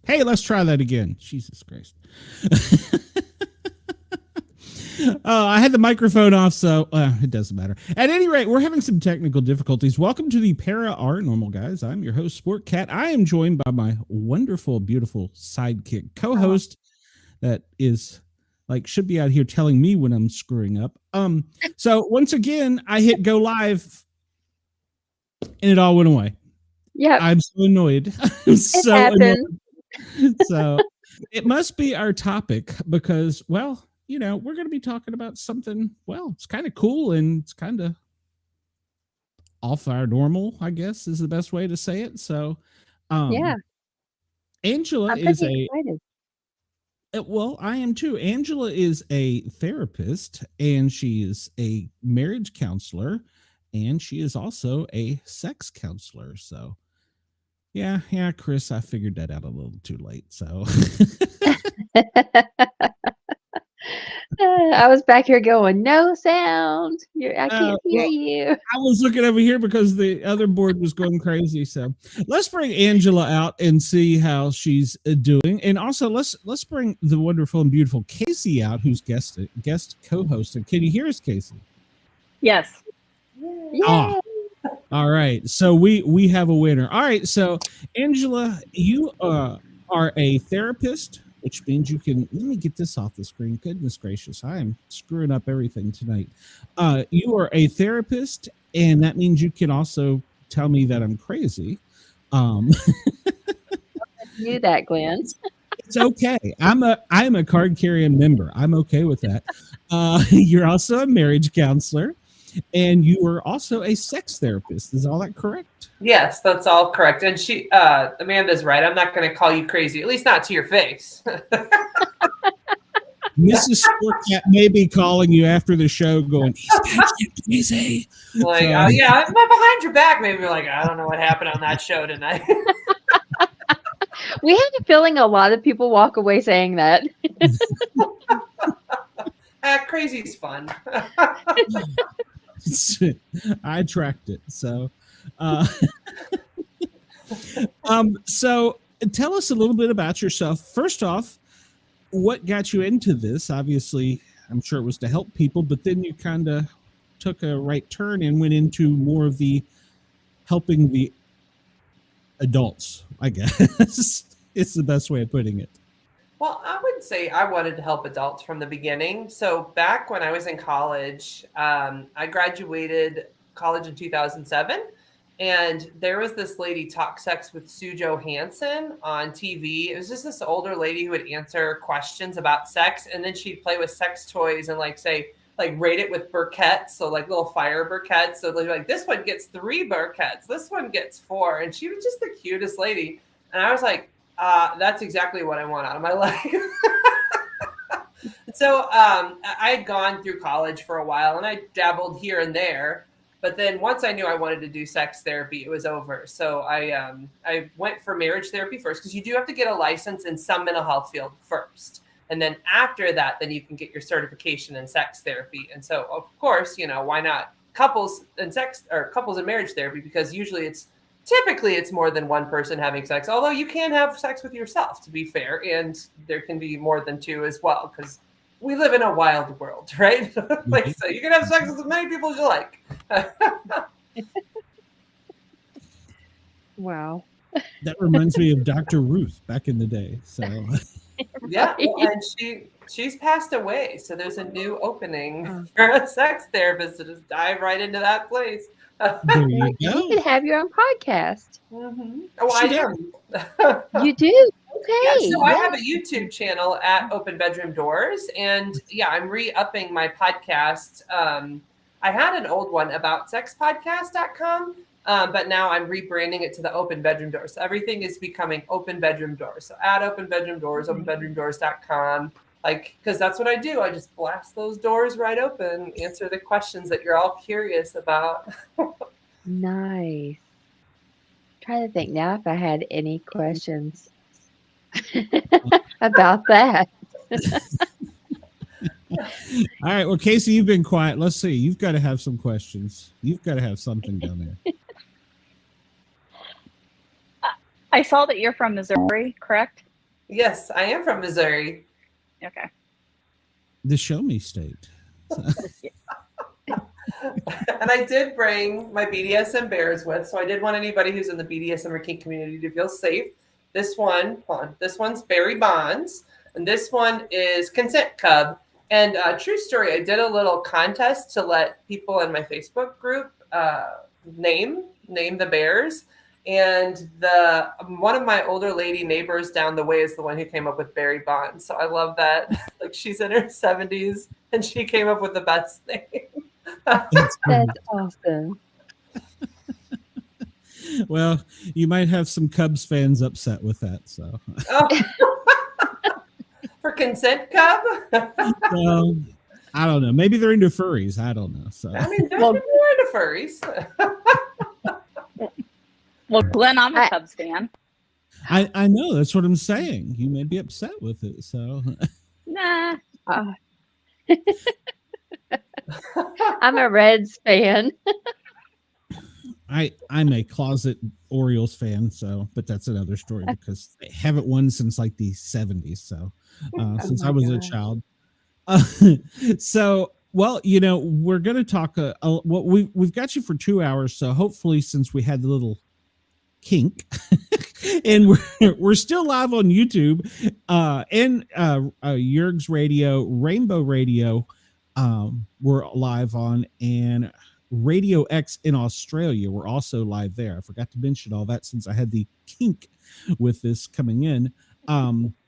Hey, let's try that again. Jesus Christ. I had the microphone off, so it doesn't matter. At any rate, we're having some technical difficulties. Welcome to the Paranormal, guys. I'm your host, Sport Cat. I am joined by my wonderful, beautiful sidekick co-host that is like should be out here telling me when I'm screwing up. So once again, I hit go live, and it all went away. Yeah, I'm so annoyed. I'm so happened. annoyed. So it must be our topic because, well, you know, we're going to be talking about something, well, it's kind of cool and it's kind of off our normal, I guess is the best way to say it. So, Yeah, Angela I'm is pretty excited. well, I am too. Angela is a therapist and she is a marriage counselor and she is also a sex counselor. So, yeah, Chris, I figured that out a little too late. So, I was back here going, no sound. I can't hear well, you. I was looking over here because the other board was going crazy. So let's bring Angela out and see how she's doing, and also let's bring the wonderful and beautiful Casey out, who's guest co-hosting. Can you hear us, Casey? Yes. Ah, all right. So we have a winner. All right. So Angela, you are a therapist, which means you can. Let me get this off the screen. Goodness gracious, I am screwing up everything tonight. You are a therapist, and that means you can also tell me that I'm crazy. I knew that, Glenn. It's okay. I'm a card carrying member. I'm okay with that. You're also a marriage counselor, and you are also a sex therapist. Is all that correct? Yes, that's all correct. And she, Amanda's right. I'm not going to call you crazy, at least not to your face. Mrs. Sportcat may be calling you after the show going, he's crazy. Like, yeah, I'm behind your back. Maybe you're like, I don't know what happened on that show tonight. We have a feeling a lot of people walk away saying that. Crazy's fun. I tracked it. So, so tell us a little bit about yourself. First off, what got you into this? Obviously, I'm sure it was to help people, but then you kind of took a right turn and went into more of the helping the adults, I guess. It's the best way of putting it. Well, I would say I wanted to help adults from the beginning. So back when I was in college, I graduated college in 2007. And there was this lady, Talk Sex with Sue Johansson, on TV. It was just this older lady who would answer questions about sex. And then she'd play with sex toys and rate it with burkettes. So like little fire burkettes. So like this one gets 3 burkettes. This one gets 4. And she was just the cutest lady. And I was like, that's exactly what I want out of my life. So I had gone through college for a while and I dabbled here and there. But then once I knew I wanted to do sex therapy, it was over. So I went for marriage therapy first, because you do have to get a license in some mental health field first. And then after that, then you can get your certification in sex therapy. And so, of course, you know, why not couples and marriage therapy? Because usually typically it's more than one person having sex, although you can have sex with yourself, to be fair. And there can be more than 2 as well, because we live in a wild world, right? So you can have sex with as many people as you like. Wow. That reminds me of Dr. Ruth back in the day. So yeah, and she's passed away. So there's a new opening for a sex therapist to just dive right into that place. There you go. You could have your own podcast. Mm-hmm. Oh, I am. You do? Okay. Yeah, so I have a YouTube channel at Open Bedroom Doors, and yeah, I'm re-upping my podcast. I had an old one about sexpodcast.com, but now I'm rebranding it to the Open Bedroom Doors. So everything is becoming Open Bedroom Doors. So at Open Bedroom Doors, openbedroomdoors.com. Because that's what I do. I just blast those doors right open, answer the questions that you're all curious about. Nice. Trying to think now if I had any questions about that. All right. Well, Casey, you've been quiet. Let's see. You've got to have some questions. You've got to have something down there. I saw that you're from Missouri, correct? Yes, I am from Missouri. Okay. The show me state. So, And I did bring my BDSM bears with, so I did want anybody who's in the BDSM or kink community to feel safe. This one's Barry Bonds, and this one is Consent Cub. And true story, I did a little contest to let people in my Facebook group name the bears. And one of my older lady neighbors down the way is the one who came up with Barry Bonds. So I love that. Like, she's in her 70s and she came up with the best name. That's awesome. well, you might have some Cubs fans upset with that. So, For Consent Cub? well, I don't know. Maybe they're into furries. I don't know. So, I mean, there's people into furries. Well, Glenn, I'm a Cubs fan. I know. That's what I'm saying. You may be upset with it. So, Nah. I'm a Reds fan. I'm a closet Orioles fan, so but that's another story because they haven't won since like the 70s. So since I was a child. So well, we're gonna talk. Well, we've got you for 2 hours, so hopefully, since we had the little kink, and we're still live on YouTube, and Yerg's Radio, Rainbow Radio. We're live on, and Radio X in Australia. We're also live there. I forgot to mention all that since I had the kink with this coming in.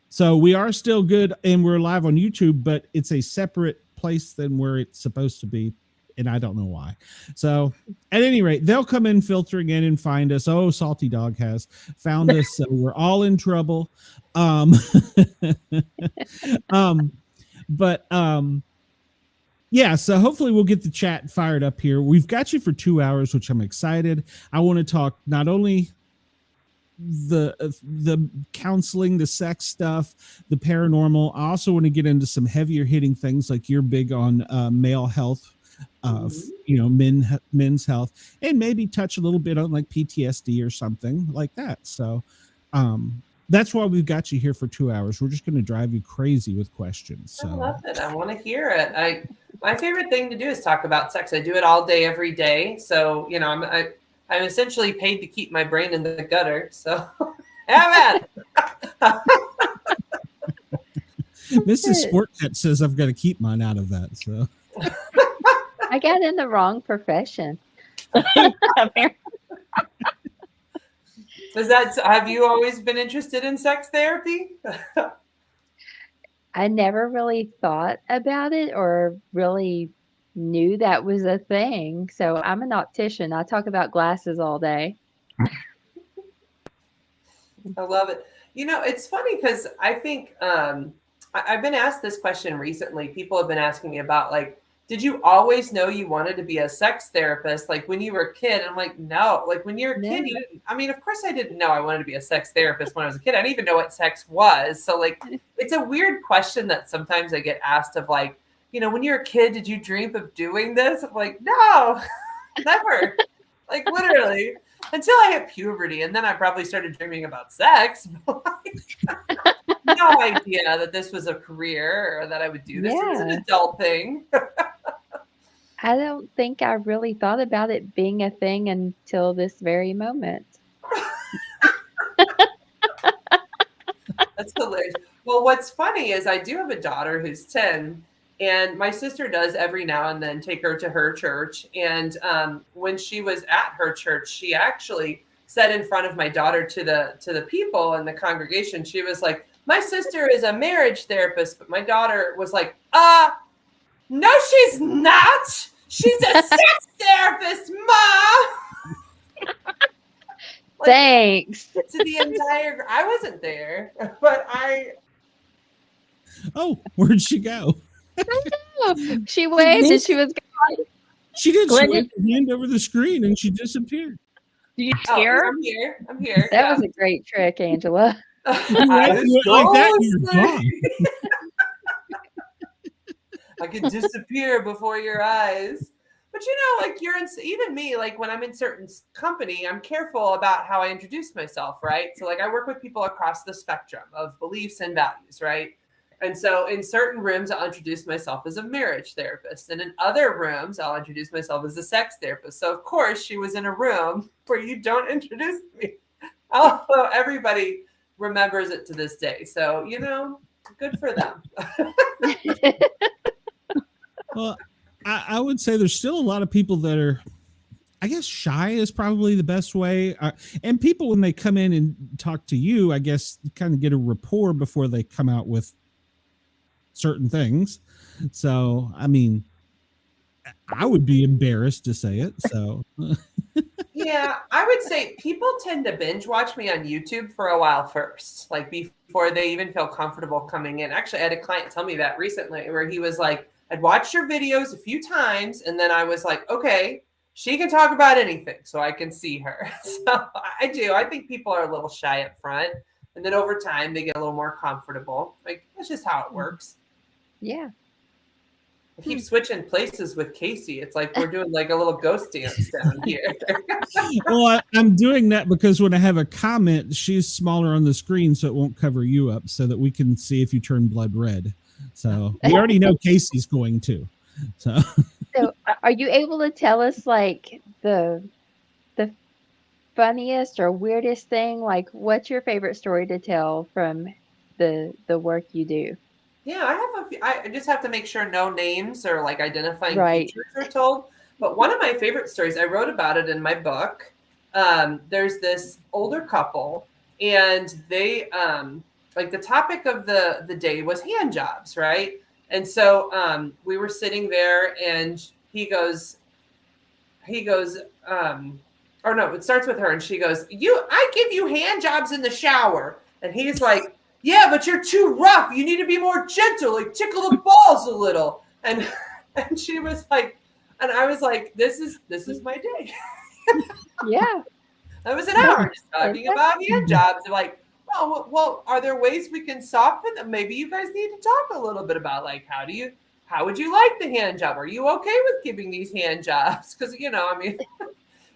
So we are still good, and we're live on YouTube, but it's a separate place than where it's supposed to be, and I don't know why. So at any rate, they'll come in filtering in and find us. Oh, Salty Dog has found us, so we're all in trouble. Yeah, so hopefully we'll get the chat fired up here. We've got you for 2 hours, which I'm excited. I want to talk not only the counseling, the sex stuff, the paranormal. I also want to get into some heavier hitting things like you're big on male health, men's health, and maybe touch a little bit on like PTSD or something like that. So that's why we've got you here for 2 hours. We're just going to drive you crazy with questions. So. I love it. I want to hear it. My favorite thing to do is talk about sex. I do it all day, every day. So, I'm essentially paid to keep my brain in the gutter. So, yeah, man. Mrs. Sportcat says I've got to keep mine out of that. So, I got in the wrong profession. Have you always been interested in sex therapy? I never really thought about it or really knew that was a thing. So I'm an optician. I talk about glasses all day. I love it. It's funny because I think I've been asked this question recently. People have been asking me about, like, did you always know you wanted to be a sex therapist? Like when you were a kid? I'm like, no. Like when you're a kid, you didn't. I mean, of course I didn't know I wanted to be a sex therapist when I was a kid. I didn't even know what sex was. So like, it's a weird question that sometimes I get asked of, like, when you're a kid, did you dream of doing this? I'm like, no, never. Like literally until I hit puberty. And then I probably started dreaming about sex. No idea that this was a career or that I would do this. It was an adult thing. I don't think I really thought about it being a thing until this very moment. That's hilarious. Well, what's funny is I do have a daughter who's 10, and my sister does every now and then take her to her church. And when she was at her church, she actually said in front of my daughter to the people in the congregation, she was like, my sister is a marriage therapist, but my daughter was like, no, she's not. She's a sex therapist, Ma. Thanks. To the entire, I wasn't there, but Oh, where'd she go? I know. She waved and she was gone. She did. She waved her hand over the screen and she disappeared. Do you hear? I'm here. That was a great trick, Angela. Like that, you're gone. I could disappear before your eyes. But like you're in, even me, like when I'm in certain company, I'm careful about how I introduce myself, right? So like I work with people across the spectrum of beliefs and values, right? And so in certain rooms, I'll introduce myself as a marriage therapist. And in other rooms, I'll introduce myself as a sex therapist. So of course she was in a room where you don't introduce me. Although everybody remembers it to this day. So, good for them. Well, I would say there's still a lot of people that are, I guess, shy is probably the best way. And people, when they come in and talk to you, I guess, kind of get a rapport before they come out with certain things. So, I mean, I would be embarrassed to say it. So, yeah, I would say people tend to binge watch me on YouTube for a while first, like before they even feel comfortable coming in. Actually, I had a client tell me that recently where he was like, I'd watched your videos a few times, and then I was like, okay, she can talk about anything, so I can see her. So I do. I think people are a little shy up front, and then over time they get a little more comfortable. Like, that's just how it works. Yeah. I keep switching places with Casey. It's like we're doing like a little ghost dance down here. Well, I'm doing that because when I have a comment, she's smaller on the screen, so it won't cover you up, so that we can see if you turn blood red. So we already know Casey's going to. So are you able to tell us like the funniest or weirdest thing? Like, what's your favorite story to tell from the work you do? Yeah, I have a few. I just have to make sure no names or like identifying Right. features are told. But one of my favorite stories, I wrote about it in my book. There's this older couple, and they like the topic of the day was hand jobs, right? And so we were sitting there, and he goes, or no, it starts with her, and she goes, I give you hand jobs in the shower. And he's like, yeah, but you're too rough. You need to be more gentle, like tickle the balls a little. And she was like, and I was like, this is my day. Yeah. That was an hour just talking about hand jobs. They're like, well, are there ways we can soften them? Maybe you guys need to talk a little bit about like, how would you like the hand job? Are you okay with giving these hand jobs? Because, I mean,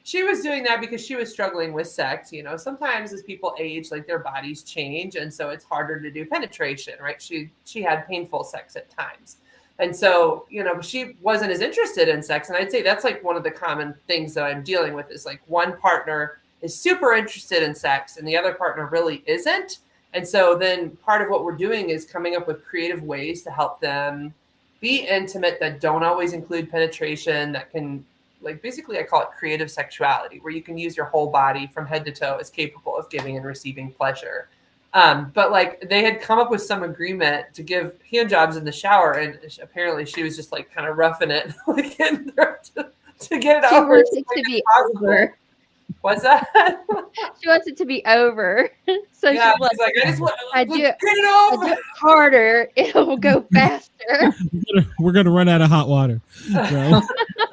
she was doing that because she was struggling with sex. Sometimes as people age, like their bodies change. And so it's harder to do penetration, right? She had painful sex at times. And so, she wasn't as interested in sex. And I'd say that's like one of the common things that I'm dealing with is like one partner is super interested in sex and the other partner really isn't. And so then part of what we're doing is coming up with creative ways to help them be intimate that don't always include penetration, that can, like, basically I call it creative sexuality, where you can use your whole body from head to toe as capable of giving and receiving pleasure. But like they had come up with some agreement to give hand jobs in the shower, and apparently she was just like kind of roughing it, like getting there to get it She over. wants it to be over. What's that? She wants it to be over. So yeah, she's like, I just want I to do get it over. I do it harder, it'll go faster. we're gonna run out of hot water. So,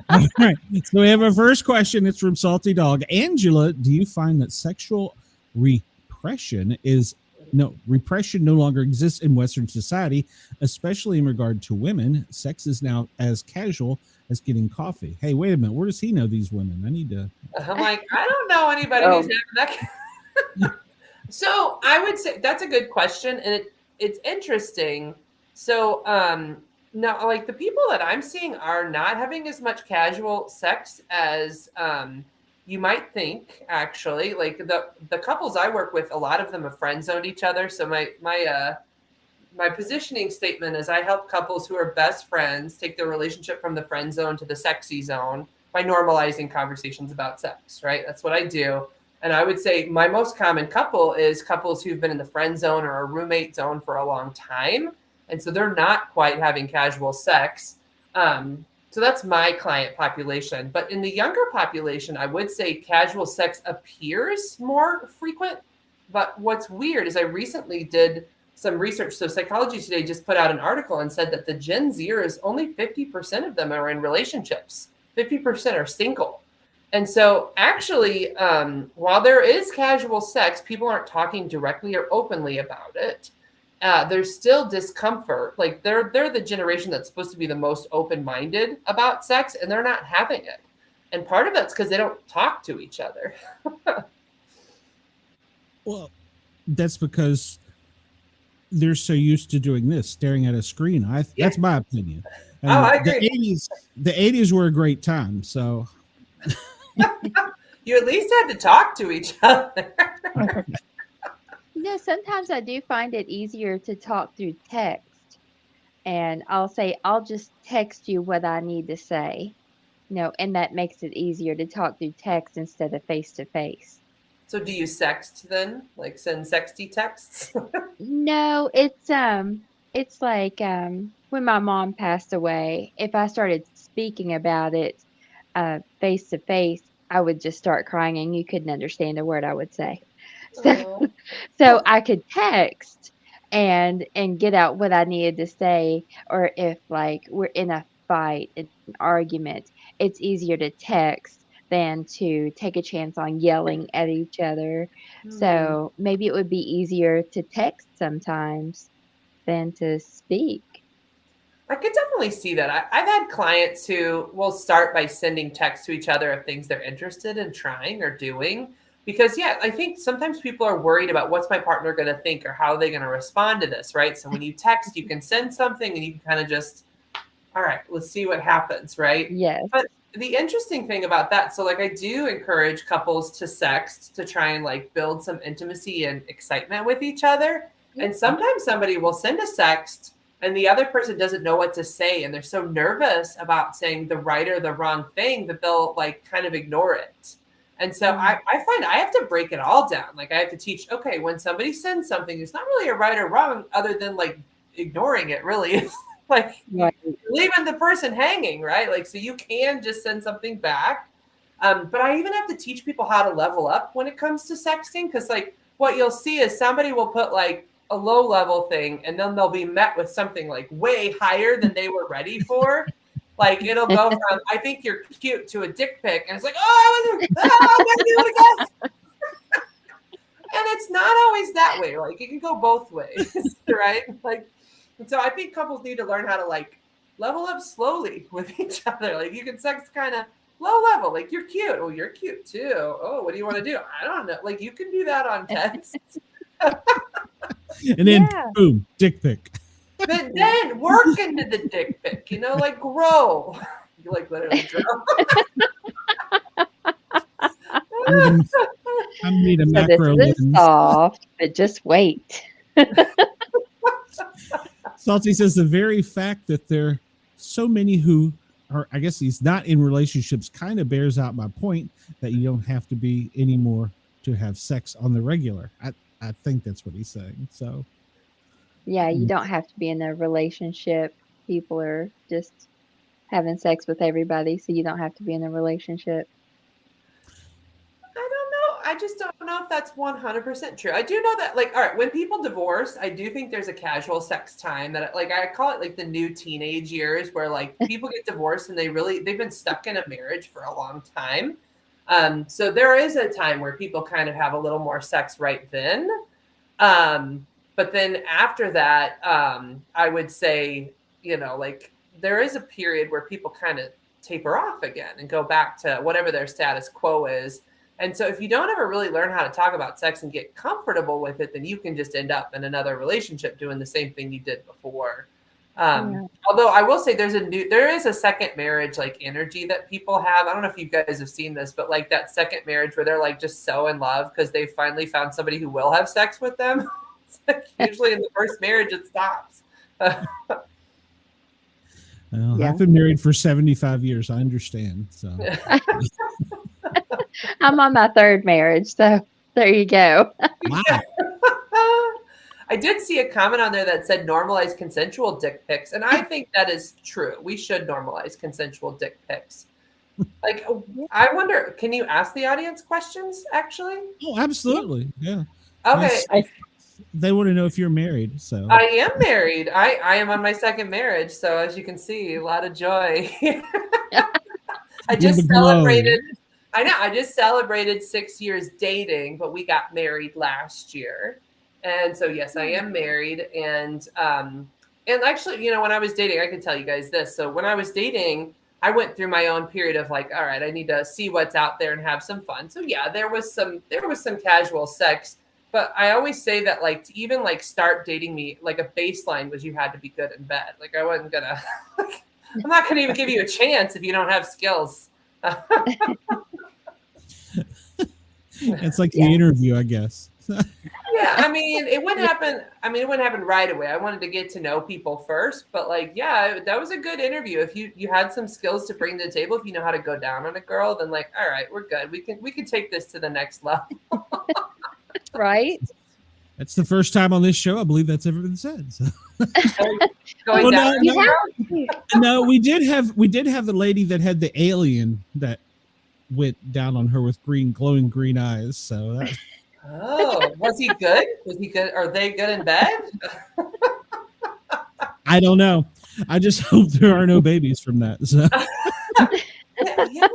all right. So we have our first question. It's from Salty Dog. Angela, do you find that sexual repression no longer exists in Western society, especially in regard to women? Sex is now as casual as getting coffee. Hey, wait a minute. Where does he know these women? I need to. I'm like, I don't know anybody who's having that. So I would say that's a good question, and it's interesting. So no, like the people that I'm seeing are not having as much casual sex as you might think. Actually, like the couples I work with, a lot of them have friend zoned each other. So my positioning statement is I help couples who are best friends take their relationship from the friend zone to the sexy zone by normalizing conversations about sex, right? That's what I do. And I would say my most common couple is couples who've been in the friend zone or a roommate zone for a long time. And so they're not quite having casual sex. So that's my client population. But in the younger population, I would say casual sex appears more frequent. But what's weird is I recently did some research. So Psychology Today just put out an article and said that the Gen Zers, only 50% of them are in relationships. 50% are single. And so actually, while there is casual sex, people aren't talking directly or openly about it. there's still discomfort. Like they're the generation that's supposed to be the most open-minded about sex, and they're not having it. And part of that's because they don't talk to each other. Well, that's because they're so used to doing this, staring at a screen. That's my opinion. I agree. The 80s were a great time. So you at least had to talk to each other. Sometimes I do find it easier to talk through text, and I'll say, I'll just text you what I need to say, and that makes it easier to talk through text instead of face to face. So do you sext then? Like send sexty texts? No, it's like when my mom passed away, if I started speaking about it face to face, I would just start crying and you couldn't understand a word I would say. So I could text and get out what I needed to say, or if like we're in a fight, an argument, it's easier to text than to take a chance on yelling at each other. So maybe it would be easier to text sometimes than to speak. I could definitely see that. I've had clients who will start by sending texts to each other of things they're interested in trying or doing. Because, I think sometimes people are worried about what's my partner going to think or how are they going to respond to this, right? So when you text, you can send something and you can kind of just, all right, let's see what happens, right? Yes. But the interesting thing about that, so like I do encourage couples to sext to try and like build some intimacy and excitement with each other. And sometimes somebody will send a sext and the other person doesn't know what to say. And they're so nervous about saying the right or the wrong thing that they'll like kind of ignore it. And so I find I have to break it all down. Like I have to teach, okay, when somebody sends something, it's not really a right or wrong other than like ignoring it really is. Like leaving the person hanging, right? Like, so you can just send something back. But I even have to teach people how to level up when it comes to sexting. Cause like what you'll see is somebody will put like a low level thing and then they'll be met with something like way higher than they were ready for. Like it'll go from, I think you're cute to a dick pic. And it's like, I'm gonna do it again. And it's not always that way. Like it can go both ways, right? Like, and so I think couples need to learn how to like level up slowly with each other. Like you can sex kind of low level, like you're cute. Oh, you're cute too. Oh, what do you want to do? I don't know. Like you can do that on text. And then boom, dick pic. But then work into the dick pic, like grow. You like literally grow. I need a So macro this is lens. soft, but just wait. Salty says the very fact that there are so many who are, I guess he's not in relationships, kind of bears out my point that you don't have to be anymore to have sex on the regular. I think that's what he's saying. So Yeah, you don't have to be in a relationship. People are just having sex with everybody, so you don't have to be in a relationship. I don't know. I just don't know if that's 100% true. I do know that, like, all right, when people divorce, I do think there's a casual sex time that, like, I call it like the new teenage years where, like, people get divorced and they've been stuck in a marriage for a long time. So there is a time where people kind of have a little more sex right then. But then after that, I would say, like, there is a period where people kind of taper off again and go back to whatever their status quo is. And so if you don't ever really learn how to talk about sex and get comfortable with it, then you can just end up in another relationship doing the same thing you did before. Although I will say there is a second marriage, like energy that people have. I don't know if you guys have seen this, but like that second marriage where they're like just so in love because they finally found somebody who will have sex with them. It's like usually in the first marriage, it stops. I've been married for 75 years. I understand. So I'm on my third marriage, so there you go. Wow. I did see a comment on there that said normalize consensual dick pics, and I think that is true. We should normalize consensual dick pics. Like, I wonder, can you ask the audience questions, actually? Oh, absolutely. Yeah. Okay. They want to know if you're married. So I am married. I am on my second marriage, so as you can see, a lot of joy. I just celebrated. I know. I just celebrated 6 years dating, but we got married last year. And so, yes, I am married. And actually, when I was dating, I can tell you guys this. So when I was dating, I went through my own period of like, all right, I need to see what's out there and have some fun. So yeah, there was some casual sex, but I always say that like to even like start dating me, like a baseline was you had to be good in bed. Like I wasn't gonna, I'm not gonna even give you a chance if you don't have skills. It's like the interview, I guess. Yeah, I mean, it wouldn't happen. It wouldn't happen right away. I wanted to get to know people first, but like, yeah, that was a good interview. If you had some skills to bring to the table, if you know how to go down on a girl, then like, all right, we're good. We can take this to the next level. Right? That's the first time on this show I believe that's ever been said. So. Going down. No, we did have the lady that had the alien that went down on her with glowing green eyes. So that. Oh, was he good? Was he good? Are they good in bed? I don't know. I just hope there are no babies from that. So. Yeah.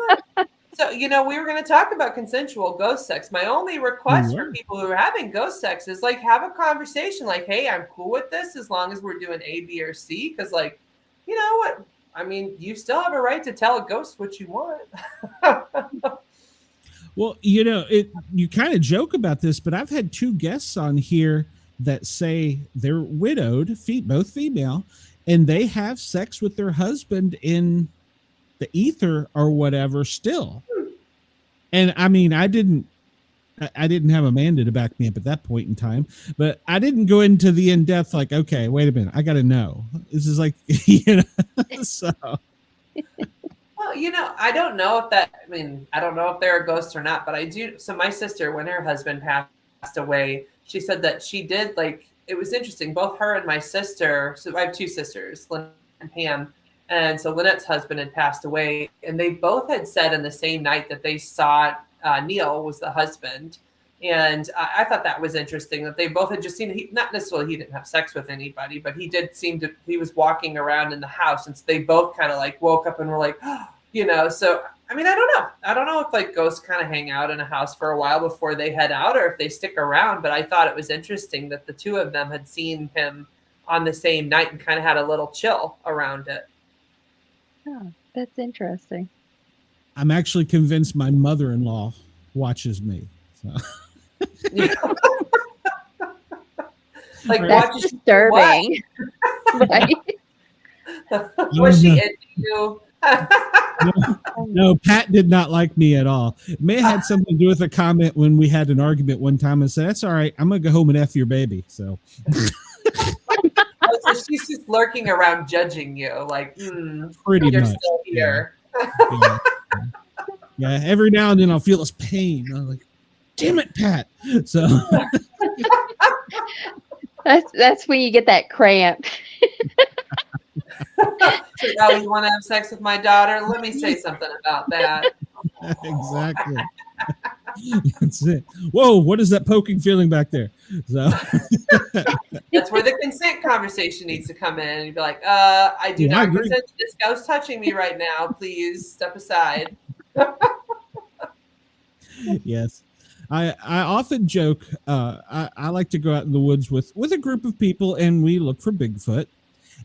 So, we were going to talk about consensual ghost sex. My only request for people who are having ghost sex is like, have a conversation like, hey, I'm cool with this as long as we're doing A, B, or C. Because like, you know what? I mean, you still have a right to tell a ghost what you want. Well, you kind of joke about this, but I've had 2 guests on here that say they're widowed, both female, and they have sex with their husband in the ether or whatever still. And I mean, I didn't have Amanda to back me up at that point in time, but I didn't go into the in-depth like, okay, wait a minute, I got to know. This is like, so. Well, I don't know if I don't know if they're a ghost or not, but I do. So my sister, when her husband passed away, she said that she did it was interesting. Both her and my sister, so I have 2 sisters, Lynette and Pam. And so Lynette's husband had passed away, and they both had said in the same night that they saw Neil was the husband. And I thought that was interesting that they both had just seen, not necessarily he didn't have sex with anybody, but he did seem to, he was walking around in the house. And so they both kind of woke up and were like, so, I mean, I don't know. I don't know if ghosts kind of hang out in a house for a while before they head out or if they stick around. But I thought it was interesting that the 2 of them had seen him on the same night and kind of had a little chill around it. Oh, that's interesting. I'm actually convinced my mother-in-law watches me. So. That's disturbing. Right? Was she into you? No, Pat did not like me at all. It may have had something to do with a comment when we had an argument one time and said, that's all right, I'm going to go home and F your baby. So. So she's just lurking around judging you, like, pretty you're much still here. Yeah, every now and then I'll feel this pain. I'm like, damn it, Pat. So that's when you get that cramp. Oh, you want to have sex with my daughter? Let me say something about that. Exactly. That's it. Whoa, what is that poking feeling back there? So that's where the consent conversation needs to come in. You'd be like, I do not consent to this ghost touching me right now. Please step aside. Yes. I often joke, I like to go out in the woods with a group of people and we look for Bigfoot.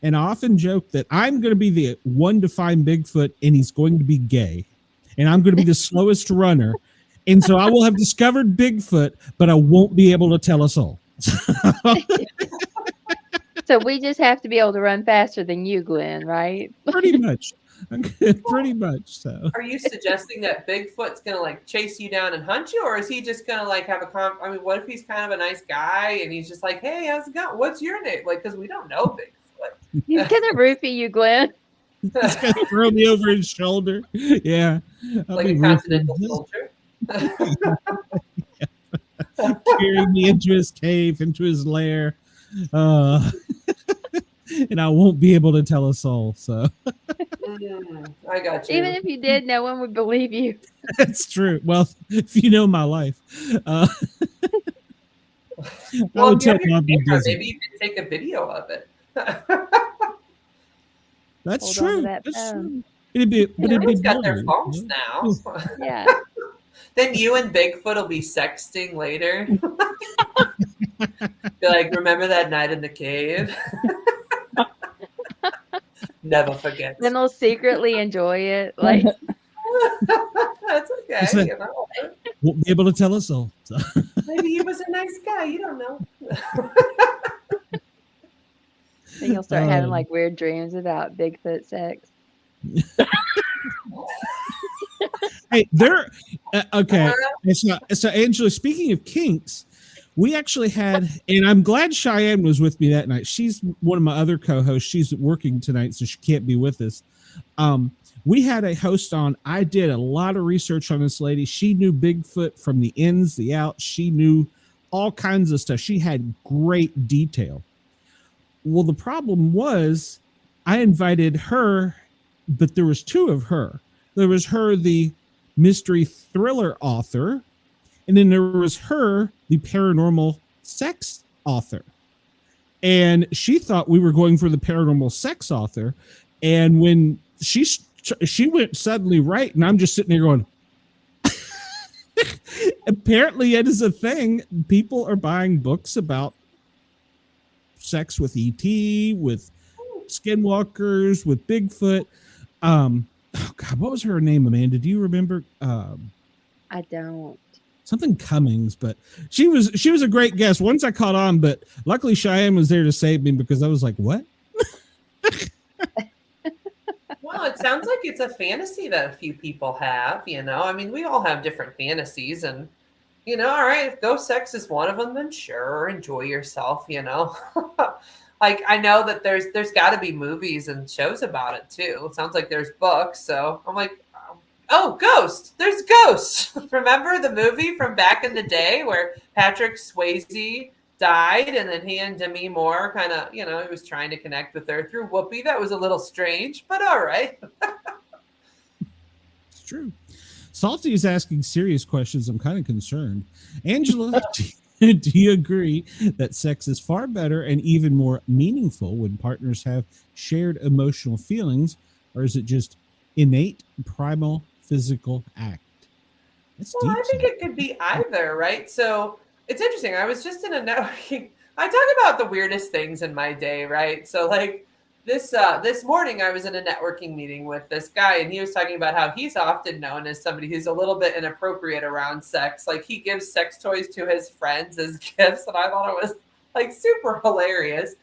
And I often joke that I'm going to be the one to find Bigfoot and he's going to be gay. And I'm going to be the slowest runner. And so I will have discovered Bigfoot, but I won't be able to tell us all. So we just have to be able to run faster than you, Glenn, right? Pretty much. Pretty much so. Are you suggesting that Bigfoot's going to chase you down and hunt you? Or is he just going to have a what if he's kind of a nice guy and he's just like, hey, how's it going? What's your name? Because we don't know Bigfoot. He's going to roofie you, Glenn. He's going to throw me over his shoulder. Yeah. Like a continental soldier. Carrying me into his cave, into his lair. And I won't be able to tell a soul. So I got you. Even if you did, no one would believe you. That's true. Well, if you know my life, well, maybe you can take a video of it. That's Hold true. That's true. It'd be got their phones now. Yeah. Then you and Bigfoot will be sexting later. Be like, remember that night in the cave? Never forget. Then they'll secretly enjoy it. Like, That's It's okay. like- You know? Won't be able to tell us all. So. Maybe he was a nice guy. You don't know. then you'll start having like weird dreams about Bigfoot sex. Hey, there. Okay, so Angela. Speaking of kinks, we actually had, and I'm glad Cheyenne was with me that night. She's one of my other co-hosts. She's working tonight, so she can't be with us. We had a host on. I did a lot of research on this lady. She knew Bigfoot from the ins, the outs. She knew all kinds of stuff. She had great detail. Well, the problem was I invited her, but there was two of her. There was her, the mystery thriller author, and then there was her, the paranormal sex author. And she thought we were going for the paranormal sex author. And when she went suddenly right, and I'm just sitting there going, apparently it is a thing. People are buying books about sex with ET, with skinwalkers, with Bigfoot. Oh God, what was her name, Amanda? Do you remember? I don't. Something Cummings, but she was a great guest once I caught on, but luckily Cheyenne was there to save me because I was like, what? Well, it sounds like it's a fantasy that a few people have, you know. I mean, we all have different fantasies, and you know, all right, if ghost sex is one of them, then sure, enjoy yourself, you know. Like, I know that there's got to be movies and shows about it too. It sounds like there's books, so I'm like, oh, Ghost. There's Ghost. Remember the movie from back in the day where Patrick Swayze died, and then he and Demi Moore kind of, you know, he was trying to connect with her through Whoopi. That was a little strange, but all right. It's true. Salty is asking serious questions. I'm kind of concerned. Angela, do you agree that sex is far better and even more meaningful when partners have shared emotional feelings, or is it just innate, primal, physical act? That's Well, deep. I think it could be either, right? So it's interesting. I was just in a networking. I talk about the weirdest things in my day, right? So like this morning, I was in a networking meeting with this guy, and he was talking about how he's often known as somebody who's a little bit inappropriate around sex. Like he gives sex toys to his friends as gifts, and I thought it was like super hilarious.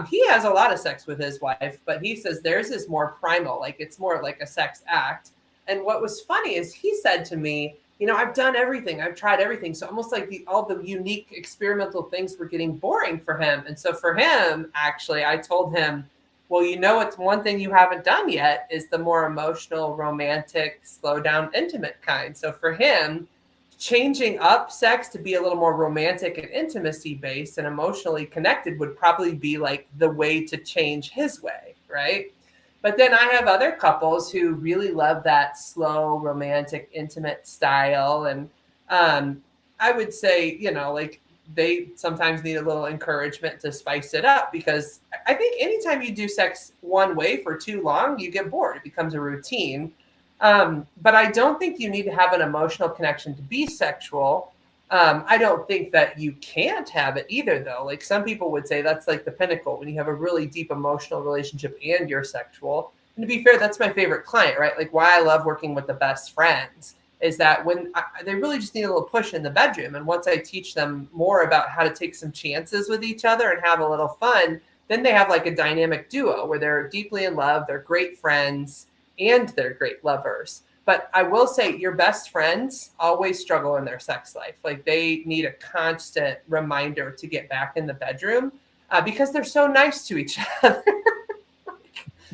He has a lot of sex with his wife, but he says theirs is more primal, like it's more like a sex act. And what was funny is he said to me, you know, I've done everything. I've tried everything. So almost like all the unique experimental things were getting boring for him. And so for him, actually, I told him, well, you know, it's one thing you haven't done yet is the more emotional, romantic, slow down, intimate kind. So for him, changing up sex to be a little more romantic and intimacy based and emotionally connected would probably be like the way to change his way, right? But then I have other couples who really love that slow, romantic, intimate style. And I would say, you know, like they sometimes need a little encouragement to spice it up, because I think anytime you do sex one way for too long, you get bored. It becomes a routine. But I don't think you need to have an emotional connection to be sexual. I don't think that you can't have it either, though. Like some people would say that's like the pinnacle when you have a really deep emotional relationship and you're sexual. And to be fair, that's my favorite client, right? Like why I love working with the best friends is that when they really just need a little push in the bedroom. And once I teach them more about how to take some chances with each other and have a little fun, then they have like a dynamic duo where they're deeply in love, they're great friends, and they're great lovers. But I will say your best friends always struggle in their sex life. Like they need a constant reminder to get back in the bedroom because they're so nice to each other.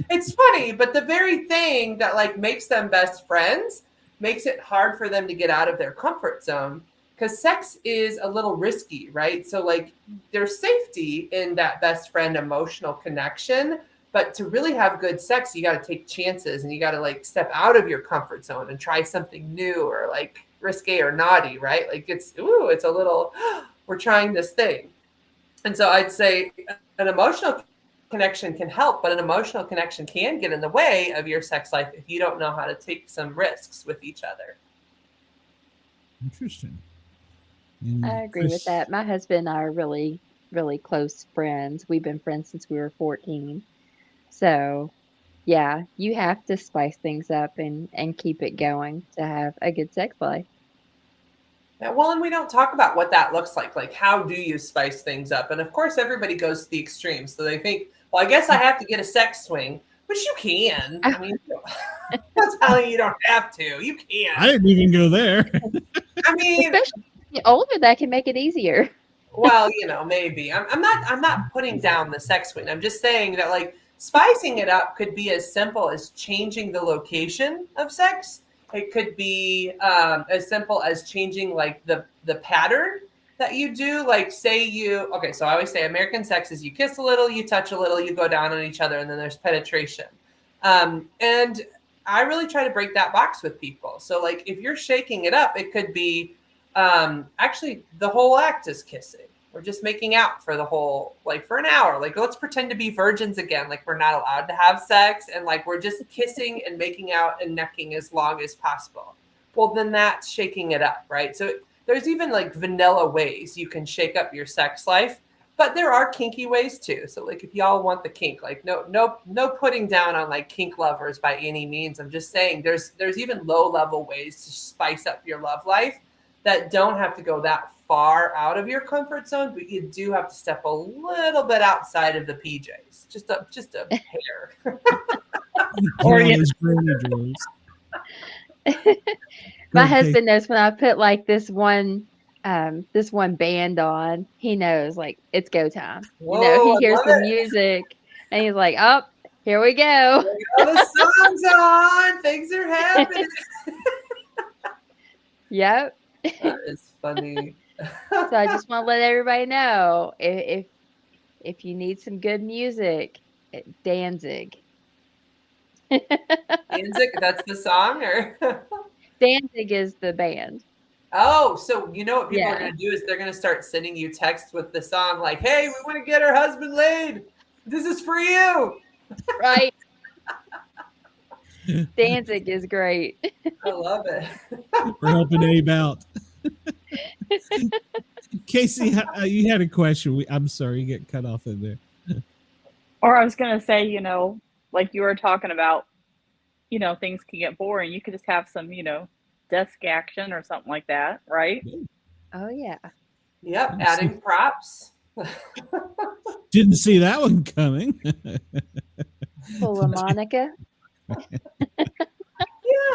It's funny, but the very thing that like makes them best friends makes it hard for them to get out of their comfort zone, because sex is a little risky, right? So like there's safety in that best friend emotional connection. But to really have good sex, you got to take chances and you got to like step out of your comfort zone and try something new or like risque or naughty, right? Like it's a little, we're trying this thing. And so I'd say an emotional connection can help, but an emotional connection can get in the way of your sex life if you don't know how to take some risks with each other. Interesting. And I agree with that. My husband and I are really, really close friends. We've been friends since we were 14. So, yeah, you have to spice things up and keep it going to have a good sex life. Yeah, well, and we don't talk about what that looks like. Like, how do you spice things up? And of course, everybody goes to the extreme. So they think, well, I guess I have to get a sex swing, which you can. I mean, that's telling you don't have to. You can. I didn't even go there. I mean, Especially when you get older, that can make it easier. well, maybe. I'm not putting down the sex swing. I'm just saying that, like, spicing it up could be as simple as changing the location of sex. It could be as simple as changing like the pattern that you do. Like, say so I always say American sex is you kiss a little, you touch a little, you go down on each other, and then there's penetration. And I really try to break that box with people. So like, if you're shaking it up, it could be actually the whole act is kissing. We're just making out for the whole, like, for an hour. Like, let's pretend to be virgins again. Like, we're not allowed to have sex. And like, we're just kissing and making out and necking as long as possible. Well, then that's shaking it up, right? So there's even like vanilla ways you can shake up your sex life, but there are kinky ways too. So like, if y'all want the kink, like no putting down on like kink lovers by any means. I'm just saying there's even low level ways to spice up your love life that don't have to go that far out of your comfort zone, but you do have to step a little bit outside of the PJs, just a hair. Or my husband knows when I put like this one band on, he knows like it's go time. Whoa, he hears the music and he's like, "Oh, here we go." The song's on. Things are happening. Yep. That is funny. So I just want to let everybody know if you need some good music, Danzig. Danzig, that's the song, or Danzig is the band. Oh, so you know what people are going to do is they're going to start sending you texts with the song like, "Hey, we want to get our husband laid. This is for you." Right. Danzig is great. I love it. We're helping Abe out. Casey, you had a question. I'm sorry, you get cut off in there. Or I was going to say, like you were talking about, things can get boring. You could just have some, desk action or something like that, right? Oh, yeah. Yep, adding props. Didn't see that one coming. Full of Monica.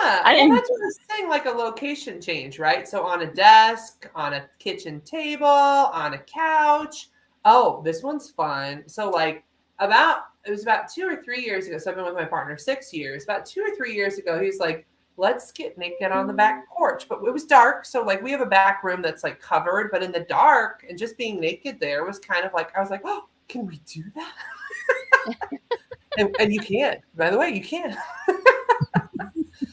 Yeah, well, that's what I was saying, like a location change, right? So on a desk, on a kitchen table, on a couch. Oh, this one's fun. So like it was about 2 or 3 years ago. So I've been with my partner 6 years. About 2 or 3 years ago, he's like, "Let's get naked on the back porch." But it was dark. So like, we have a back room that's like covered, but in the dark, and just being naked there was kind of like, I was like, "Oh, can we do that?" and you can, by the way, you can.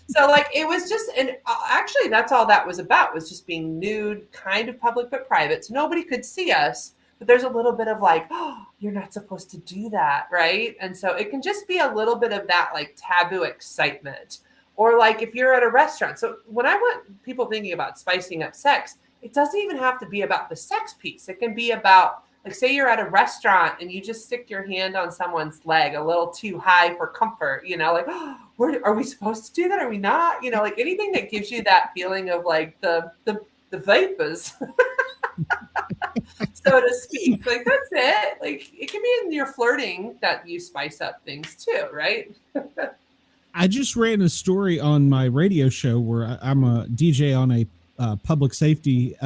So like, it was just, and actually that's all that was about, was just being nude, kind of public but private. So nobody could see us, but there's a little bit of like, "Oh, you're not supposed to do that," right? And so it can just be a little bit of that like taboo excitement. Or like if you're at a restaurant. So when I want people thinking about spicing up sex, it doesn't even have to be about the sex piece. It can be about, like, say you're at a restaurant and you just stick your hand on someone's leg a little too high for comfort, like, "Oh, are we supposed to do that? Are we not?" Like anything that gives you that feeling of like the vapors, so to speak. Like, that's it. Like, it can be in your flirting that you spice up things too, right? I just ran a story on my radio show where I'm a DJ on a public safety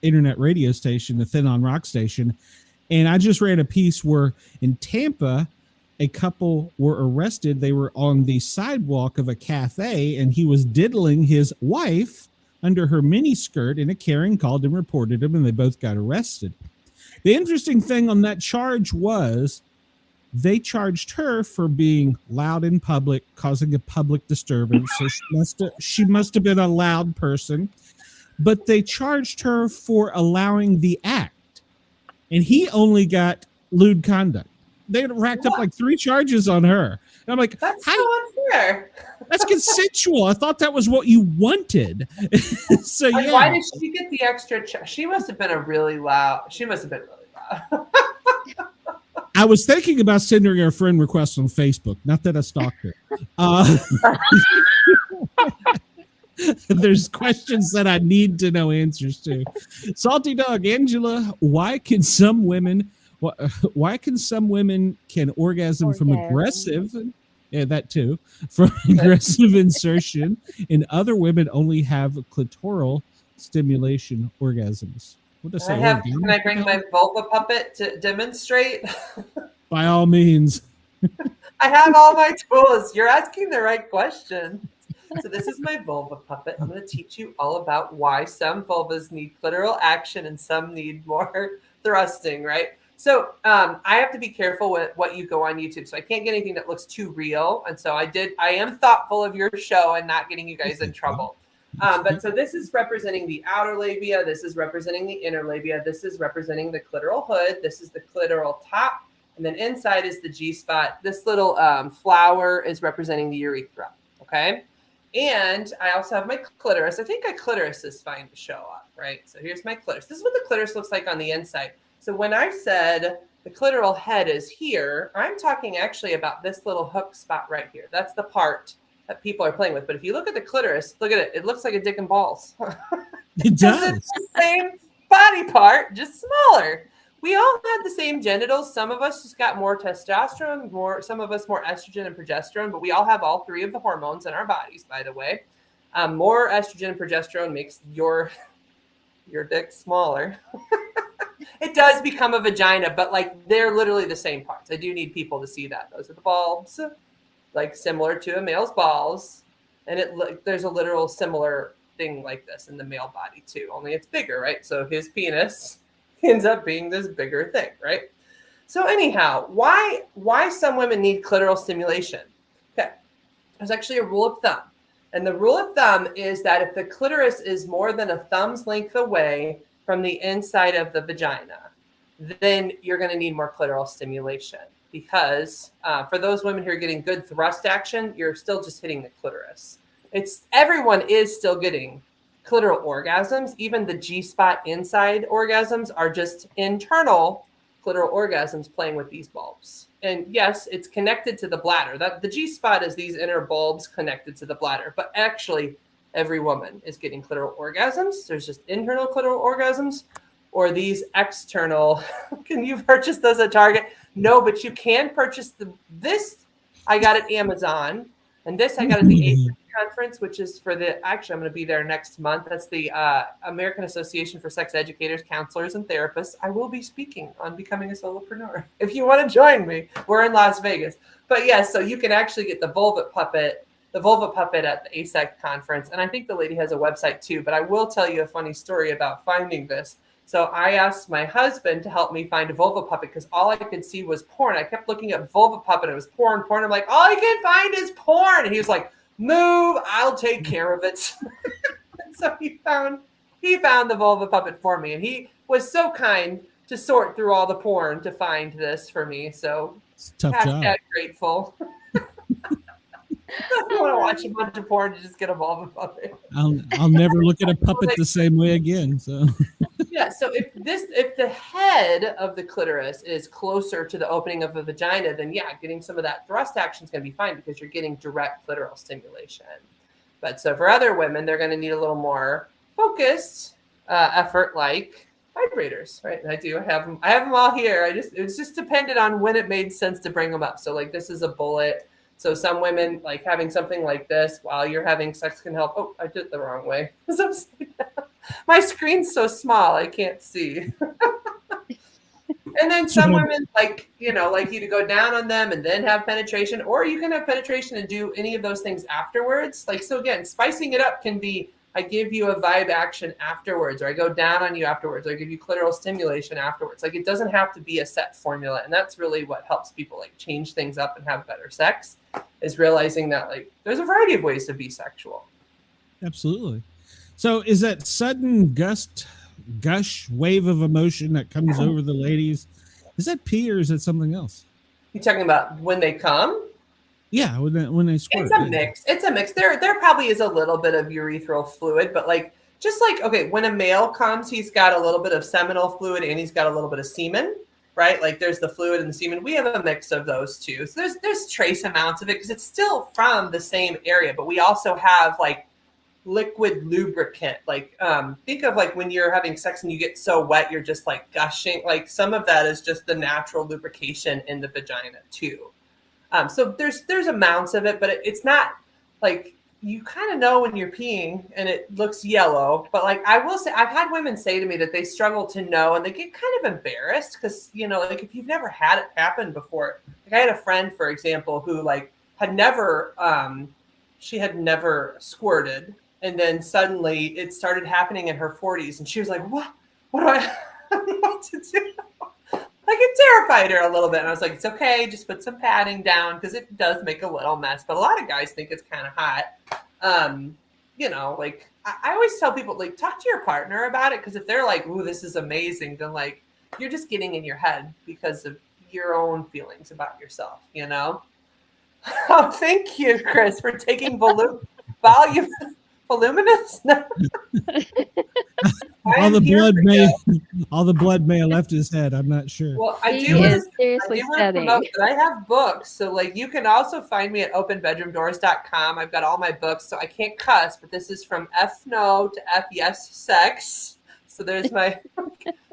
internet radio station, the Thin on Rock station. And I just ran a piece where in Tampa, a couple were arrested. They were on the sidewalk of a cafe and he was diddling his wife under her mini skirt, and a Karen called and reported him, and they both got arrested. The interesting thing on that charge was they charged her for being loud in public, causing a public disturbance. So she must have been a loud person, but they charged her for allowing the act. And he only got lewd conduct. They racked up like 3 charges on her. And I'm like, That's how? so unfair. That's consensual. I thought that was what you wanted. So And yeah. why did she get the extra? She must have been really loud. I was thinking about sending her a friend request on Facebook. Not that I stalked her. There's questions that I need to know answers to. Salty Dog, Angela, why can some women can orgasm from aggressive? Yeah, that too. From aggressive insertion, and other women only have clitoral stimulation orgasms. What does I say? Can I bring my vulva puppet to demonstrate? By all means. I have all my tools. You're asking the right question. So this is my vulva puppet. I'm going to teach you all about why some vulvas need clitoral action and some need more thrusting, right? So I have to be careful with what you go on YouTube. So I can't get anything that looks too real. And so I am thoughtful of your show and not getting you guys in trouble. But so this is representing the outer labia. This is representing the inner labia. This is representing the clitoral hood. This is the clitoral top. And then inside is the G-spot. This little flower is representing the urethra. Okay. And I also have my clitoris. I think my clitoris is fine to show up, right? So here's my clitoris. This is what the clitoris looks like on the inside. So when I said the clitoral head is here, I'm talking actually about this little hook spot right here. That's the part that people are playing with. But if you look at the clitoris, look at it. It looks like a dick and balls. It does. It's the same body part, just smaller. We all had the same genitals. Some of us just got more testosterone, some of us more estrogen and progesterone, but we all have all three of the hormones in our bodies, by the way. More estrogen and progesterone makes your dick smaller. It does become a vagina, but like they're literally the same parts. I do need people to see that. Those are the bulbs, like similar to a male's balls. And there's a literal similar thing like this in the male body too, only it's bigger, right? So his penis ends up being this bigger thing, right? So anyhow, why some women need clitoral stimulation? Okay, there's actually a rule of thumb. And the rule of thumb is that if the clitoris is more than a thumb's length away from the inside of the vagina, then you're going to need more clitoral stimulation. Because for those women who are getting good thrust action, you're still just hitting the clitoris. Everyone is still getting clitoral orgasms. Even the G-spot inside orgasms are just internal clitoral orgasms playing with these bulbs. And yes, it's connected to the bladder. The G-spot is these inner bulbs connected to the bladder. But actually, every woman is getting clitoral orgasms. There's just internal clitoral orgasms or these external. Can you purchase those at Target? No, but you can purchase this. I got at Amazon. And this I got at the ASEC conference, which is actually I'm going to be there next month. That's the American Association for Sex Educators, Counselors, and Therapists. I will be speaking on becoming a solopreneur. If you want to join me, we're in Las Vegas. But yes, so you can actually get the vulva puppet at the ASEC conference. And I think the lady has a website too, but I will tell you a funny story about finding this. So I asked my husband to help me find a vulva puppet because all I could see was porn. I kept looking at vulva puppet. It was porn. I'm like, all I can find is porn. And he was like, move, I'll take care of it. So he found the vulva puppet for me. And he was so kind to sort through all the porn to find this for me. So tough job. Grateful. I don't want to watch a bunch of porn to just get a vulva puppet. I'll never look at a puppet the same way again. So yeah, so if the head of the clitoris is closer to the opening of the vagina, then yeah, getting some of that thrust action is going to be fine because you're getting direct clitoral stimulation. But so for other women, they're going to need a little more focused effort, like vibrators, right? And I have them all here. It's just depended on when it made sense to bring them up. So like this is a bullet. So some women like having something like this while you're having sex can help. Oh, I did it the wrong way. My screen's so small, I can't see. And then some women like you to go down on them and then have penetration, or you can have penetration and do any of those things afterwards. Like, so again, spicing it up can be, I give you a vibe action afterwards, or I go down on you afterwards, or I give you clitoral stimulation afterwards. Like, it doesn't have to be a set formula. And that's really what helps people like change things up and have better sex, is realizing that like there's a variety of ways to be sexual. Absolutely. So is that sudden gush wave of emotion that comes over the ladies, is that pee or is it something else? You talking about when they come? Yeah, when they squirt. It's a mix. It's a mix. There probably is a little bit of urethral fluid, but like just like okay, when a male comes, he's got a little bit of seminal fluid and he's got a little bit of semen, right? Like there's the fluid and the semen. We have a mix of those two. So there's trace amounts of it because it's still from the same area, but we also have like liquid lubricant. Like think of like when you're having sex and you get so wet you're just like gushing. Like some of that is just the natural lubrication in the vagina too. So there's amounts of it, but it's not like you kind of know when you're peeing and it looks yellow. But like I will say, I've had women say to me that they struggle to know and they get kind of embarrassed because, you know, like if you've never had it happen before. Like I had a friend, for example, who like had never, she had never squirted. And then suddenly it started happening in her 40s. And she was like, what do I know what to do? Like it terrified her a little bit. And I was like, it's okay. Just put some padding down because it does make a little mess. But a lot of guys think it's kind of hot. You know, like I always tell people, like, talk to your partner about it. Because if they're like, ooh, this is amazing, then like you're just getting in your head because of your own feelings about yourself, you know? Oh, thank you, Chris, for taking voluminous. No. all the blood may have left his head. I'm not sure. Well, I He do want is seriously to studying. promote that I have books. So like you can also find me at openbedroomdoors.com. I've got all my books. So I can't cuss, but this is from F no to F yes sex. So there's my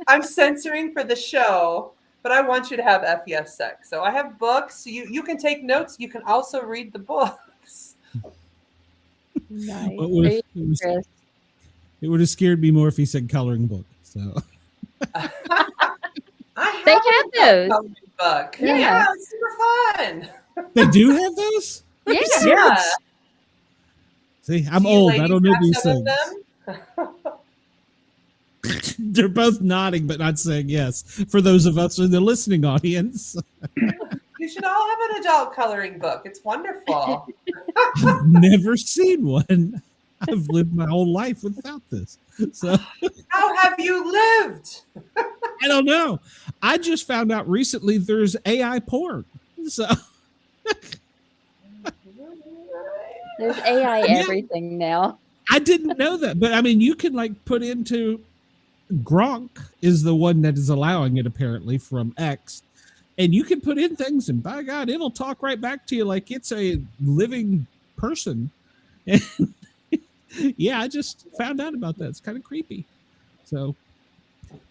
I'm censoring for the show, but I want you to have F yes sex. So I have books. So you can take notes. You can also read the books. Nice. It would have scared me more if he said coloring book. So They have those. Coloring book. Yeah. Yeah, it's super fun. they do have those? Yeah. Yeah. See, I'm Do you old. I ladies don't know have these some things. of them? They're both nodding, but not saying yes. For those of us in the listening audience, You should all have an adult coloring book. It's wonderful. I've never seen one. I've lived my whole life without this. So How have you lived? I don't know. I just found out recently there's AI porn. So There's AI Yeah. everything now. I didn't know that. But I mean, you can like put into Gronk is the one that is allowing it apparently from X. And you can put in things and by God, it'll talk right back to you like it's a living person. And yeah, I just found out about that. It's kind of creepy. So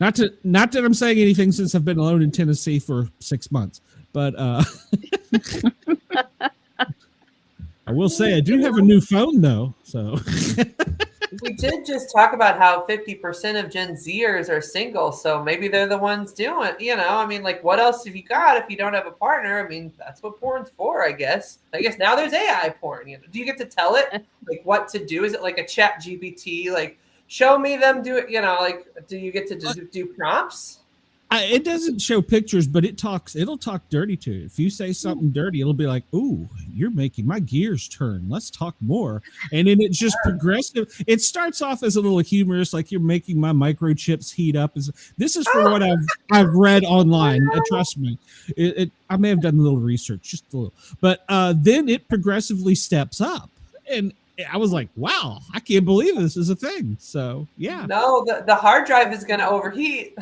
not that I'm saying anything since I've been alone in Tennessee for 6 months, but I will say I do have a new phone though. So We did just talk about how 50% of Gen Zers are single, so maybe they're the ones doing it. You know, I mean, like, what else have you got if you don't have a partner? I mean, that's what porn's for, I guess. I guess now there's AI porn. You know, do you get to tell it like what to do? Is it like a Chat GPT? Like, show me them do it. You know, like, do you get to do prompts? it doesn't show pictures, but it'll talk dirty to you. If you say something dirty, it'll be like, "Ooh, you're making my gears turn. Let's talk more." And then it's just progressive. It starts off as a little humorous, like you're making my microchips heat up. This is for what I've read online. Trust me, I may have done a little research, just a little, but then it progressively steps up, and I was like, "Wow, I can't believe this is a thing." So yeah, No, the hard drive is going to overheat.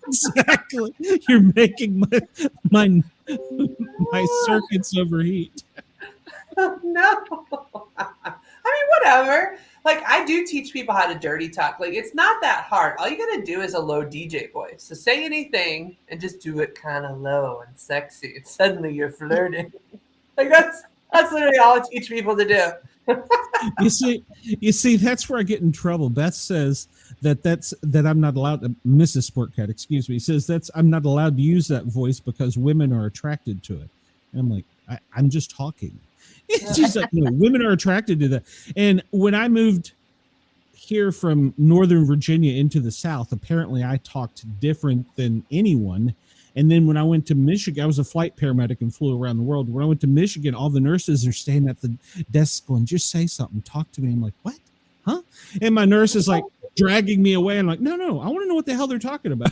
exactly. You're making my circuits overheat. No. I mean, whatever. Like, I do teach people how to dirty talk. Like, it's not that hard. All you got to do is a low DJ voice. So say anything and just do it kind of low and sexy. And suddenly you're flirting. Like, that's literally all I teach people to do. You see, that's where I get in trouble. Beth says that I'm not allowed to, Mrs. Sportcat, excuse me, says I'm not allowed to use that voice because women are attracted to it. And I'm like, I'm just talking. She's like, no, women are attracted to that. And when I moved here from Northern Virginia into the South, apparently I talked different than anyone. And then when I went to Michigan, I was a flight paramedic and flew around the world. When I went to Michigan, all the nurses are standing at the desk going, "Just say something, talk to me." I'm like, "What? Huh?" And my nurse is like dragging me away. I'm like, no, I want to know what the hell they're talking about.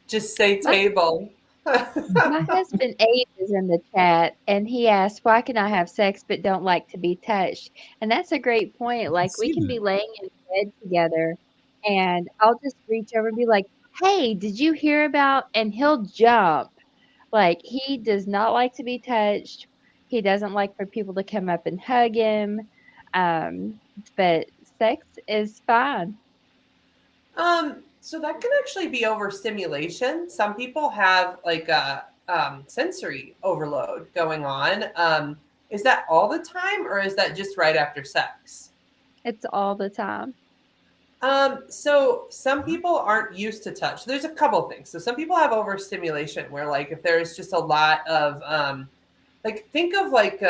Just say table. My husband Abe is in the chat, and he asked, "Why can I have sex but don't like to be touched?" And that's a great point. Like we see can that. be laying in bed together, and I'll just reach over and be like, "Hey, did you hear about?" And he'll jump. Like he does not like to be touched. He doesn't like for people to come up and hug him. Um, but sex is fine. So that can actually be overstimulation. Some people have like a sensory overload going on. Is that all the time, or is that just right after sex? It's all the time. So some people aren't used to touch. There's a couple things. So some people have overstimulation where like if there's just a lot of like think of like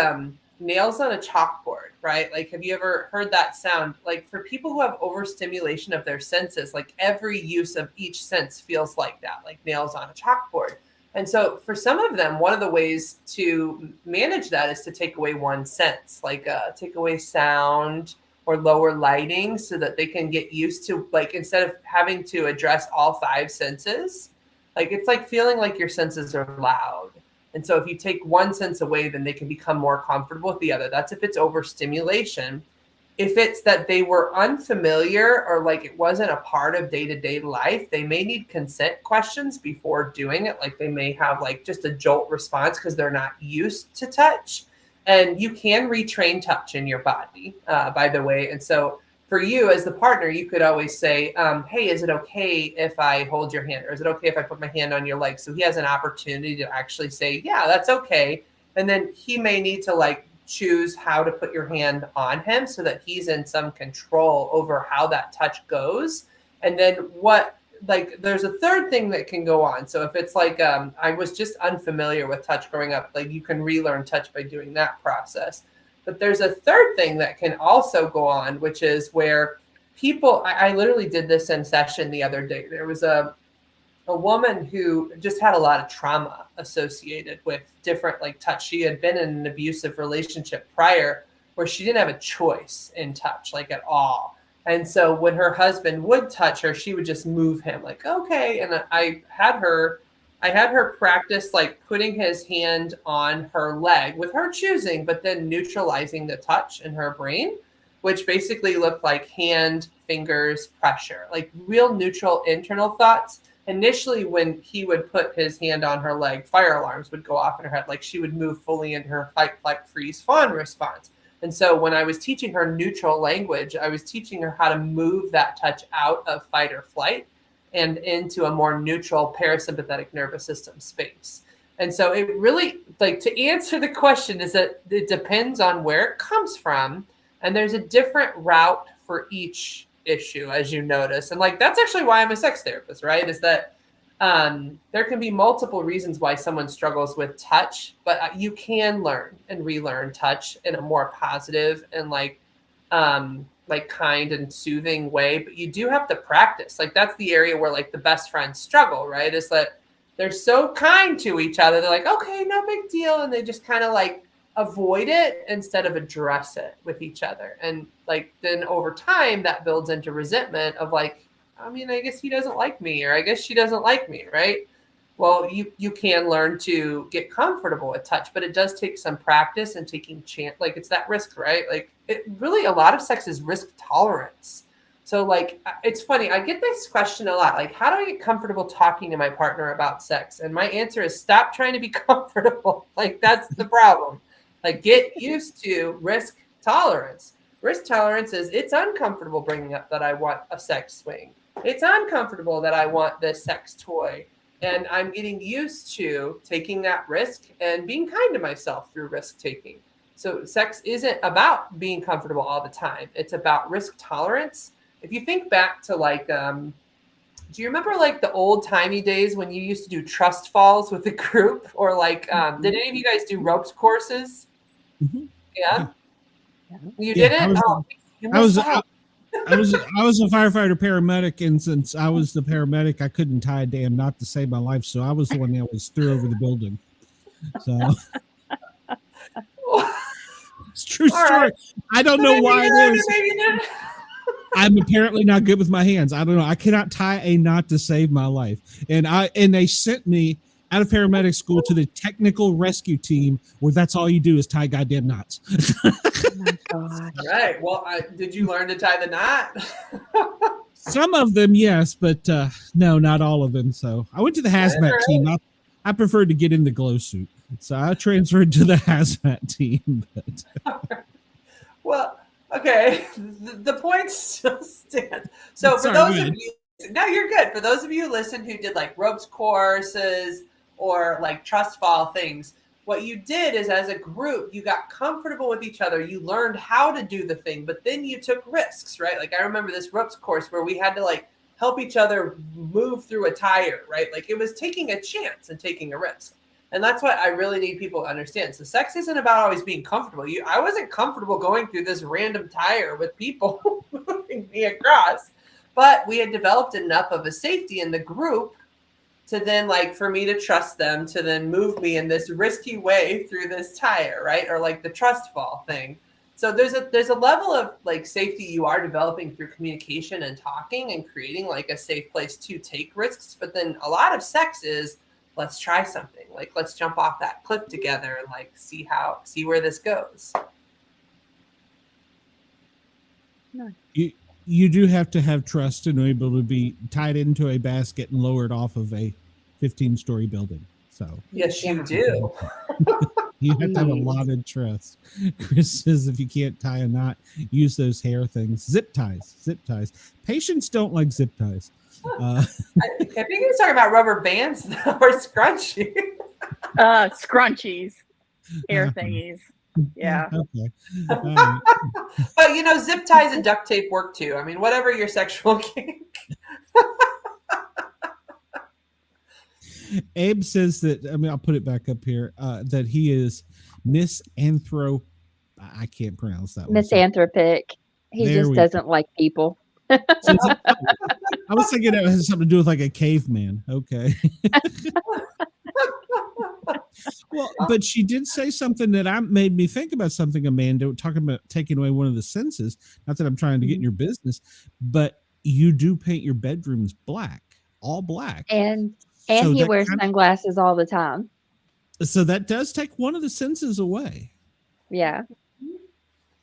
nails on a chalkboard, right? Like have you ever heard that sound? Like for people who have overstimulation of their senses, like every use of each sense feels like that, like nails on a chalkboard. And so for some of them, one of the ways to manage that is to take away one sense, like take away sound or lower lighting so that they can get used to, like, instead of having to address all five senses, like it's like feeling like your senses are loud. And so if you take one sense away, then they can become more comfortable with the other. That's if it's overstimulation. If it's that they were unfamiliar or like it wasn't a part of day-to-day life, they may need consent questions before doing it. Like they may have like just a jolt response because they're not used to touch. And you can retrain touch in your body, by the way. And so for you as the partner, you could always say, hey, is it okay if I hold your hand? Or is it okay if I put my hand on your leg? So he has an opportunity to actually say, yeah, that's okay. And then he may need to like choose how to put your hand on him so that he's in some control over how that touch goes. And then like there's a third thing that can go on. So if it's like I was just unfamiliar with touch growing up, like you can relearn touch by doing that process. But there's a third thing that can also go on, which is where people, I literally did this in session the other day. There was a woman who just had a lot of trauma associated with different like touch. She had been in an abusive relationship prior where she didn't have a choice in touch, like at all. And so when her husband would touch her, she would just move him like, okay. And I had her practice like putting his hand on her leg with her choosing, but then neutralizing the touch in her brain, which basically looked like hand, fingers, pressure, like real neutral internal thoughts. Initially, when he would put his hand on her leg, fire alarms would go off in her head. Like she would move fully into her fight, flight, freeze, fawn response. And so when I was teaching her neutral language, I was teaching her how to move that touch out of fight or flight and into a more neutral parasympathetic nervous system space. And so it really, like, to answer the question is that it depends on where it comes from. And there's a different route for each issue, as you notice. And like, that's actually why I'm a sex therapist, right? Is that there can be multiple reasons why someone struggles with touch, but you can learn and relearn touch in a more positive and like kind and soothing way. But you do have to practice. Like that's the area where like the best friends struggle, right? Is that they're so kind to each other. They're like, okay, no big deal. And they just kind of like avoid it instead of address it with each other. And like, then over time that builds into resentment of like, I mean, I guess he doesn't like me, or I guess she doesn't like me, right? Well, you can learn to get comfortable with touch, but it does take some practice and taking chance. Like it's that risk, right? Like it really, a lot of sex is risk tolerance. So like, it's funny. I get this question a lot. Like, how do I get comfortable talking to my partner about sex? And my answer is stop trying to be comfortable. Like that's the problem. Like get used to risk tolerance. Risk tolerance is it's uncomfortable bringing up that I want a sex swing. It's uncomfortable that I want this sex toy. And I'm getting used to taking that risk and being kind to myself through risk taking. So sex isn't about being comfortable all the time. It's about risk tolerance. If you think back to like, do you remember like the old timey days when you used to do trust falls with a group, or like, did any of you guys do ropes courses? Mm-hmm. Yeah. You didn't? I was a firefighter paramedic, and since I was the paramedic, I couldn't tie a damn knot to save my life. So I was the one that was threw over the building. So it's true story. Right. I don't know why it is. I'm apparently not good with my hands. I don't know. I cannot tie a knot to save my life. And they sent me out of paramedic school to the technical rescue team, where that's all you do is tie goddamn knots. Oh my gosh. All right. Well, did you learn to tie the knot? Some of them, yes, but no, not all of them. So I went to the hazmat team. I preferred to get in the glow suit, so I transferred to the hazmat team. But. Well, okay, the point still stands. So for Sorry, those of you, no, you're good. For those of you who listened who did like ropes courses or like trust fall things, what you did is as a group, you got comfortable with each other. You learned how to do the thing, but then you took risks, right? Like I remember this ropes course where we had to like help each other move through a tire, right? Like it was taking a chance and taking a risk. And that's what I really need people to understand. So sex isn't about always being comfortable. I wasn't comfortable going through this random tire with people moving me across, but we had developed enough of a safety in the group to then like for me to trust them to then move me in this risky way through this tire, right? Or like the trust fall thing. So there's a level of like safety you are developing through communication and talking and creating like a safe place to take risks. But then a lot of sex is let's try something, like let's jump off that cliff together and like see where this goes. You do have to have trust and be able to be tied into a basket and lowered off of a 15-story building. So yes, you do. You have to have a lot of trust. Chris says if you can't tie a knot, use those hair things. Zip ties. Patients don't like zip ties. I think he was talking about rubber bands or scrunchies. Scrunchies, hair thingies. Yeah. Okay. But you know, zip ties and duct tape work too. I mean, whatever your sexual kink. Abe says that, I mean, I'll put it back up here, that he is I can't pronounce that one. Misanthropic. He just doesn't like people. I was thinking it has something to do with like a caveman. Okay. Well, but she did say something that made me think about something, Amanda, talking about taking away one of the senses. Not that I'm trying to get in your business, but you do paint your bedrooms black, all black. And he wears sunglasses all the time. So that does take one of the senses away. Yeah.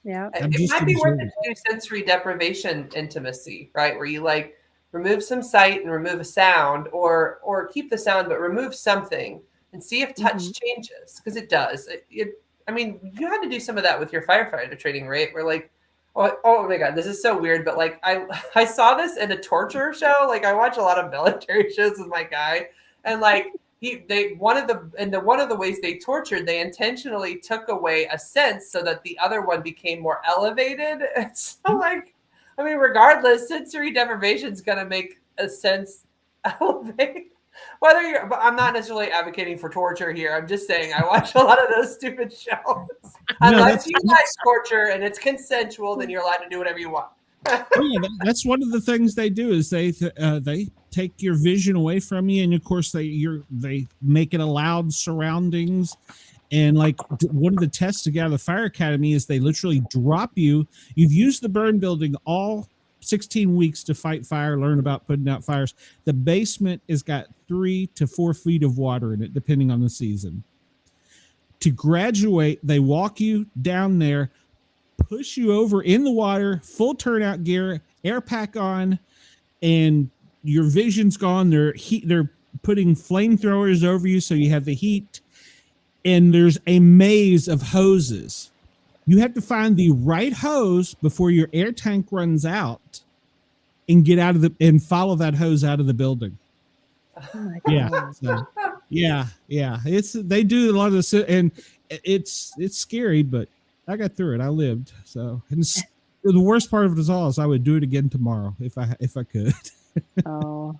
Yeah. It might be worth it to do sensory deprivation intimacy, right? Where you like remove some sight and remove a sound, or keep the sound but remove something and see if touch changes, because it does. I mean, you had to do some of that with your firefighter training, right? Where like, oh my God, this is so weird, but like I saw this in a torture show. Like I watch a lot of military shows with my guy, and like one of the ways they tortured, they intentionally took away a sense so that the other one became more elevated. And so like, I mean, regardless, sensory deprivation is going to make a sense elevate. But I'm not necessarily advocating for torture here. I'm just saying I watch a lot of those stupid shows. Unless you like torture and it's consensual, then you're allowed to do whatever you want. Yeah, that's one of the things they do is they take your vision away from you, and of course they make it allowed surroundings. And like one of the tests to get out of the fire academy is they literally drop you. You've used the burn building all 16 weeks to fight fire, learn about putting out fires. The basement has got 3 to 4 feet of water in it, depending on the season. To graduate, they walk you down there, push you over in the water, full turnout gear, air pack on, and your vision's gone. They're putting flamethrowers over you so you have the heat. And there's a maze of hoses. You have to find the right hose before your air tank runs out and get out of and follow that hose out of the building. Oh my Yeah. God. So, yeah. They do a lot of this, and it's scary, but I got through it. I lived. So, and the worst part of it all is I would do it again tomorrow if I could. Oh.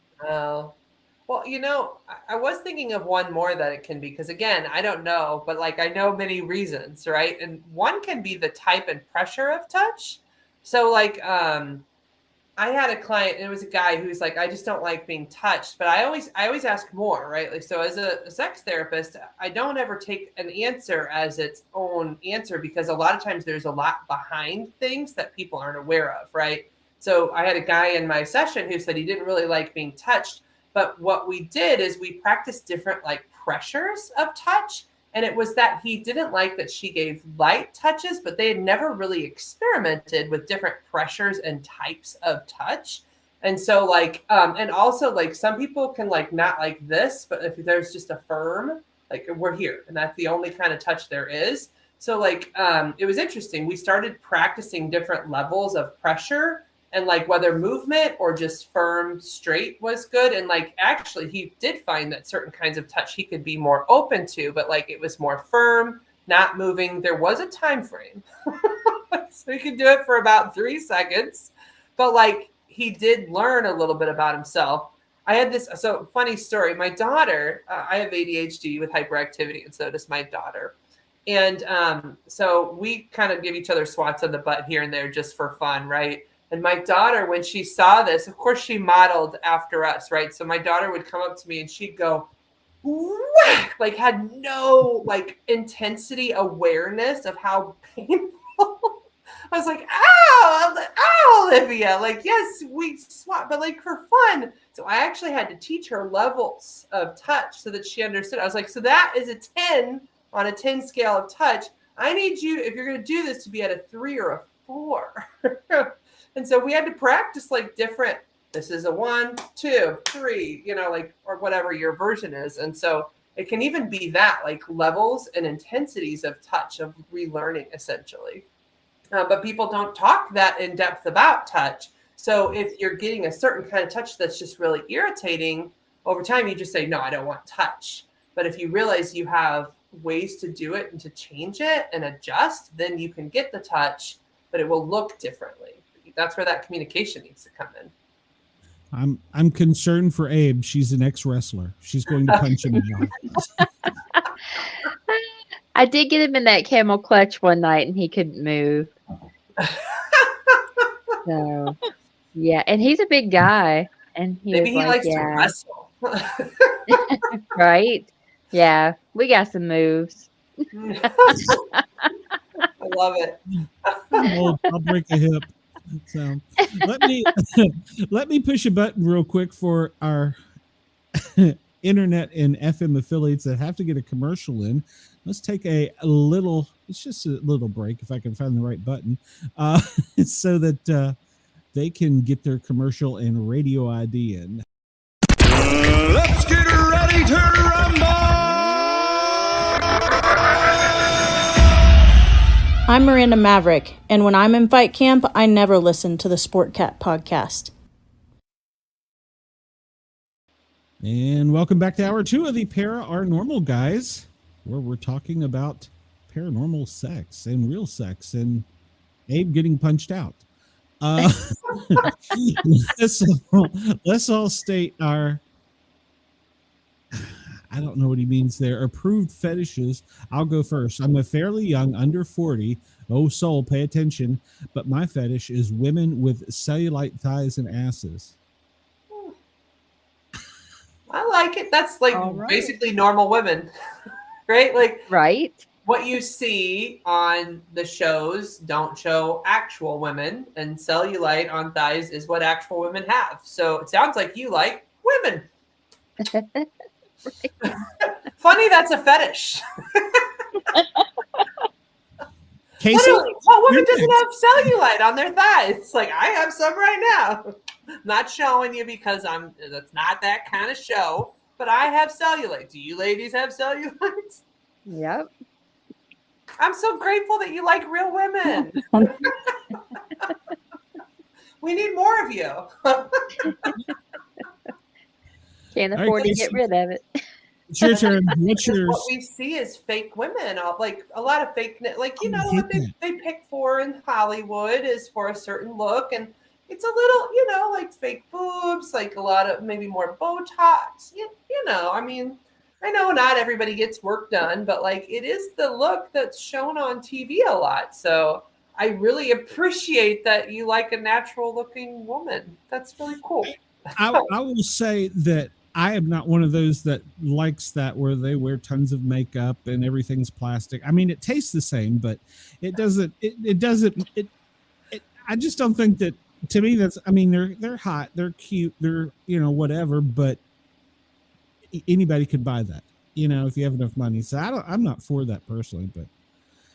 Well, you know, I was thinking of one more that it can be, because again, I don't know, but like I know many reasons, right? And one can be the type and pressure of touch. So like I had a client, and it was a guy who's like, I just don't like being touched, but I always ask more, right? Like, so as a sex therapist, I don't ever take an answer as its own answer, because a lot of times there's a lot behind things that people aren't aware of, right? So I had a guy in my session who said he didn't really like being touched, But what we did is we practiced different like pressures of touch. And it was that he didn't like that she gave light touches, but they had never really experimented with different pressures and types of touch. And so like, and also like some people can like not like this, but if there's just a firm, like we're here and that's the only kind of touch there is. So like, it was interesting. We started practicing different levels of pressure and like whether movement or just firm straight was good. And like, actually he did find that certain kinds of touch he could be more open to, but like it was more firm, not moving. There was a time frame. So he could do it for about 3 seconds, but like he did learn a little bit about himself. I had this, so funny story. My daughter, I have ADHD with hyperactivity and so does my daughter. And so we kind of give each other swats on the butt here and there just for fun, right? And my daughter, when she saw this, of course, she modeled after us, right? So my daughter would come up to me and she'd go, whack, like had no like intensity awareness of how painful. I was like, ow, Olivia. Like, yes, we swap, but like for fun. So I actually had to teach her levels of touch so that she understood. I was like, so that is a 10 on a 10 scale of touch. I need you, if you're going to do this, to be at a 3 or a 4. And so we had to practice like different, this is a 1, 2, 3, you know, like, or whatever your version is. And so it can even be that like levels and intensities of touch, of relearning essentially. But people don't talk that in depth about touch. So if you're getting a certain kind of touch that's just really irritating, over time, you just say, no, I don't want touch. But if you realize you have ways to do it and to change it and adjust, then you can get the touch, but it will look differently. That's where that communication needs to come in. I'm concerned for Abe. She's an ex-wrestler. She's going to punch him in the eye. I did get him in that camel clutch one night and he couldn't move. So, yeah. And he's a big guy. And Maybe he likes yeah. to wrestle. Right? Yeah. We got some moves. I love it. I'll break a hip. So let me push a button real quick for our internet and FM affiliates that have to get a commercial in. Let's take it's just a little break if I can find the right button, so that they can get their commercial and radio ID in. Let's get ready to rumble! I'm Miranda Maverick, and when I'm in fight camp, I never listen to the Sport Cat podcast. And welcome back to hour 2 of the Paranormal Guys, where we're talking about paranormal sex and real sex and Abe getting punched out. Let's all state our, I don't know what he means there, approved fetishes. I'll go first. I'm a fairly young, under 40. Oh, soul, pay attention. But my fetish is women with cellulite thighs and asses. I like it. That's like basically normal women, right? Like, right. What you see on the shows don't show actual women, and cellulite on thighs is what actual women have. So it sounds like you like women. Funny, that's a fetish. Casey, what woman doesn't have cellulite on their thighs? Like, I have some right now. Not showing you because that's not that kind of show, but I have cellulite. Do you ladies have cellulite? Yep. I'm so grateful that you like real women. We need more of you. Can't afford to get rid of it. It's your turn. What's yours? What we see is fake women, like a lot of fake, like, you know, what they pick for in Hollywood is for a certain look. And it's a little, you know, like fake boobs, like a lot of maybe more Botox, you know, I mean, I know not everybody gets work done, but like it is the look that's shown on TV a lot. So I really appreciate that you like a natural looking woman. That's really cool. I will say that I am not one of those that likes that where they wear tons of makeup and everything's plastic. I mean, it tastes the same, but it doesn't, I just don't think that, to me, that's, I mean, they're hot, they're cute, they're, you know, whatever, but anybody could buy that, if you have enough money. So I'm not for that personally, but.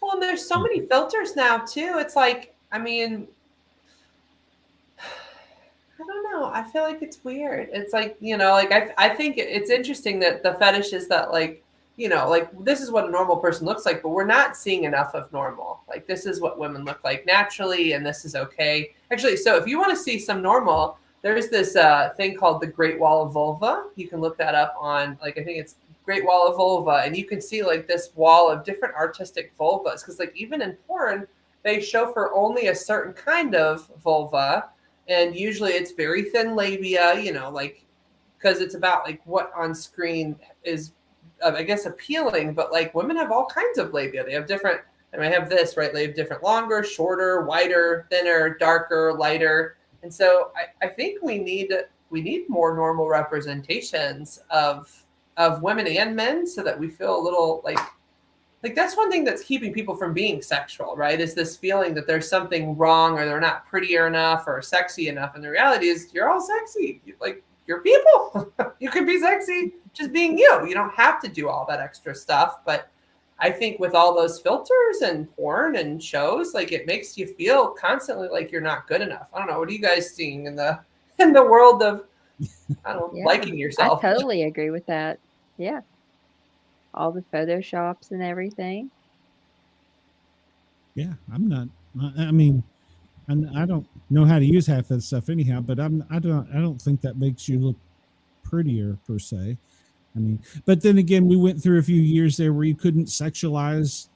Well, and there's so many filters now too. It's like, I mean, I don't know. I feel like it's weird. It's like, like I think it's interesting that the fetish is that like, like this is what a normal person looks like, but we're not seeing enough of normal. Like this is what women look like naturally, and this is okay. Actually, so if you want to see some normal, there's this thing called the Great Wall of Vulva. You can look that up on, like, I think it's Great Wall of Vulva, and you can see like this wall of different artistic vulvas, because like even in porn, they show for only a certain kind of vulva. And usually it's very thin labia, like, because it's about like what on screen is, I guess, appealing. But like women have all kinds of labia. They have different, and I have this, right? They have different, longer, shorter, wider, thinner, darker, lighter. And so I think we need more normal representations of women and men, so that we feel a little like that's one thing that's keeping people from being sexual, right? Is this feeling that there's something wrong, or they're not prettier enough or sexy enough. And the reality is you're all sexy. You're people. You can be sexy just being you. You don't have to do all that extra stuff. But I think with all those filters and porn and shows, like it makes you feel constantly like you're not good enough. I don't know. What are you guys seeing in the world of, I don't know, liking yourself? I totally agree with that. Yeah. All the Photoshops and everything. Yeah, I'm not. I mean, I don't know how to use half that stuff anyhow. But I don't think that makes you look prettier per se. I mean, but then again, we went through a few years there where you couldn't sexualize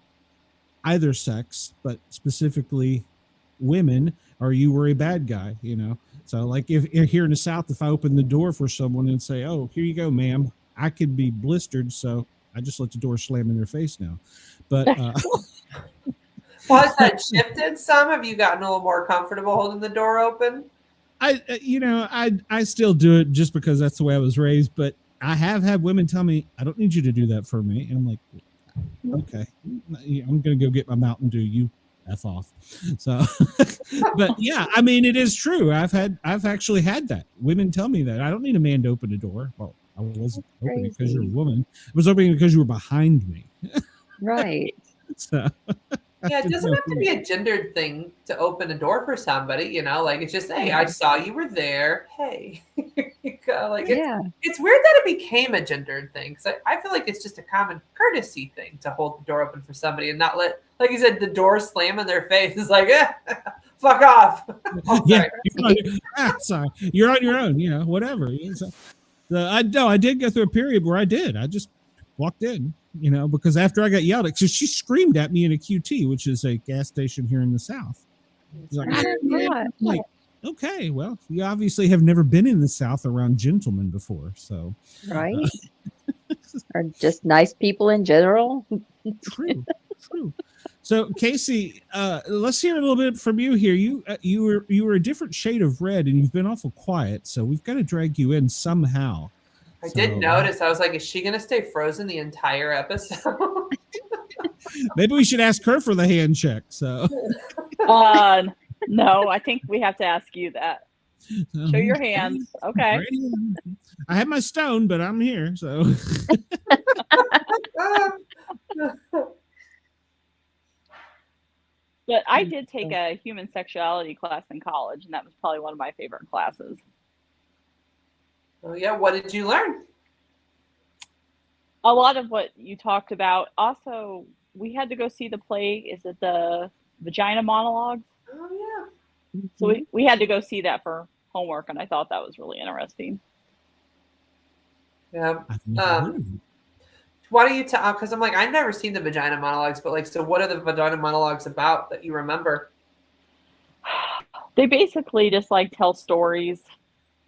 either sex, but specifically women, or you were a bad guy. So like if here in the South, if I open the door for someone and say, "Oh, here you go, ma'am," I could be blistered. So I just let the door slam in their face now. But well, has that shifted some? Have you gotten a little more comfortable holding the door open? I still do it just because that's the way I was raised. But I have had women tell me, "I don't need you to do that for me," and I'm like, "Okay, I'm gonna go get my Mountain Dew. You F off." So, but yeah, I mean, it is true. I've actually had that. Women tell me that I don't need a man to open a door. Well, I wasn't opening it because you're a woman. I was opening it because you were behind me. Right. So, yeah, it doesn't have to be a gendered thing to open a door for somebody, like it's just, hey, I saw you were there. Hey, here you go. Like, it's weird that it became a gendered thing, because I feel like it's just a common courtesy thing to hold the door open for somebody and not let, like you said, the door slam in their face. It's like, fuck off. Yeah, sorry, you're on your own. Whatever. So I did go through a period where I just walked in, because after I got yelled at, because she screamed at me in a QT, which is a gas station here in the South. Like, I'm like, okay, well, you obviously have never been in the South around gentlemen before, so. Right. Or just nice people in general. True. So Casey, let's hear a little bit from you here. You were a different shade of red, and you've been awful quiet, so we've got to drag you in somehow. I did notice. I was like, is she going to stay frozen the entire episode? Maybe we should ask her for the hand check. So, no, I think we have to ask you that. Show your hands. Okay. I have my stone, but I'm here. So. But I did take a human sexuality class in college, and that was probably one of my favorite classes. Oh, yeah. What did you learn? A lot of what you talked about. Also, we had to go see the play. Is it the Vagina Monologues? Oh, yeah. So we had to go see that for homework, and I thought that was really interesting. Yeah. Why don't you tell? Because I'm like, I've never seen the Vagina Monologues, but like, so what are the Vagina Monologues about that you remember? They basically just like tell stories,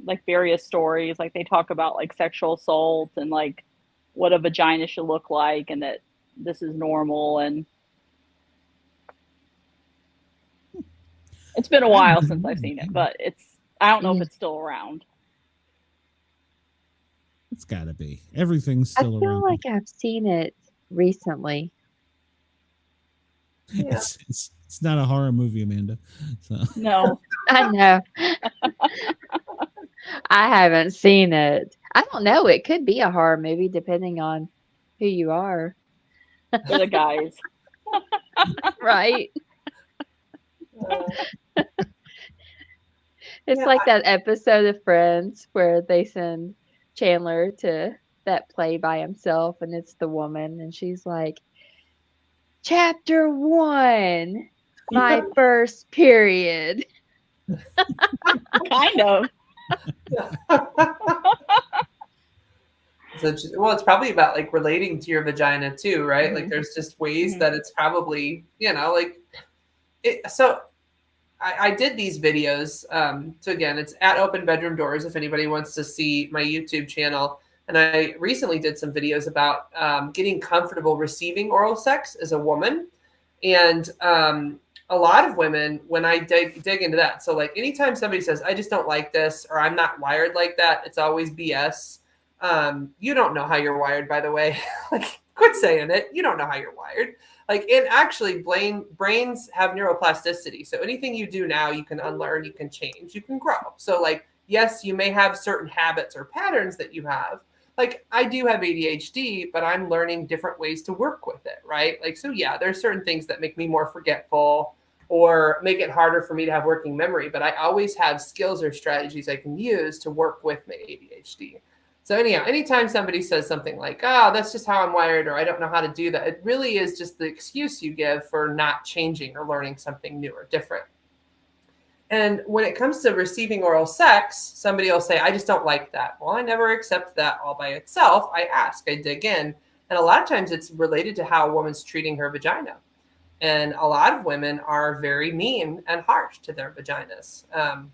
like various stories. Like they talk about like sexual assault and like what a vagina should look like, and that this is normal. And it's been a while since I've seen it, but I don't know if it's still around. It's got to be. Everything's still around. I feel like I've seen it recently. Yeah. It's not a horror movie, Amanda. So. No. I know. I haven't seen it. I don't know. It could be a horror movie depending on who you are, For the guys. right? It's Yeah, like that episode of Friends where they send Chandler to that play by himself, and it's the woman, and she's like, Chapter 1, my first period. Kind of. So, well, it's probably about like relating to your vagina too, right? Like there's just ways Mhm. that it's probably, like it. So I did these videos. So again, it's at Open Bedroom Doors if anybody wants to see my YouTube channel. And I recently did some videos about getting comfortable receiving oral sex as a woman. And a lot of women, when I dig into that, so like anytime somebody says, I just don't like this, or I'm not wired like that, it's always BS. You don't know how you're wired, by the way. Like, quit saying it. You don't know how you're wired. Like, and actually, brains have neuroplasticity. So anything you do now, you can unlearn, you can change, you can grow. So, like, yes, you may have certain habits or patterns that you have. Like, I do have ADHD, but I'm learning different ways to work with it, right? Like, so yeah, there's certain things that make me more forgetful or make it harder for me to have working memory. But I always have skills or strategies I can use to work with my ADHD. So anyhow, anytime somebody says something like, oh, that's just how I'm wired, or I don't know how to do that, it really is just the excuse you give for not changing or learning something new or different. And when it comes to receiving oral sex, somebody will say, I just don't like that. Well, I never accept that all by itself. I ask, I dig in. And a lot of times it's related to how a woman's treating her vagina. And a lot of women are very mean and harsh to their vaginas.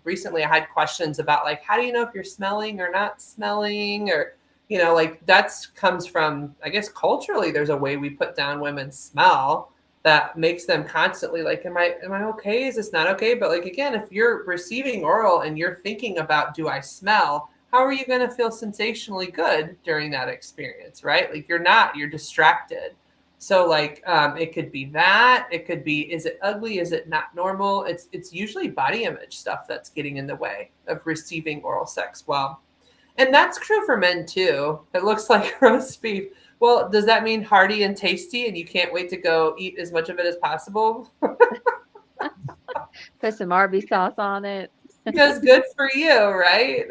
Recently, I had questions about like, how do you know if you're smelling or not smelling? Or, like that's comes from, I guess, culturally, there's a way we put down women's smell that makes them constantly like, am I okay? Is this not okay? But like, again, if you're receiving oral and you're thinking about, do I smell? How are you going to feel sensationally good during that experience, right? Like you're distracted. So like it could be that, it could be, is it ugly? Is it not normal? It's usually body image stuff that's getting in the way of receiving oral sex well. And that's true for men too. It looks like roast beef. Well, does that mean hearty and tasty and you can't wait to go eat as much of it as possible? Put some Arby's sauce on it. Because good for you, right?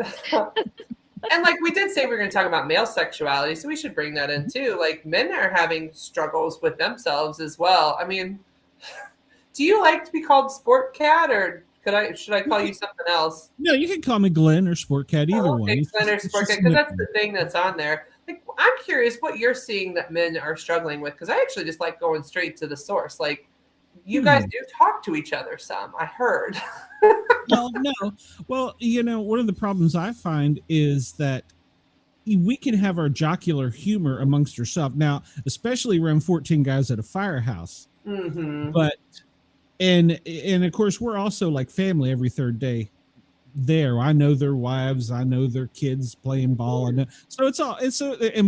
And like we did say, we were going to talk about male sexuality, so we should bring that in too. Like men are having struggles with themselves as well. I mean, do you like to be called Sport Cat, or should I call you something else? No, you can call me Glenn or Sport Cat, either one. Glenn or Sport Cat, because that's the thing that's on there. Like, I'm curious what you're seeing that men are struggling with, because I actually just like going straight to the source. Like, you guys do talk to each other some, I heard. Well, no. Well, one of the problems I find is that we can have our jocular humor amongst ourselves. Now, especially around 14 guys at a firehouse. Mm-hmm. But, and of course, we're also like family every third day there. I know their wives. I know their kids playing ball. And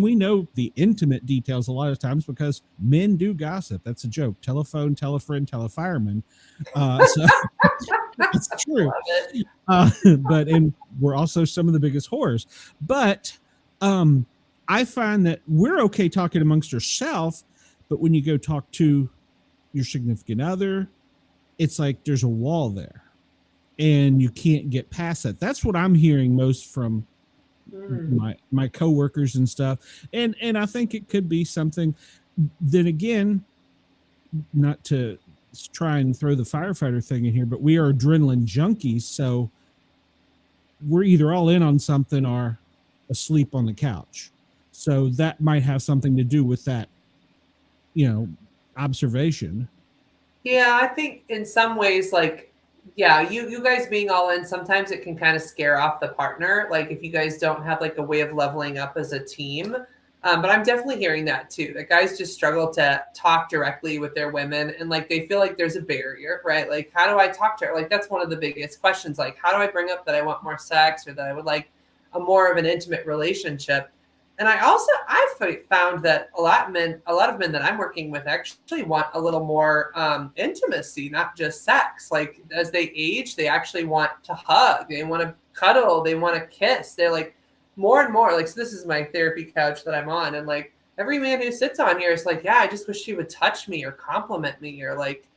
we know the intimate details a lot of times because men do gossip. That's a joke. Telephone, tell a friend, tell a fireman. So it's true. And we're also some of the biggest whores. But I find that we're okay talking amongst ourselves, but when you go talk to your significant other, it's like there's a wall there and you can't get past that. That's what I'm hearing most from my coworkers and stuff. And I think it could be something. Then again, not to try and throw the firefighter thing in here, but we are adrenaline junkies, so we're either all in on something or asleep on the couch. So that might have something to do with that, observation. Yeah, I think in some ways, like, yeah, you guys being all in, sometimes it can kind of scare off the partner. Like if you guys don't have like a way of leveling up as a team. But I'm definitely hearing that too. That guys just struggle to talk directly with their women, and like they feel like there's a barrier, right? Like, how do I talk to her? Like that's one of the biggest questions. Like, how do I bring up that I want more sex or that I would like a more of an intimate relationship? And I've found that a lot of men that I'm working with actually want a little more intimacy, not just sex. Like as they age, they actually want to hug, they want to cuddle, they want to kiss. They're like, more and more, like, so this is my therapy couch that I'm on, and like every man who sits on here is like, yeah, I just wish she would touch me or compliment me or like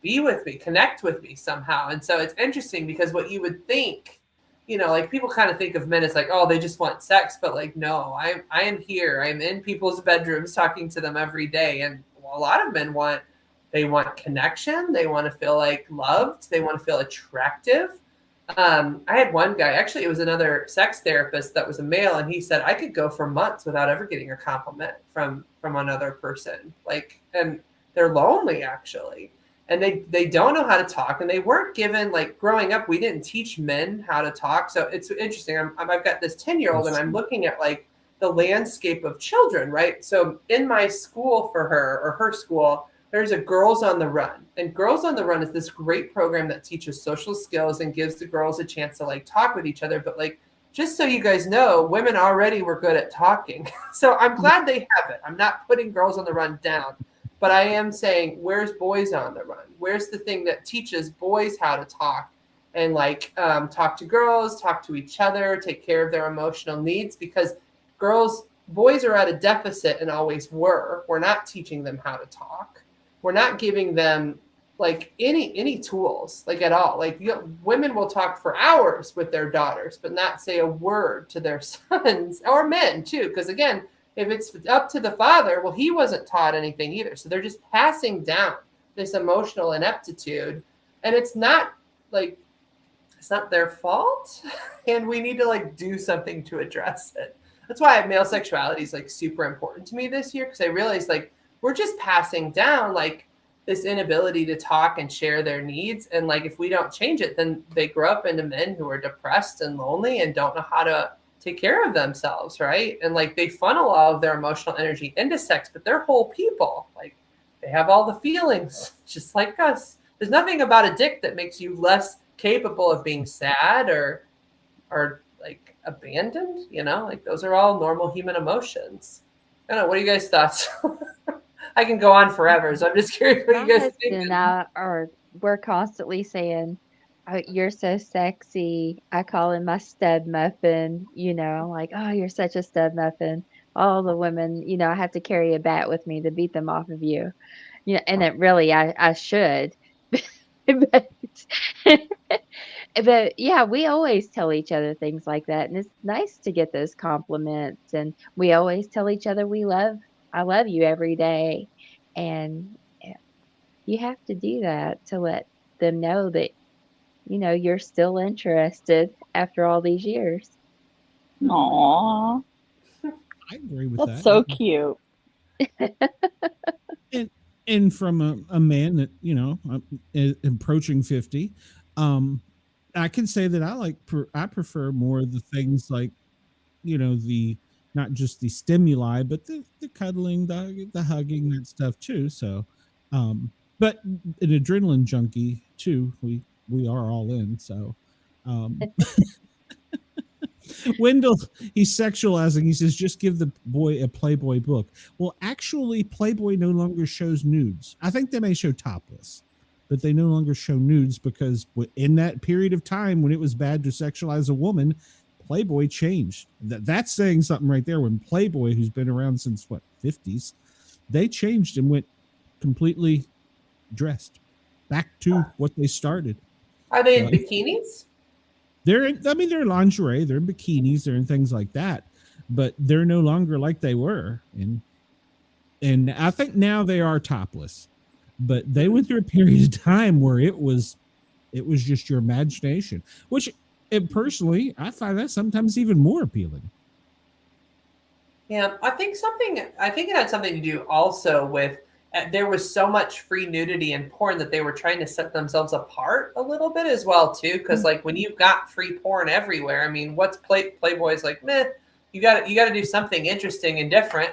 be with me, connect with me somehow. And so it's interesting because what you would think, you know, like people kind of think of men as like, oh, they just want sex, but like, no, I am here. I'm in people's bedrooms talking to them every day. And a lot of men want connection. They want to feel like loved. They want to feel attractive. I had one guy, actually, it was another sex therapist that was a male, and he said I could go for months without ever getting a compliment from another person. Like, and they're lonely actually, and they don't know how to talk, and they weren't given, like, growing up, we didn't teach men how to talk. So it's interesting. I've got this 10-year-old, and I'm looking at like the landscape of children, right? So in my school for her, or her school, there's a Girls on the Run. And Girls on the Run is this great program that teaches social skills and gives the girls a chance to like talk with each other. But like, just so you guys know, women already were good at talking. So I'm glad they have it. I'm not putting Girls on the Run down, but I am saying, where's Boys on the Run? Where's the thing that teaches boys how to talk and like talk to girls, talk to each other, take care of their emotional needs? Because boys are at a deficit and always were. We're not teaching them how to talk. We're not giving them like any tools, like at all. Like, women will talk for hours with their daughters, but not say a word to their sons, or men too. Because again, if it's up to the father, well, he wasn't taught anything either. So they're just passing down this emotional ineptitude, and it's not their fault. And we need to like do something to address it. That's why male sexuality is like super important to me this year, because I realized like we're just passing down like this inability to talk and share their needs. And like, if we don't change it, then they grow up into men who are depressed and lonely and don't know how to take care of themselves, right? And like, they funnel all of their emotional energy into sex, but they're whole people. Like, they have all the feelings just like us. There's nothing about a dick that makes you less capable of being sad or like abandoned, you know? Like, those are all normal human emotions. I don't know. What are you guys' thoughts? I can go on forever, so I'm just curious what you guys think. And we're constantly saying, oh, you're so sexy. I call him my stud muffin, you know, like, oh, you're such a stud muffin. All the women, you know, I have to carry a bat with me to beat them off of you. You know, and it really, I should. but, but yeah, we always tell each other things like that. And it's nice to get those compliments. And we always tell each other I love you every day. And you have to do that to let them know that, you know, you're still interested after all these years. Aww. I agree with That's that. so cute. And from a man that, you know, approaching 50, I can say that I prefer more of the things like, you know, not just the stimuli, but the cuddling, the hugging, that stuff too. So, but an adrenaline junkie too. We are all in. So, Wendell, he's sexualizing. He says, just give the boy a Playboy book. Well, actually, Playboy no longer shows nudes. I think they may show topless, but they no longer show nudes, because in that period of time when it was bad to sexualize a woman, Playboy changed. That's saying something right there. When Playboy, who's been around since 50s, they changed and went completely dressed back to what they started. Are they in bikinis? They're in lingerie, they're in bikinis, they're in things like that, but they're no longer like they were. And I think now they are topless, but they went through a period of time where it was just your imagination, which personally, I find that sometimes even more appealing. Yeah, I think it had something to do also with there was so much free nudity and porn that they were trying to set themselves apart a little bit as well too. Because like, when you've got free porn everywhere, I mean, what's Playboy's like? Meh. You got to do something interesting and different.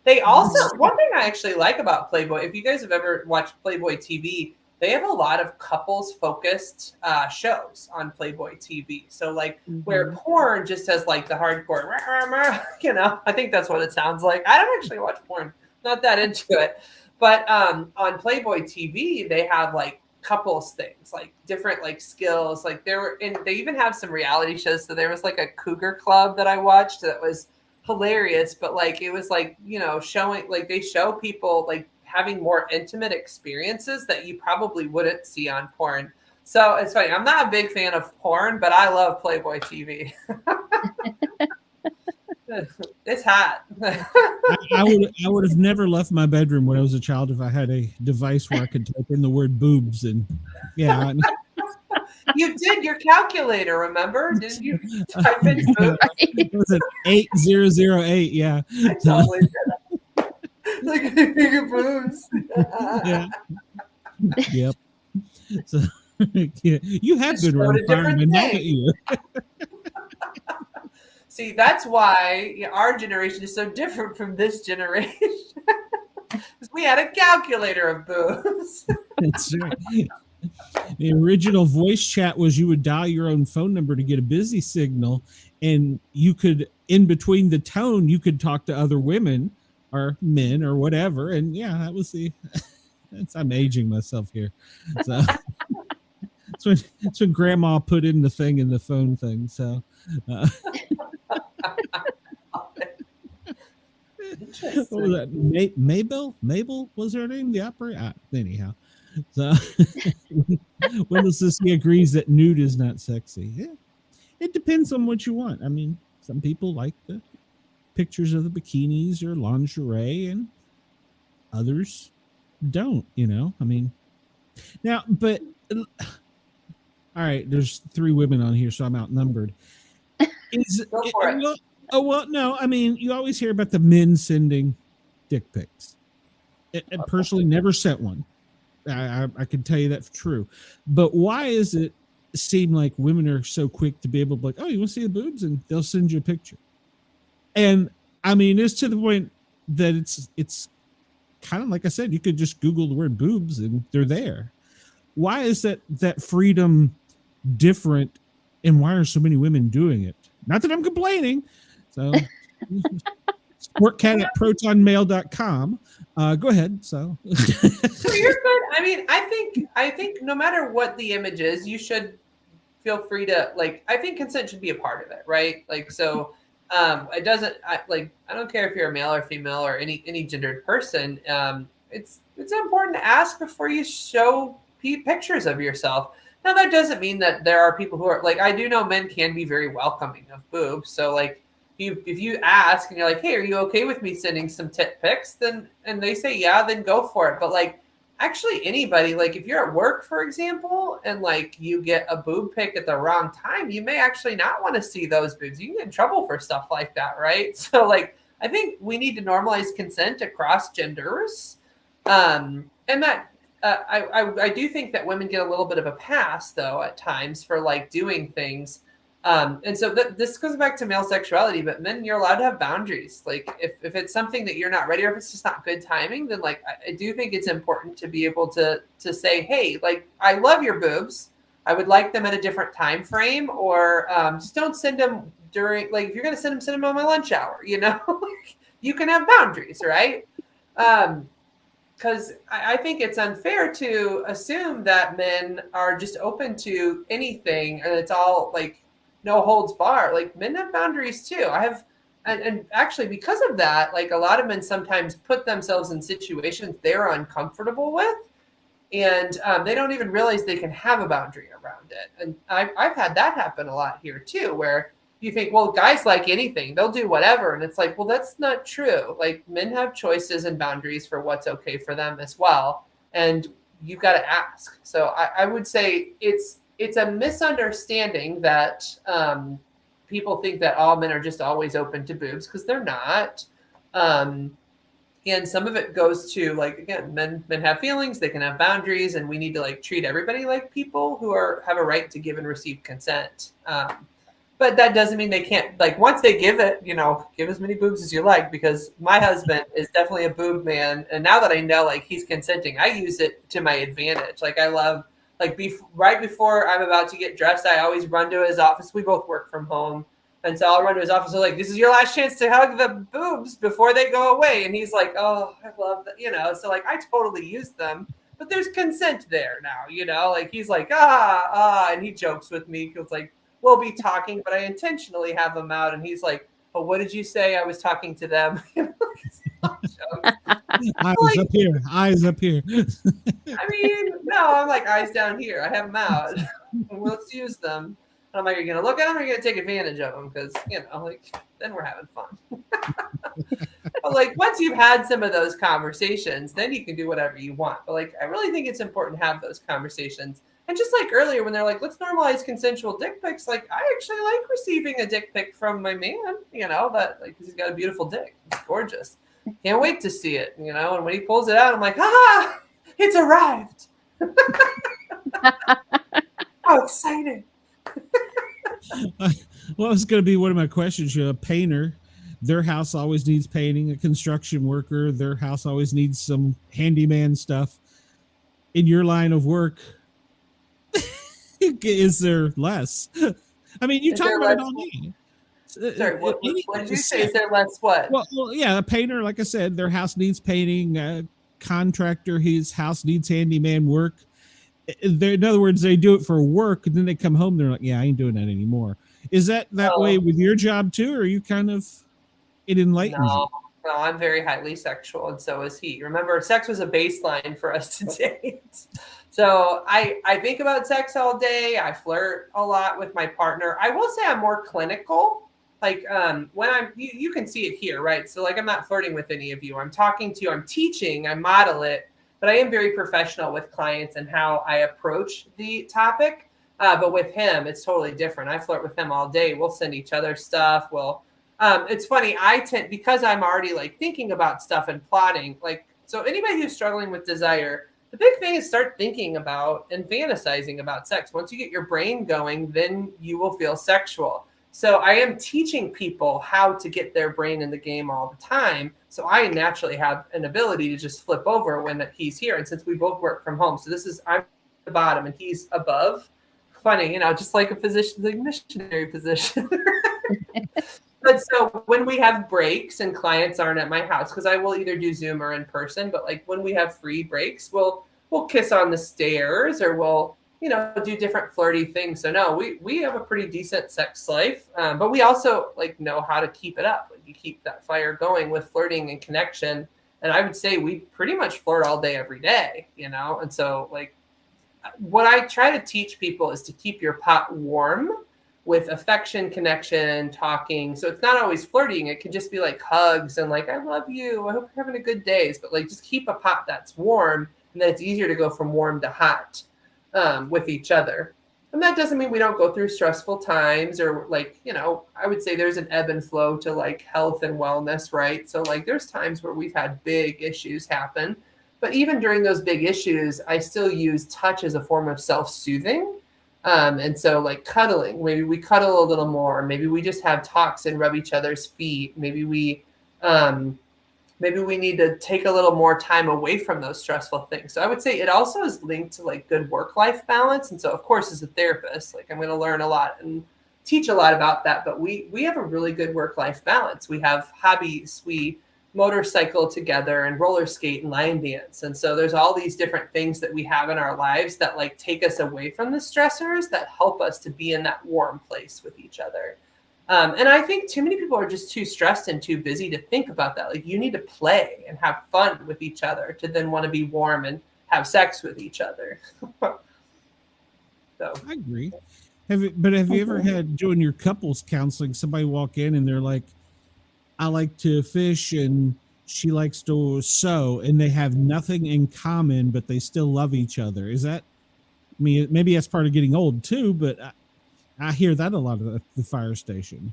They also, one thing I actually like about Playboy, if you guys have ever watched Playboy TV, they have a lot of couples focused shows on Playboy TV. So like, where porn just has like the hardcore, you know, I think that's what it sounds like. I don't actually watch porn, not that into it. But on Playboy TV, they have like couples things, like different like skills. Like they even have some reality shows. So there was like a cougar club that I watched that was hilarious, but like it was like, showing, like they show people like having more intimate experiences that you probably wouldn't see on porn. So it's funny. I'm not a big fan of porn, but I love Playboy TV. It's hot. I would have never left my bedroom when I was a child if I had a device where I could type in the word boobs, and yeah. You did your calculator, remember? Didn't you type in boobs? It was an 8008, yeah. I totally did it. Like boobs. Yeah. Yep. So yeah, you have been around firemen, haven't you? See, that's why our generation is so different from this generation. We had a calculator of boobs. That's right. The original voice chat was you would dial your own phone number to get a busy signal, and you could, in between the tone, you could talk to other women or men or whatever. And yeah, that was I'm aging myself here. So that's when grandma put in the thing in the phone thing. So what was that? Mabel was her name, the operator? Anyhow, so when the sissy agrees that nude is not sexy. Yeah, it depends on what you want. I mean, some people like the pictures of the bikinis or lingerie, and others don't. I mean, now, but all right, there's 3 women on here, so I'm outnumbered. Go for it. Well, no, I mean, you always hear about the men sending dick pics. I personally never sent one. I can tell you that's true. But why is it seem like women are so quick to be able to be like, oh, you want to see the boobs? And they'll send you a picture. And I mean, it's to the point that it's kind of like I said, you could just Google the word boobs and they're there. Why is that freedom different, and why are so many women doing it? Not that I'm complaining. So sportcat at protonmail.com. Go ahead. So you're good. I mean, I think no matter what the image is, you should feel free to, like, I think consent should be a part of it, right? Like, so it doesn't, I don't care if you're a male or female or any gendered person. It's important to ask before you show pictures of yourself. Now, that doesn't mean that there are people who are, like, I do know men can be very welcoming of boobs. So, like, if you ask and you're like, hey, are you okay with me sending some tit pics? Then, and they say, yeah, then go for it. But, like, actually anybody, like, if you're at work, for example, and, like, you get a boob pic at the wrong time, you may actually not want to see those boobs. You can get in trouble for stuff like that, right? So, like, I think we need to normalize consent across genders. And that, I do think that women get a little bit of a pass, though, at times for, like, doing things. And so this goes back to male sexuality, but men, you're allowed to have boundaries. Like, if it's something that you're not ready, or if it's just not good timing, then, like, I do think it's important to be able to say, hey, like, I love your boobs. I would like them at a different time frame, or just don't send them during, like, if you're going to send them on my lunch hour, you know, you can have boundaries, right? Because I think it's unfair to assume that men are just open to anything and it's all, like, no holds bar. Like, men have boundaries too. And actually, because of that, like, a lot of men sometimes put themselves in situations they're uncomfortable with, and they don't even realize they can have a boundary around it. And I've had that happen a lot here too, where you think, well, guys like anything, they'll do whatever. And it's like, well, that's not true. Like, men have choices and boundaries for what's okay for them as well. And you've got to ask. So I would say it's a misunderstanding that people think that all men are just always open to boobs, because they're not. And some of it goes to, like, again, men have feelings, they can have boundaries, and we need to, like, treat everybody like people who have a right to give and receive consent. But that doesn't mean they can't, like, once they give it, you know, give as many boobs as you like, because my husband is definitely a boob man. And now that I know, like, he's consenting, I use it to my advantage. Like, I love, like, right before I'm about to get dressed, I always run to his office. We both work from home. And so I'll run to his office. I'm like, this is your last chance to hug the boobs before they go away. And he's like, oh, I love that, you know. So, like, I totally use them but there's consent there now, you know, like he's like, and he jokes with me. He was like, we'll be talking, but I intentionally have him out. And he's like, oh, what did you say? I was talking to them. Eyes up here. Eyes up here. I mean, no, I'm like, eyes down here. I have them out. Let's use them. And I'm like, are you going to look at them or are you going to take advantage of them? Because, you know, like, then we're having fun. But, like, once you've had some of those conversations, then you can do whatever you want. But, like, I really think it's important to have those conversations. And just like earlier when they're like, let's normalize consensual dick pics, like, I actually like receiving a dick pic from my man, you know, that, like, 'cause he's got a beautiful dick. It's gorgeous. Can't wait to see it, you know. And when he pulls it out, I'm like, it's arrived. How exciting. Well, it's going to be one of my questions. You're a painter. Their house always needs painting. A construction worker, their house always needs some handyman stuff. In your line of work, is there less? I mean, you talk about it all day. Sorry, what did you say? Is there less what? Well, yeah, a painter, like I said, their house needs painting. A contractor, his house needs handyman work. In other words, they do it for work, and then they come home. They're like, "Yeah, I ain't doing that anymore." Is that way with your job too, or are you kind of it enlightens you? No, I'm very highly sexual, and so is he. Remember, sex was a baseline for us to date. So I think about sex all day. I flirt a lot with my partner. I will say I'm more clinical. Like when you can see it here, right? So like I'm not flirting with any of you. I'm talking to you. I'm teaching. I model it. But I am very professional with clients and how I approach the topic. But with him, it's totally different. I flirt with him all day. We'll send each other stuff. It's funny. Because I'm already like thinking about stuff and plotting. Like, so anybody who's struggling with desire, the big thing is start thinking about and fantasizing about sex. Once you get your brain going, then you will feel sexual. So I am teaching people how to get their brain in the game all the time. So I naturally have an ability to just flip over when he's here. And since we both work from home, so I'm at the bottom and he's above. Funny, you know, just like a physician, like missionary position. But so when we have breaks and clients aren't at my house, because I will either do Zoom or in person, but like when we have free breaks, we'll kiss on the stairs or we'll, you know, do different flirty things. So no, we have a pretty decent sex life, but we also like know how to keep it up. Like you keep that fire going with flirting and connection. And I would say we pretty much flirt all day, every day, you know? And so like what I try to teach people is to keep your pot warm with affection, connection, talking. So it's not always flirting. It can just be like hugs and like, I love you. I hope you're having a good day. But like, just keep a pot that's warm, and then it's easier to go from warm to hot with each other. And that doesn't mean we don't go through stressful times or like, you know, I would say there's an ebb and flow to like health and wellness, right? So like there's times where we've had big issues happen, but even during those big issues, I still use touch as a form of self-soothing. And so like cuddling, maybe we cuddle a little more. Maybe we just have talks and rub each other's feet. Maybe we need to take a little more time away from those stressful things. So I would say it also is linked to like good work-life balance. And so of course, as a therapist, like I'm going to learn a lot and teach a lot about that, but we have a really good work-life balance. We have hobbies, we motorcycle together and roller skate and line dance. And so there's all these different things that we have in our lives that like take us away from the stressors that help us to be in that warm place with each other. And I think too many people are just too stressed and too busy to think about that. Like you need to play and have fun with each other to then want to be warm and have sex with each other. So I agree. Have you ever had doing your couples counseling, somebody walk in and they're like, I like to fish and she likes to sew, and they have nothing in common, but they still love each other. Is that, I mean, maybe that's part of getting old too, but I hear that a lot at the fire station.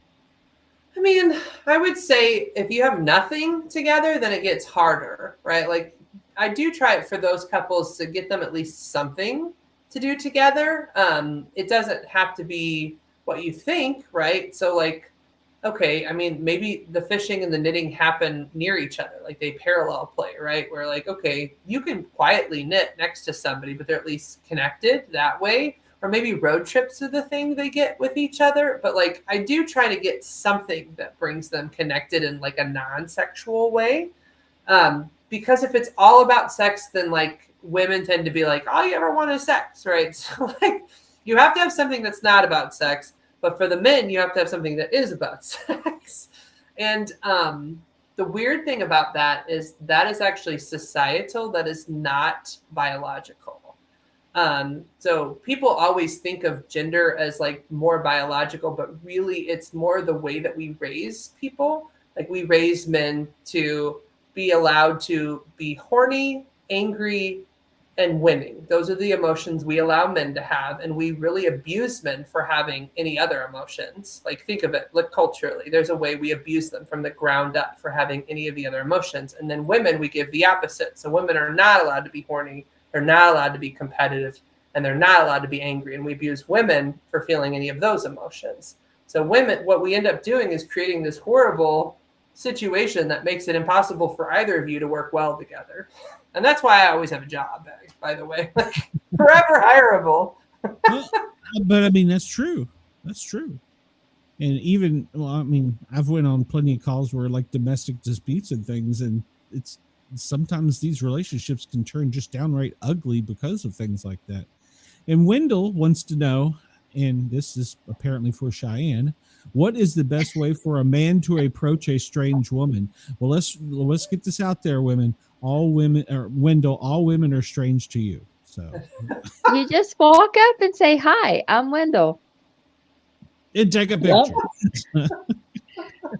I mean, I would say if you have nothing together, then it gets harder, right? Like I do try it for those couples to get them at least something to do together. It doesn't have to be what you think, right? So like, okay, I mean, maybe the fishing and the knitting happen near each other, like they parallel play, right? Where like, okay, you can quietly knit next to somebody, but they're at least connected that way. Or maybe road trips are the thing they get with each other. But like, I do try to get something that brings them connected in like a non-sexual way. Because if it's all about sex, then like women tend to be like, all you ever want is sex, right? So like you have to have something that's not about sex, but for the men, you have to have something that is about sex. And the weird thing about that is actually societal, that is not biological. So people always think of gender as like more biological, but really it's more the way that we raise people. Like we raise men to be allowed to be horny, angry, and winning. Those are the emotions we allow men to have. And we really abuse men for having any other emotions. Like think of it, like culturally, there's a way we abuse them from the ground up for having any of the other emotions. And then women, we give the opposite. So women are not allowed to be horny. They're not allowed to be competitive, and they're not allowed to be angry. And we abuse women for feeling any of those emotions. So women, what we end up doing is creating this horrible situation that makes it impossible for either of you to work well together. And that's why I always have a job, by the way. Forever hireable. Well, but I mean, that's true. That's true. And even, well, I mean, I've went on plenty of calls where like domestic disputes and things, and it's sometimes these relationships can turn just downright ugly because of things like that. And Wendell wants to know, and this is apparently for Cheyenne, what is the best way for a man to approach a strange woman? Well, let's get this out there, women. All women, or Wendell, all women are strange to you. So You just walk up and say, "Hi, I'm Wendell." and take a picture.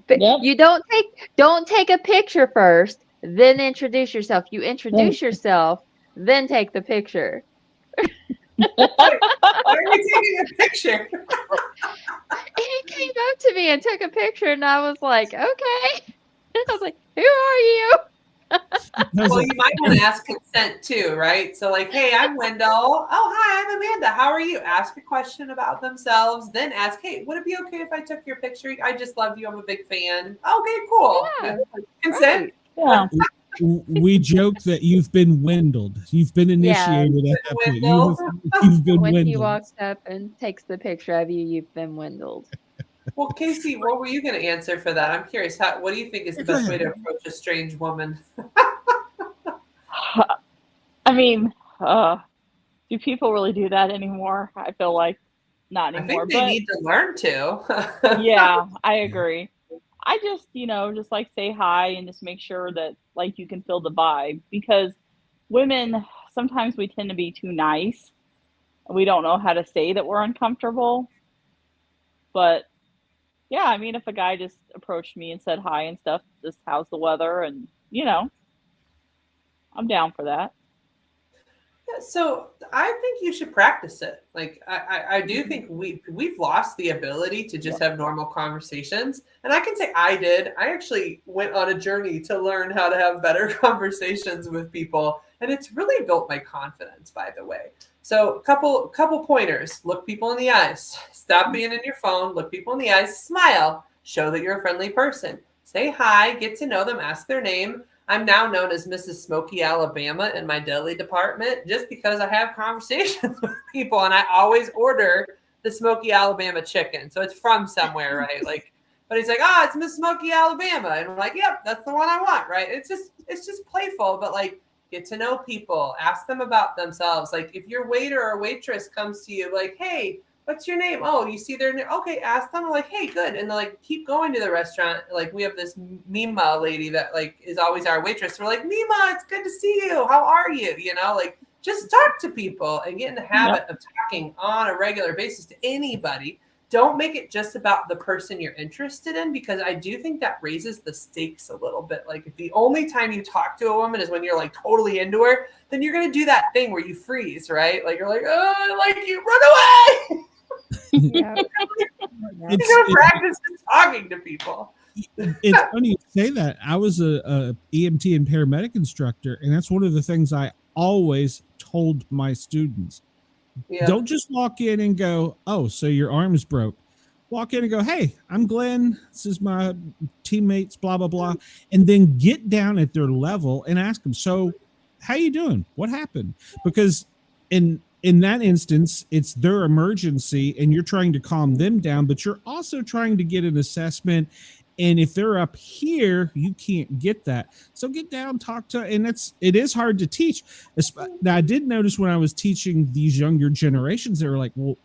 But Yep. you don't take a picture first, then introduce yourself. You introduce yourself, then take the picture. Why are you taking a picture? And he came up to me and took a picture, and I was like, "Okay." And I was like, "Who are you?" Well, you might want to ask consent too, right? So like, hey, I'm Wendell. Oh, hi, I'm Amanda. How are you? Ask a question about themselves, then ask, hey, would it be okay if I took your picture? I just love you. I'm a big fan. Okay, cool. Yeah, Consent. right. Yeah. We joke that you've been Wendelled. You've been initiated at that point. You've been When he Wendelled. walks up and takes the picture of you, you've been Wendelled. Well, Casey, what were you going to answer for that? I'm curious. What do you think is the best way to approach a strange woman? I mean, do people really do that anymore? I feel like not I anymore. think they need to learn to. Yeah, I agree. I just, just like say hi and just make sure that like you can feel the vibe, because women, sometimes we tend to be too nice. We don't know how to say that we're uncomfortable. But yeah, I mean, if a guy just approached me and said hi and stuff, just how's the weather? And, I'm down for that. Yeah, so I think you should practice it. Like I do think we've lost the ability to just have normal conversations. And I can say I actually went on a journey to learn how to have better conversations with people. And it's really built my confidence, by the way. So couple pointers. Look people in the eyes. Stop being in your phone. Look people in the eyes. Smile. Show that you're a friendly person. Say hi. Get to know them. Ask their name. I'm now known as Mrs. Smoky Alabama in my deli department just because I have conversations with people, and I always order the Smoky Alabama chicken. So it's from somewhere, right? Like, but he's like, it's Miss Smoky Alabama. And we're like, yep, that's the one I want, right? It's just playful, but like, get to know people, ask them about themselves. Like if your waiter or waitress comes to you like, hey, what's your name? Oh, you see their name? Okay, ask them. Like, hey, good. And they're like, keep going to the restaurant. Like we have this Mima lady that like is always our waitress. We're like, Mima, it's good to see you. How are you? Like just talk to people and get in the habit of talking on a regular basis to anybody. Don't make it just about the person you're interested in, because I do think that raises the stakes a little bit. Like if the only time you talk to a woman is when you're like totally into her, then you're going to do that thing where you freeze, right? Like you're like, oh, I like you, run away. Yeah. You gotta practice just talking to people. It's funny you say that. I was a EMT and paramedic instructor, and that's one of the things I always told my students. Yeah. Don't just walk in and go, oh, so your arm's broke. Walk in and go, hey, I'm Glenn. This is my teammates, blah, blah, blah. And then get down at their level and ask them, so how you doing? What happened? Because in that instance, it's their emergency and you're trying to calm them down, but you're also trying to get an assessment And if they're up here, you can't get that. So get down, talk to, and it is hard to teach. Now, I did notice when I was teaching these younger generations, they were like, well,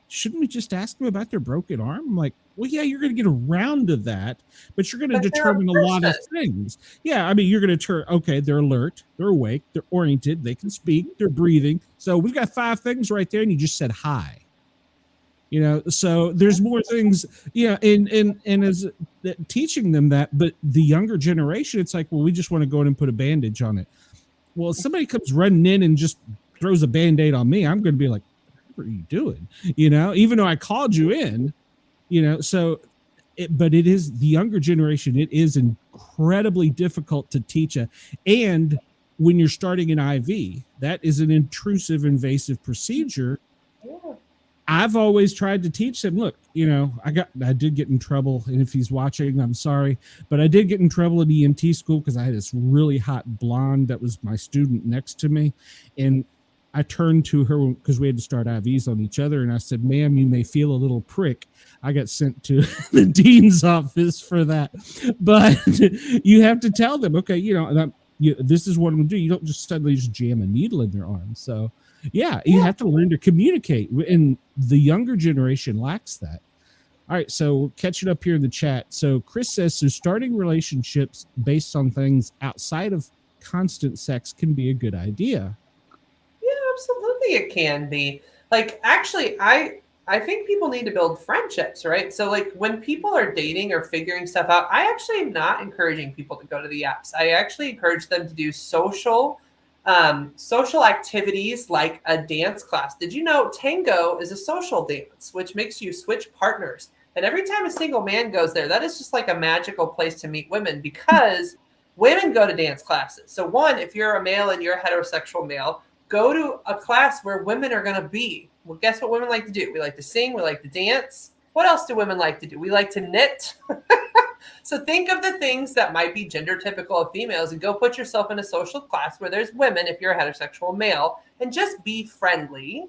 shouldn't we just ask them about their broken arm? I'm like, well, yeah, you're going to get around to that, but you're going to determine a lot of things. Yeah, I mean, you're going to okay, they're alert, they're awake, they're oriented, they can speak, they're breathing. So we've got 5 things right there, and you just said hi. You know, so there's more things, and as teaching them that, but the younger generation, it's like, well, we just want to go in and put a bandage on it. Well, if somebody comes running in and just throws a Band-Aid on me, I'm going to be like, what are you doing? You know, even though I called you in, so but it is the younger generation. It is incredibly difficult to teach and when you're starting an IV, that is an intrusive, invasive procedure. I've always tried to teach them, look, I did get in trouble, and if he's watching, I'm sorry, but I did get in trouble at EMT school because I had this really hot blonde that was my student next to me, and I turned to her because we had to start IVs on each other, and I said, ma'am, you may feel a little prick. I got sent to the dean's office for that, but you have to tell them, okay, this is what I'm going to do. You don't just suddenly just jam a needle in their arm. So yeah, you have to learn to communicate, and the younger generation lacks that. All right, so catching up here in the chat. So Chris says, so starting relationships based on things outside of constant sex can be a good idea. Yeah, absolutely it can be. Like, actually, I think people need to build friendships, right? So like when people are dating or figuring stuff out, I actually am not encouraging people to go to the apps. I actually encourage them to do social activities like a dance class. Did you know tango is a social dance, which makes you switch partners? And every time a single man goes there, that is just like a magical place to meet women because women go to dance classes. So one, if you're a male and you're a heterosexual male, go to a class where women are going to be. Well, guess what women like to do? We like to sing. We like to dance. What else do women like to do? We like to knit. So think of the things that might be gender typical of females and go put yourself in a social class where there's women if you're a heterosexual male, and just be friendly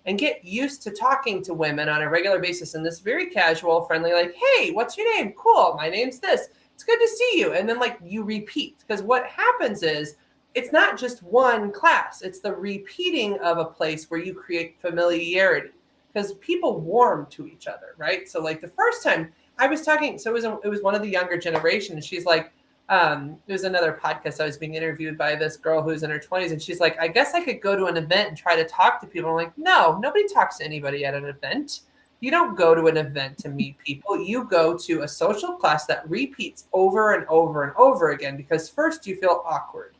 and get used to talking to women on a regular basis in this very casual, friendly, like, hey, what's your name? Cool. My name's this. It's good to see you. And then like you repeat, because what happens is it's not just one class. It's the repeating of a place where you create familiarity because people warm to each other, right? So like the first time I was talking, so it was one of the younger generation. And she's like, it was another podcast. I was being interviewed by this girl who's in her 20s. And she's like, I guess I could go to an event and try to talk to people. I'm like, no, nobody talks to anybody at an event. You don't go to an event to meet people. You go to a social class that repeats over and over and over again because first you feel awkward.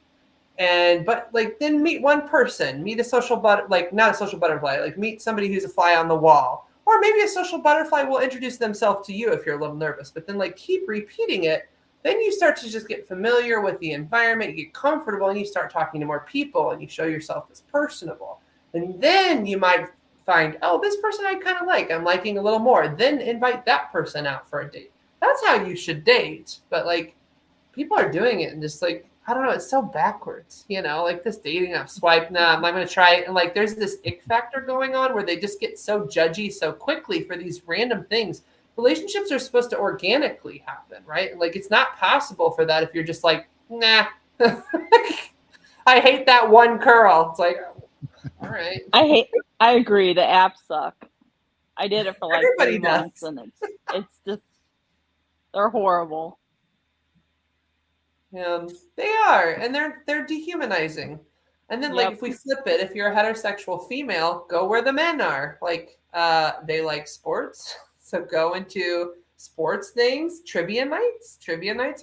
But like then meet one person, meet a social not a social butterfly, like meet somebody who's a fly on the wall. Or maybe a social butterfly will introduce themselves to you if you're a little nervous, but then like keep repeating it. Then you start to just get familiar with the environment, you get comfortable, and you start talking to more people and you show yourself as personable. And then you might find, oh, this person I kind of like, I'm liking a little more. Then invite that person out for a date. That's how you should date. But like people are doing it and just like, I don't know, it's so backwards, like this dating app swipe. Nah, I'm not going to try it. And like, there's this ick factor going on where they just get so judgy so quickly for these random things. Relationships are supposed to organically happen, right? Like, it's not possible for that if you're just like, nah, I hate that one curl. It's like, all right. I agree. The apps suck. I did it for like Everybody 3 months and it's just, they're horrible. They are, and they're dehumanizing. And then like if we flip it, if you're a heterosexual female, go where the men are. Like they like sports, so go into sports things. Trivia nights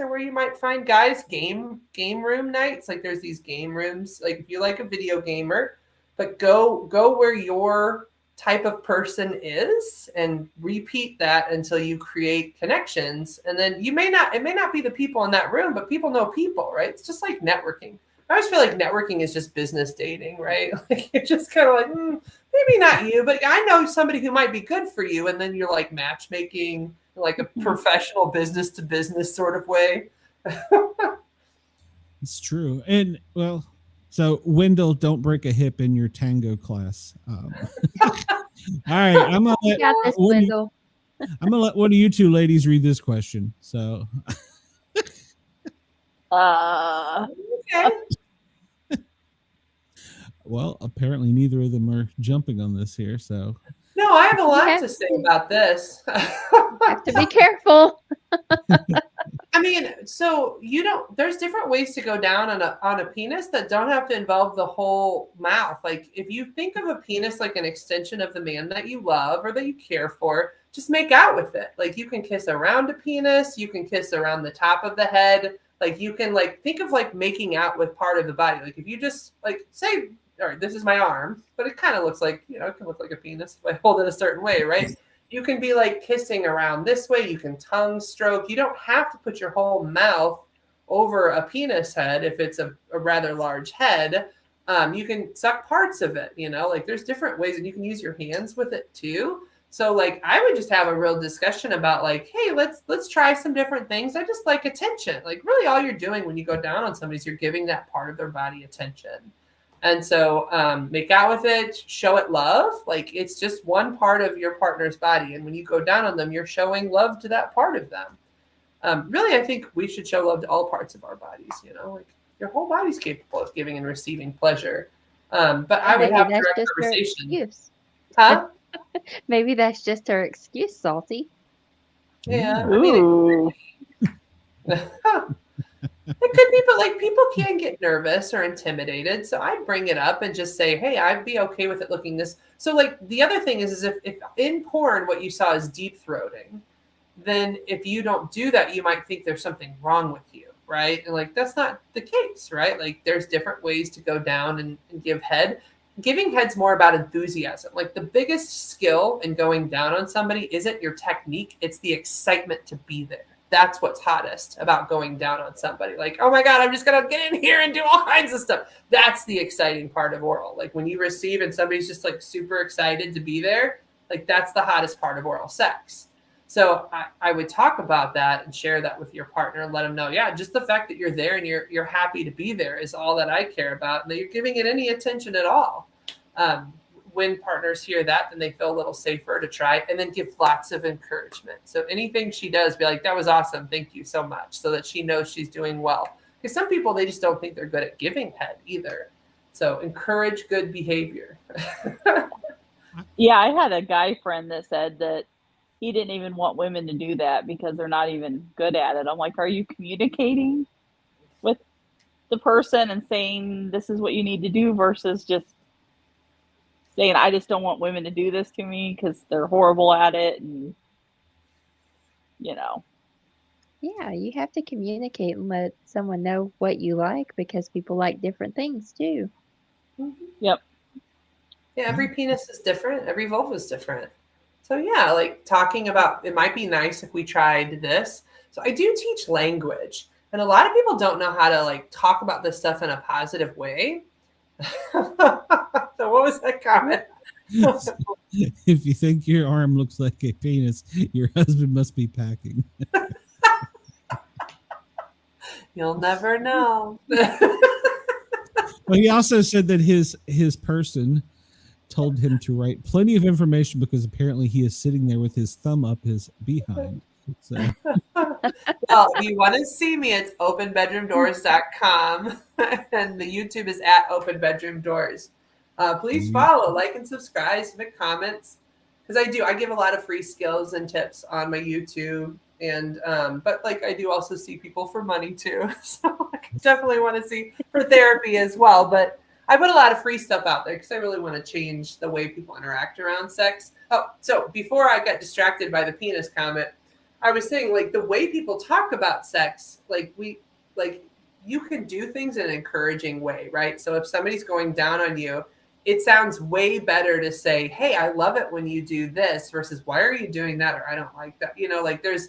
are where you might find guys. Game room nights, like there's these game rooms. Like if you like a video gamer, but go where your type of person is and repeat that until you create connections. And then it may not be the people in that room, but people know people, right? It's just like networking. I always feel like networking is just business dating, right? Like you're just kind of like, maybe not you, but I know somebody who might be good for you. And then you're like matchmaking, like a professional business to business sort of way. It's true. And well, so Wendell, don't break a hip in your tango class. All right, I'm gonna You got this, Wendell. I'm gonna let one of you two ladies read this question. So, Okay. well, apparently neither of them are jumping on this here. So, No, I have a lot have to say to- about this. Have to be careful. I mean, so there's different ways to go down on a penis that don't have to involve the whole mouth. Like if you think of a penis like an extension of the man that you love or that you care for, just make out with it. Like you can kiss around a penis, you can kiss around the top of the head. Like you can think of making out with part of the body. Like if you just say, all right, this is my arm, but it kind of looks like, it can look like a penis if I hold it a certain way, right? You can be kissing around this way. You can tongue stroke. You don't have to put your whole mouth over a penis head if it's a rather large head. You can suck parts of it, there's different ways, and you can use your hands with it too. So I would just have a real discussion about hey, let's try some different things. I just like attention. Really all you're doing when you go down on somebody is you're giving that part of their body attention. And so make out with it, show it love. It's just one part of your partner's body. And when you go down on them, you're showing love to that part of them. Really, I think we should show love to all parts of our bodies. Your whole body's capable of giving and receiving pleasure. But I would have direct conversation. Excuse. Huh? Maybe that's just her excuse, Salty. Yeah. Ooh. It could be, but people can get nervous or intimidated. So I'd bring it up and just say, hey, I'd be okay with it looking this. So the other thing is if in porn, what you saw is deep throating, then if you don't do that, you might think there's something wrong with you. Right. And that's not the case. Right. There's different ways to go down and give head. Giving head's more about enthusiasm. The biggest skill in going down on somebody isn't your technique. It's the excitement to be there. That's what's hottest about going down on somebody. Oh my God, I'm just going to get in here and do all kinds of stuff. That's the exciting part of oral. When you receive and somebody's just super excited to be there, that's the hottest part of oral sex. So I would talk about that and share that with your partner and let them know, yeah, just the fact that you're there and you're happy to be there is all that I care about. And that you're giving it any attention at all. When partners hear that, then they feel a little safer to try, and then give lots of encouragement. So anything she does, be like, that was awesome. Thank you so much. So that she knows she's doing well. Because some people, they just don't think they're good at giving head either. So encourage good behavior. Yeah, I had a guy friend that said that he didn't even want women to do that because they're not even good at it. I'm like, are you communicating with the person and saying this is what you need to do versus just saying, I just don't want women to do this to me because they're horrible at it. And, Yeah, you have to communicate and let someone know what you like because people like different things too. Mm-hmm. Yep. Yeah, every penis is different. Every vulva is different. So yeah, talking about, it might be nice if we tried this. So I do teach language, and a lot of people don't know how to talk about this stuff in a positive way. So what was that comment? if you think your arm looks like a penis, your husband must be packing. You'll never know. Well, he also said that his person told him to write plenty of information because apparently he is sitting there with his thumb up his behind. So. Well, if you want to see me, it's openbedroomdoors.com and the YouTube is at openbedroomdoors. Please follow, like, and subscribe, submit comments, because I give a lot of free skills and tips on my YouTube, and but I do also see people for money too, so I definitely want to see for therapy as well. But I put a lot of free stuff out there because I really want to change the way people interact around sex. Oh, so before I got distracted by the penis comment, I was saying the way people talk about sex, you can do things in an encouraging way, right? So if somebody's going down on you, it sounds way better to say, hey, I love it when you do this versus why are you doing that? Or I don't like that. There's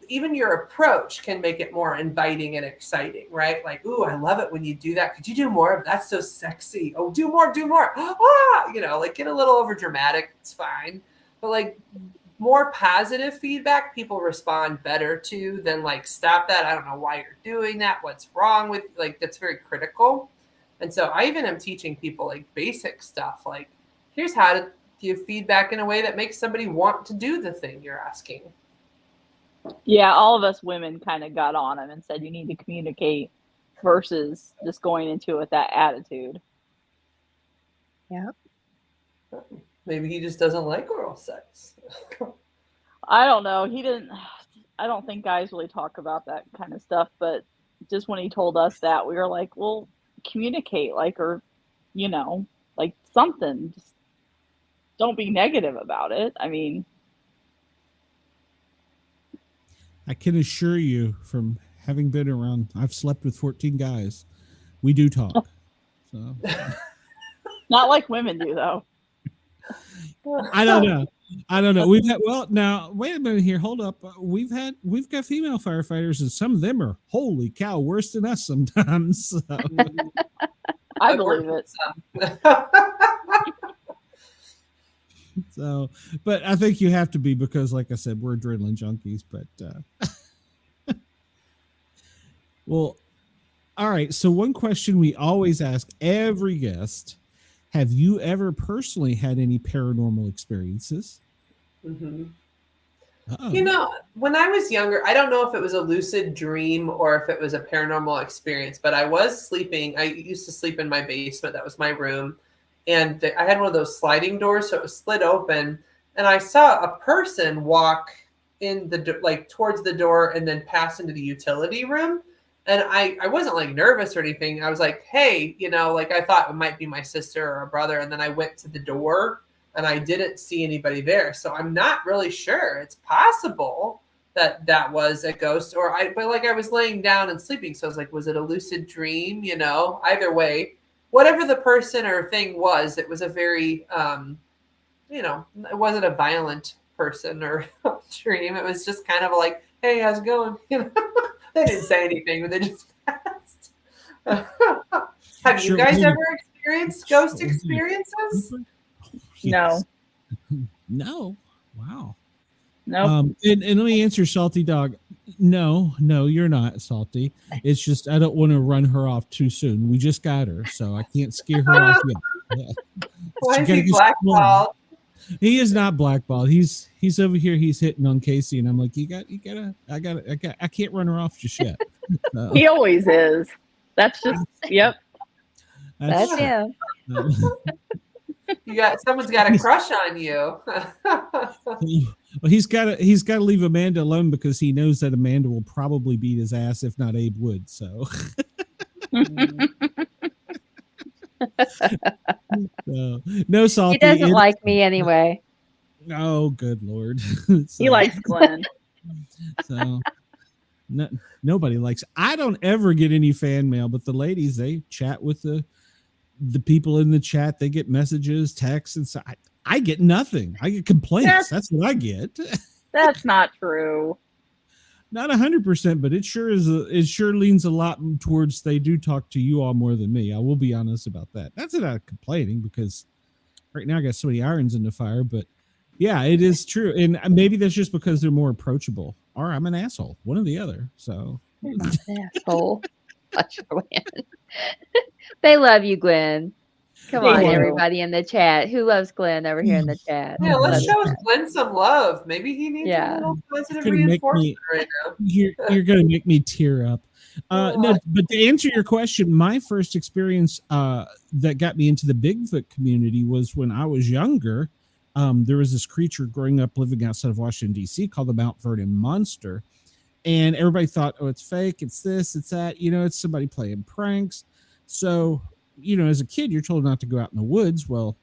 even your approach can make it more inviting and exciting, right? Ooh, I love it when you do that. Could you do more of that? That's so sexy. Oh, do more. Ah, get a little over dramatic. It's fine. But more positive feedback, people respond better to than stop that. I don't know why you're doing that. What's wrong with that's very critical. And so I even am teaching people basic stuff. Here's how to give feedback in a way that makes somebody want to do the thing you're asking. Yeah, all of us women kind of got on him and said you need to communicate versus just going into it with that attitude. Yeah. Maybe he just doesn't like oral sex. I don't know. I don't think guys really talk about that kind of stuff, but just when he told us that, we were like, well, communicate, like, or, you know, like something. Just don't be negative about it. I mean, I can assure you from having been around, I've slept with 14 guys. We do talk. So not like women do, though. I don't know. We've had, well, now wait a minute here. Hold up. We've got female firefighters, and some of them are, holy cow, worse than us sometimes. So. I believe it. So, but I think you have to be, because like I said, we're adrenaline junkies, but well, all right. So one question we always ask every guest: have you ever personally had any paranormal experiences? Mm-hmm. Uh-oh. You know, when I was younger, I don't know if it was a lucid dream or if it was a paranormal experience, but I was sleeping. I used to sleep in my basement. That was my room. And I had one of those sliding doors, so it was split open. And I saw a person walk in towards the door and then pass into the utility room. And I wasn't like nervous or anything. I was like, hey, you know, like I thought it might be my sister or a brother. And then I went to the door and I didn't see anybody there. So I'm not really sure. It's possible that was a ghost, but like I was laying down and sleeping. So I was like, was it a lucid dream? You know, either way, whatever the person or thing was, it was a very, you know, it wasn't a violent person or dream. It was just kind of like, hey, how's it going? You know, they didn't say anything, but they just passed. Have you guys ever experienced ghost experiences? Yes. No. Wow. No. And let me answer, Salty Dog. No, you're not, Salty. It's just I don't want to run her off too soon. We just got her, so I can't scare her off yet. Yeah. Why is he blackballed? He is not blackballed. He's over here. He's hitting on Casey, and I'm like, I can't run her off just yet. So. He always is. That's just, yep. That's him. Someone's got a crush on you. Well, he's got to leave Amanda alone because he knows that Amanda will probably beat his ass if not Abe would. So, no, Salty. He doesn't like me anyway. Oh, good Lord. He likes Glenn. So, nobody likes. I don't ever get any fan mail, but the ladies, they chat with the people in the chat. They get messages, texts, and so I get nothing. I get complaints. That's what I get. That's not true. Not 100%, but it sure is. It sure leans a lot towards they do talk to you all more than me. I will be honest about that. That's not complaining, because right now I got so many irons in the fire. But yeah, it is true, and maybe that's just because they're more approachable, or I'm an asshole, one or the other. So You're not an asshole. They love you, Glenn. Come on, everybody in the chat. Who loves Glenn over here in the chat? Yeah, let's show Glenn some love. Maybe he needs a little positive reinforcement right now. You're going to make me tear up. No, but to answer your question, my first experience that got me into the Bigfoot community was when I was younger. There was this creature growing up living outside of Washington, D.C. called the Mount Vernon Monster. And everybody thought, oh, it's fake, it's this, it's that, you know, it's somebody playing pranks. So, you know, as a kid, you're told not to go out in the woods. Well,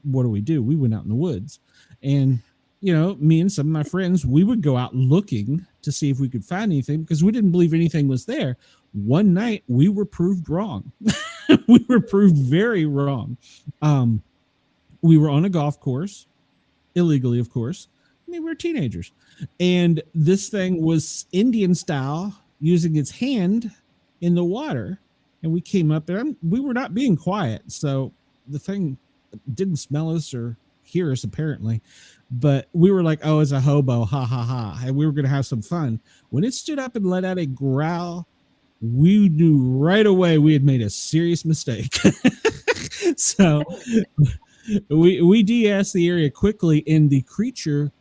what do? We went out in the woods. And, you know, me and some of my friends, we would go out looking to see if we could find anything because we didn't believe anything was there. One night, we were proved wrong. We were proved very wrong. We were on a golf course, illegally, of course. I mean, we were teenagers. And this thing was Indian style, using its hand in the water. And we came up there. We were not being quiet. So the thing didn't smell us or hear us, apparently. But we were like, oh, it's a hobo. Ha, ha, ha. And we were going to have some fun. When it stood up and let out a growl, we knew right away we had made a serious mistake. So we de-asked the area quickly, and the creature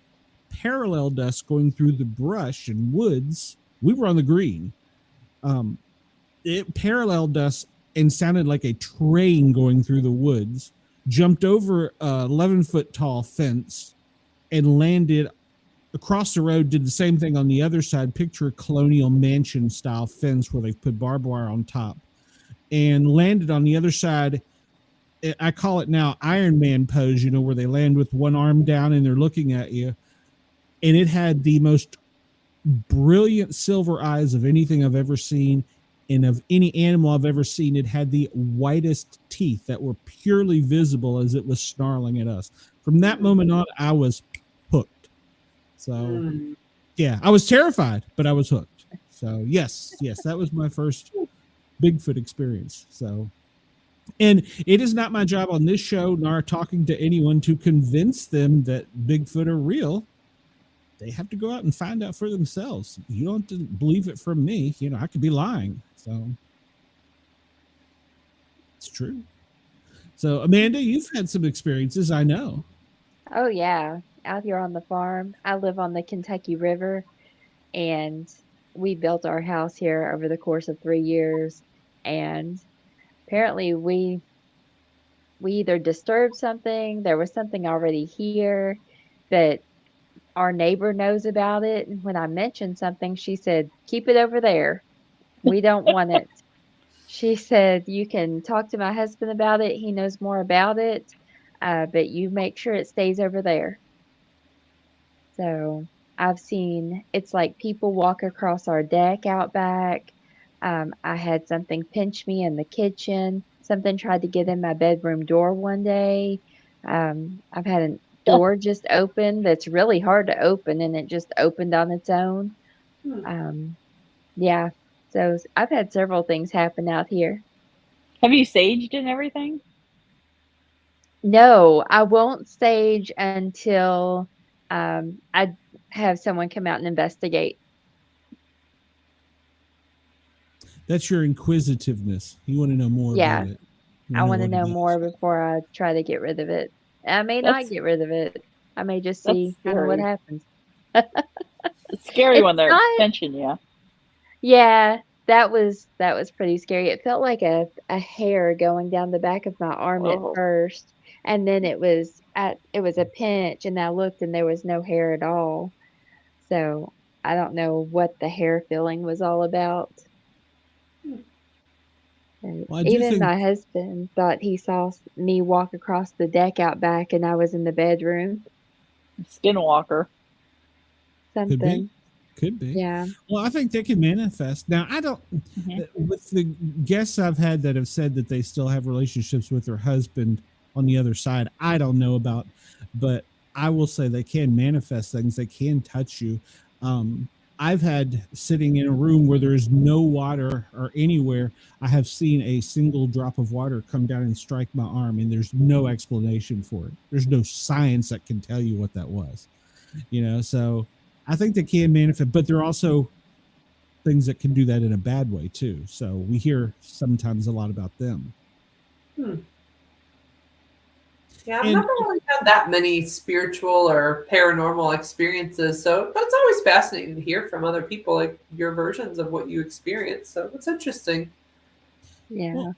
paralleled us going through the brush and woods. We were on the green. It paralleled us and sounded like a train going through the woods, jumped over a 11-foot tall fence and landed across the road, did the same thing on the other side. Picture a colonial mansion style fence where they've put barbed wire on top, and landed on the other side. I call it now Iron Man pose, where they land with one arm down and they're looking at you. And it had the most brilliant silver eyes of anything I've ever seen, and of any animal I've ever seen. It had the whitest teeth that were purely visible as it was snarling at us. From that moment on, I was hooked. So, yeah, I was terrified, but I was hooked. So, yes, that was my first Bigfoot experience. So, and it is not my job on this show, nor talking to anyone, to convince them that Bigfoot are real. They have to go out and find out for themselves. You don't have to believe it from me. I could be lying. So it's true. So, Amanda, you've had some experiences, I know. Oh, yeah. Out here on the farm, I live on the Kentucky River, and we built our house here over the course of 3 years. And apparently we either disturbed something, there was something already here that our neighbor knows about it. And when I mentioned something, she said, keep it over there. We don't want it. She said, you can talk to my husband about it. He knows more about it. But you make sure it stays over there. So I've seen, it's like people walk across our deck out back. I had something pinch me in the kitchen. Something tried to get in my bedroom door one day. I've had a door just open that's really hard to open, and it just opened on its own. Yeah. So I've had several things happen out here. Have you saged and everything? No, I won't sage until I have someone come out and investigate. That's your inquisitiveness. You want to know more about it. I want to know more before I try to get rid of it. I may not get rid of it. I may just see kind of what happens. It's scary when they're pinching you. Yeah, that was pretty scary. It felt like a hair going down the back of my arm at first, and then it was a pinch, and I looked and there was no hair at all. So I don't know what the hair feeling was all about. Well, even my husband thought he saw me walk across the deck out back, and I was in the bedroom. Skinwalker. Something. Could be. Yeah. Well, I think they can manifest. Now, I don't, with the guests I've had that have said that they still have relationships with their husband on the other side, I don't know about, but I will say they can manifest things. They can touch you. I've had, sitting in a room where there's no water or anywhere, I have seen a single drop of water come down and strike my arm, and there's no explanation for it. There's no science that can tell you what that was, so I think they can manifest, but there are also things that can do that in a bad way too. So we hear sometimes a lot about them. Yeah, I've never really had that many spiritual or paranormal experiences. So, but it's always fascinating to hear from other people, like your versions of what you experience. So it's interesting. Yeah. Well,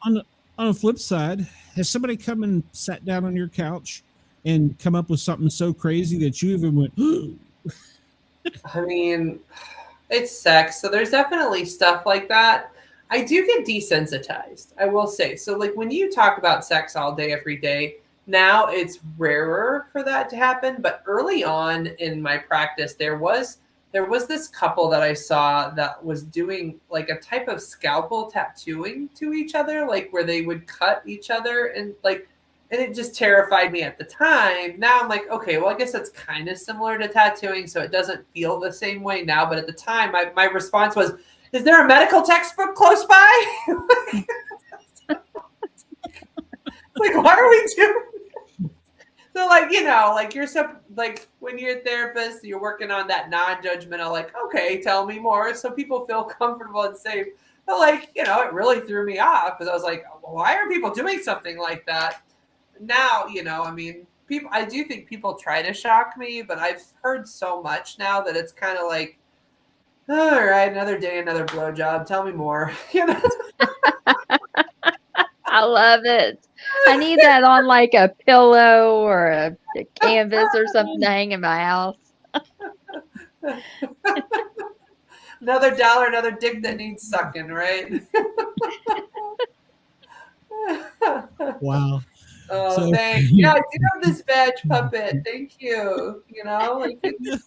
on the flip side, has somebody come and sat down on your couch and come up with something so crazy that you even went, ooh? I mean, it's sex. So there's definitely stuff like that. I do get desensitized, I will say. So like when you talk about sex all day, every day, now it's rarer for that to happen. But early on in my practice, there was this couple that I saw that was doing like a type of scalpel tattooing to each other, like where they would cut each other, and it just terrified me at the time. Now I'm like, okay, well, I guess that's kind of similar to tattooing, so it doesn't feel the same way now. But at the time, my response was, is there a medical textbook close by? Like, why are we doing this? So, you're so, when you're a therapist, you're working on that non-judgmental, okay, tell me more, so people feel comfortable and safe. But, it really threw me off, because I was like, why are people doing something like that? now, I mean, people. I do think people try to shock me, but I've heard so much now that it's kind of like, all right, another day, another blowjob. Tell me more. I love it. I need that on like a pillow or a canvas or something to hang in my house. Another dollar, another dick that needs sucking, right? Wow. Oh, So- thanks. Yeah, I do have this badge puppet. Thank you. Like it's,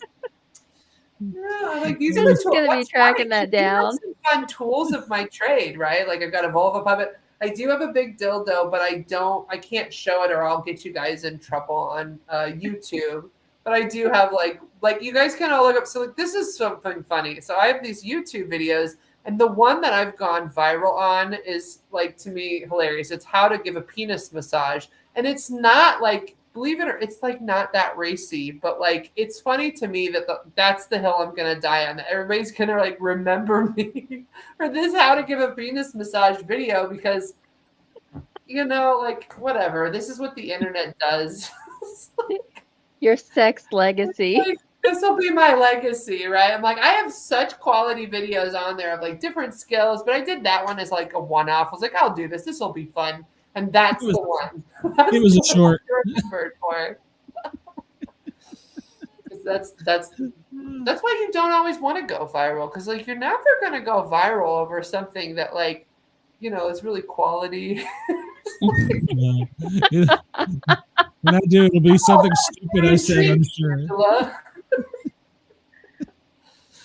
yeah, like these are the Who's tools. gonna be What's tracking funny, that these are down? some fun tools of my trade, right? Like I've got a vulva puppet. I do have a big dildo, but I can't show it or I'll get you guys in trouble on YouTube. But I do have like you guys can all look up. So like, this is something funny. So I have these YouTube videos, and the one that I've gone viral on is like, to me, hilarious. It's how to give a penis massage, and it's not like, believe it or it's like not that racy, but like it's funny to me that that's the hill I'm gonna die on. That everybody's gonna like remember me for this how to give a penis massage video because like whatever. This is what the internet does. Your sex legacy. Like, this will be my legacy, right? I'm like, I have such quality videos on there of like different skills, but I did that one as like a one-off. I was like, I'll do this. This will be fun. And that's the one. That's it was a the one short. I remembered for. that's why you don't always want to go viral, because like you're never gonna go viral over something that like is really quality. Yeah. When I do, it'll be something stupid I said, I'm sure.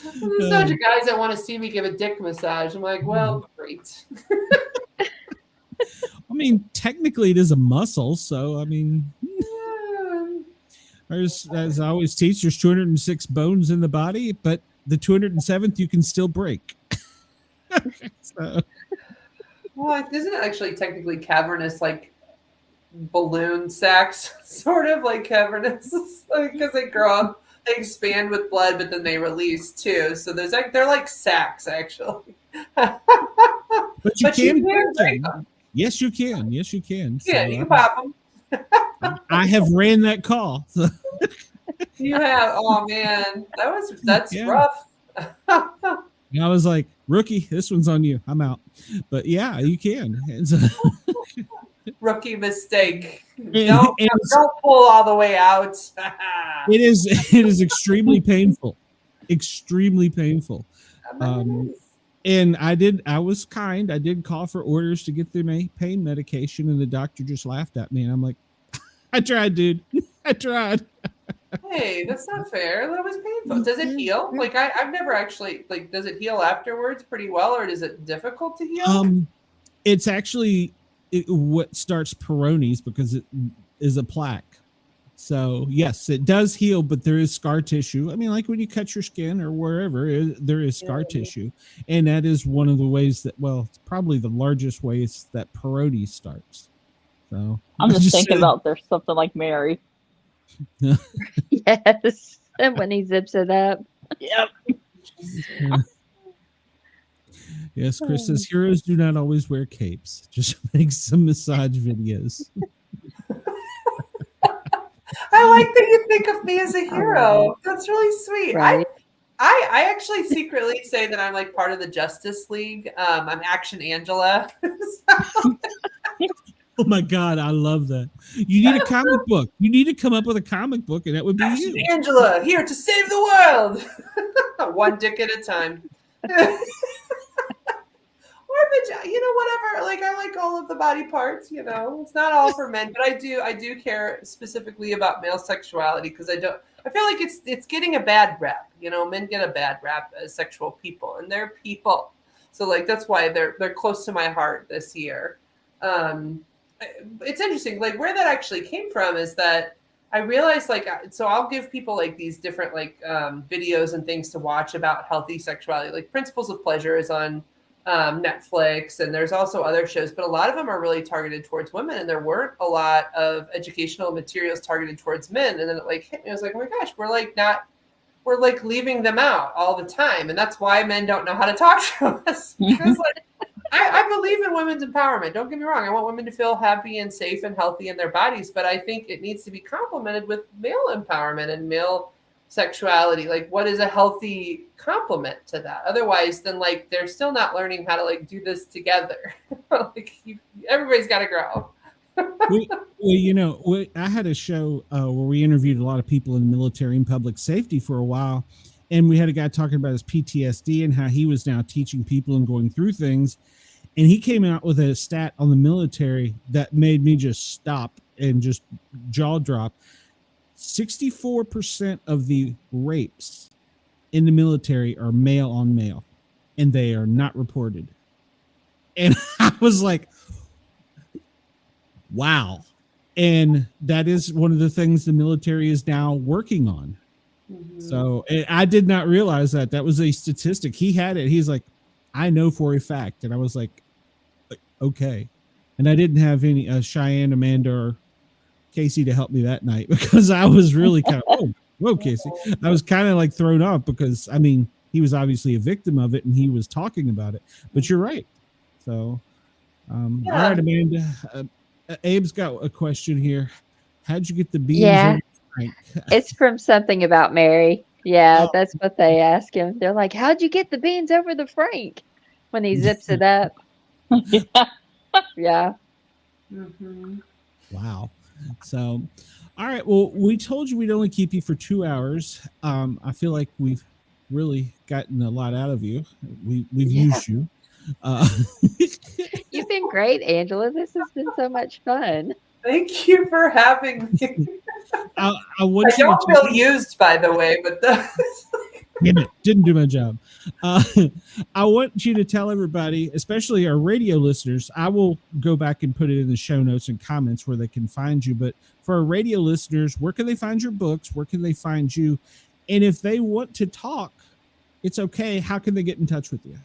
There's a bunch of guys that want to see me give a dick massage. I'm like, well, great. I mean, technically it is a muscle, so I mean, as I always teach, there's 206 bones in the body, but the 207th you can still break. So. Well, isn't it actually technically cavernous, like balloon sacs, sort of like cavernous, because they grow up, they expand with blood, but then they release too. So there's like they're like sacs actually. But you can break them. Yes, you can. Yes, you can. Yeah, So, you can pop them. I have ran that call. So. You have. Oh man, that's Yeah. rough. And I was like, rookie, this one's on you. I'm out. But yeah, you can. And so, Rookie mistake. and Don't pull all the way out. it is extremely painful. Extremely painful. And I was kind. I did call for orders to get the pain medication, and the doctor just laughed at me. And I'm like, I tried, dude. I tried. Hey, that's not fair. That was painful. Does it heal? Like I've never actually does it heal afterwards pretty well, or is it difficult to heal? It's actually what starts Peyronie's, because it is a plaque. So yes, it does heal, but there is scar tissue. I mean, like when you cut your skin or wherever, there is scar tissue, and that is one of the ways that, well, it's probably the largest ways that Peyronie starts. So I'm just thinking about there's something like Mary. Yes. And when he zips it up. Yep. Yes, Chris says heroes do not always wear capes. Just make some massage videos. I like that you think of me as a hero. That's really sweet. Right. I actually secretly say that I'm like part of the Justice League. I'm Action Angela. Oh my God, I love that. You need a comic book. You need to come up with a comic book, and that would be Action you. Angela, here to save the world. One dick at a time. Whatever. Like I like all of the body parts. It's not all for men, but I do care specifically about male sexuality, because I feel like it's getting a bad rep. Men get a bad rap as sexual people, and they're people. So like that's why they're close to my heart this year. It's interesting, like where that actually came from is that I realized, like, so I'll give people like these different like videos and things to watch about healthy sexuality. Like Principles of Pleasure is on Netflix, and there's also other shows, but a lot of them are really targeted towards women, and there weren't a lot of educational materials targeted towards men. And then it like hit me. I was like, oh my gosh, we're leaving them out all the time, and that's why men don't know how to talk to us. Because like I believe in women's empowerment. Don't get me wrong. I want women to feel happy and safe and healthy in their bodies, but I think it needs to be complemented with male empowerment and male sexuality. Like, what is a healthy complement to that? Otherwise, then like they're still not learning how to like do this together. Like everybody's got to grow. I had a show where we interviewed a lot of people in the military and public safety for a while, and we had a guy talking about his PTSD and how he was now teaching people and going through things, and he came out with a stat on the military that made me just stop and just jaw drop. 64% of the rapes in the military are male on male, and they are not reported. And I was like, wow. And that is one of the things the military is now working on. Mm-hmm. So I did not realize that. That was a statistic. He had it. He's like, I know for a fact. And I was like, okay. And I didn't have any Cheyenne, Amanda, or Casey to help me that night because I was really kind of, whoa, Casey. I was kind of like thrown off because, I mean, he was obviously a victim of it and he was talking about it. But you're right. So, all right, Amanda. Abe's got a question here. How'd you get the beans? Yeah, it's from something about Mary. Yeah, that's what they ask him. They're like, how'd you get the beans over the Frank when he zips it up? Yeah. Mm-hmm. Wow. So, all right. Well, we told you we'd only keep you for 2 hours. I feel like we've really gotten a lot out of you. We've used you. You've been great, Angela. This has been so much fun. Thank you for having me. I don't feel used, by the way, but didn't do my job. I want you to tell everybody, especially our radio listeners, I will go back and put it in the show notes and comments where they can find you. But for our radio listeners, where can they find your books? Where can they find you? And if they want to talk, it's okay. How can they get in touch with you?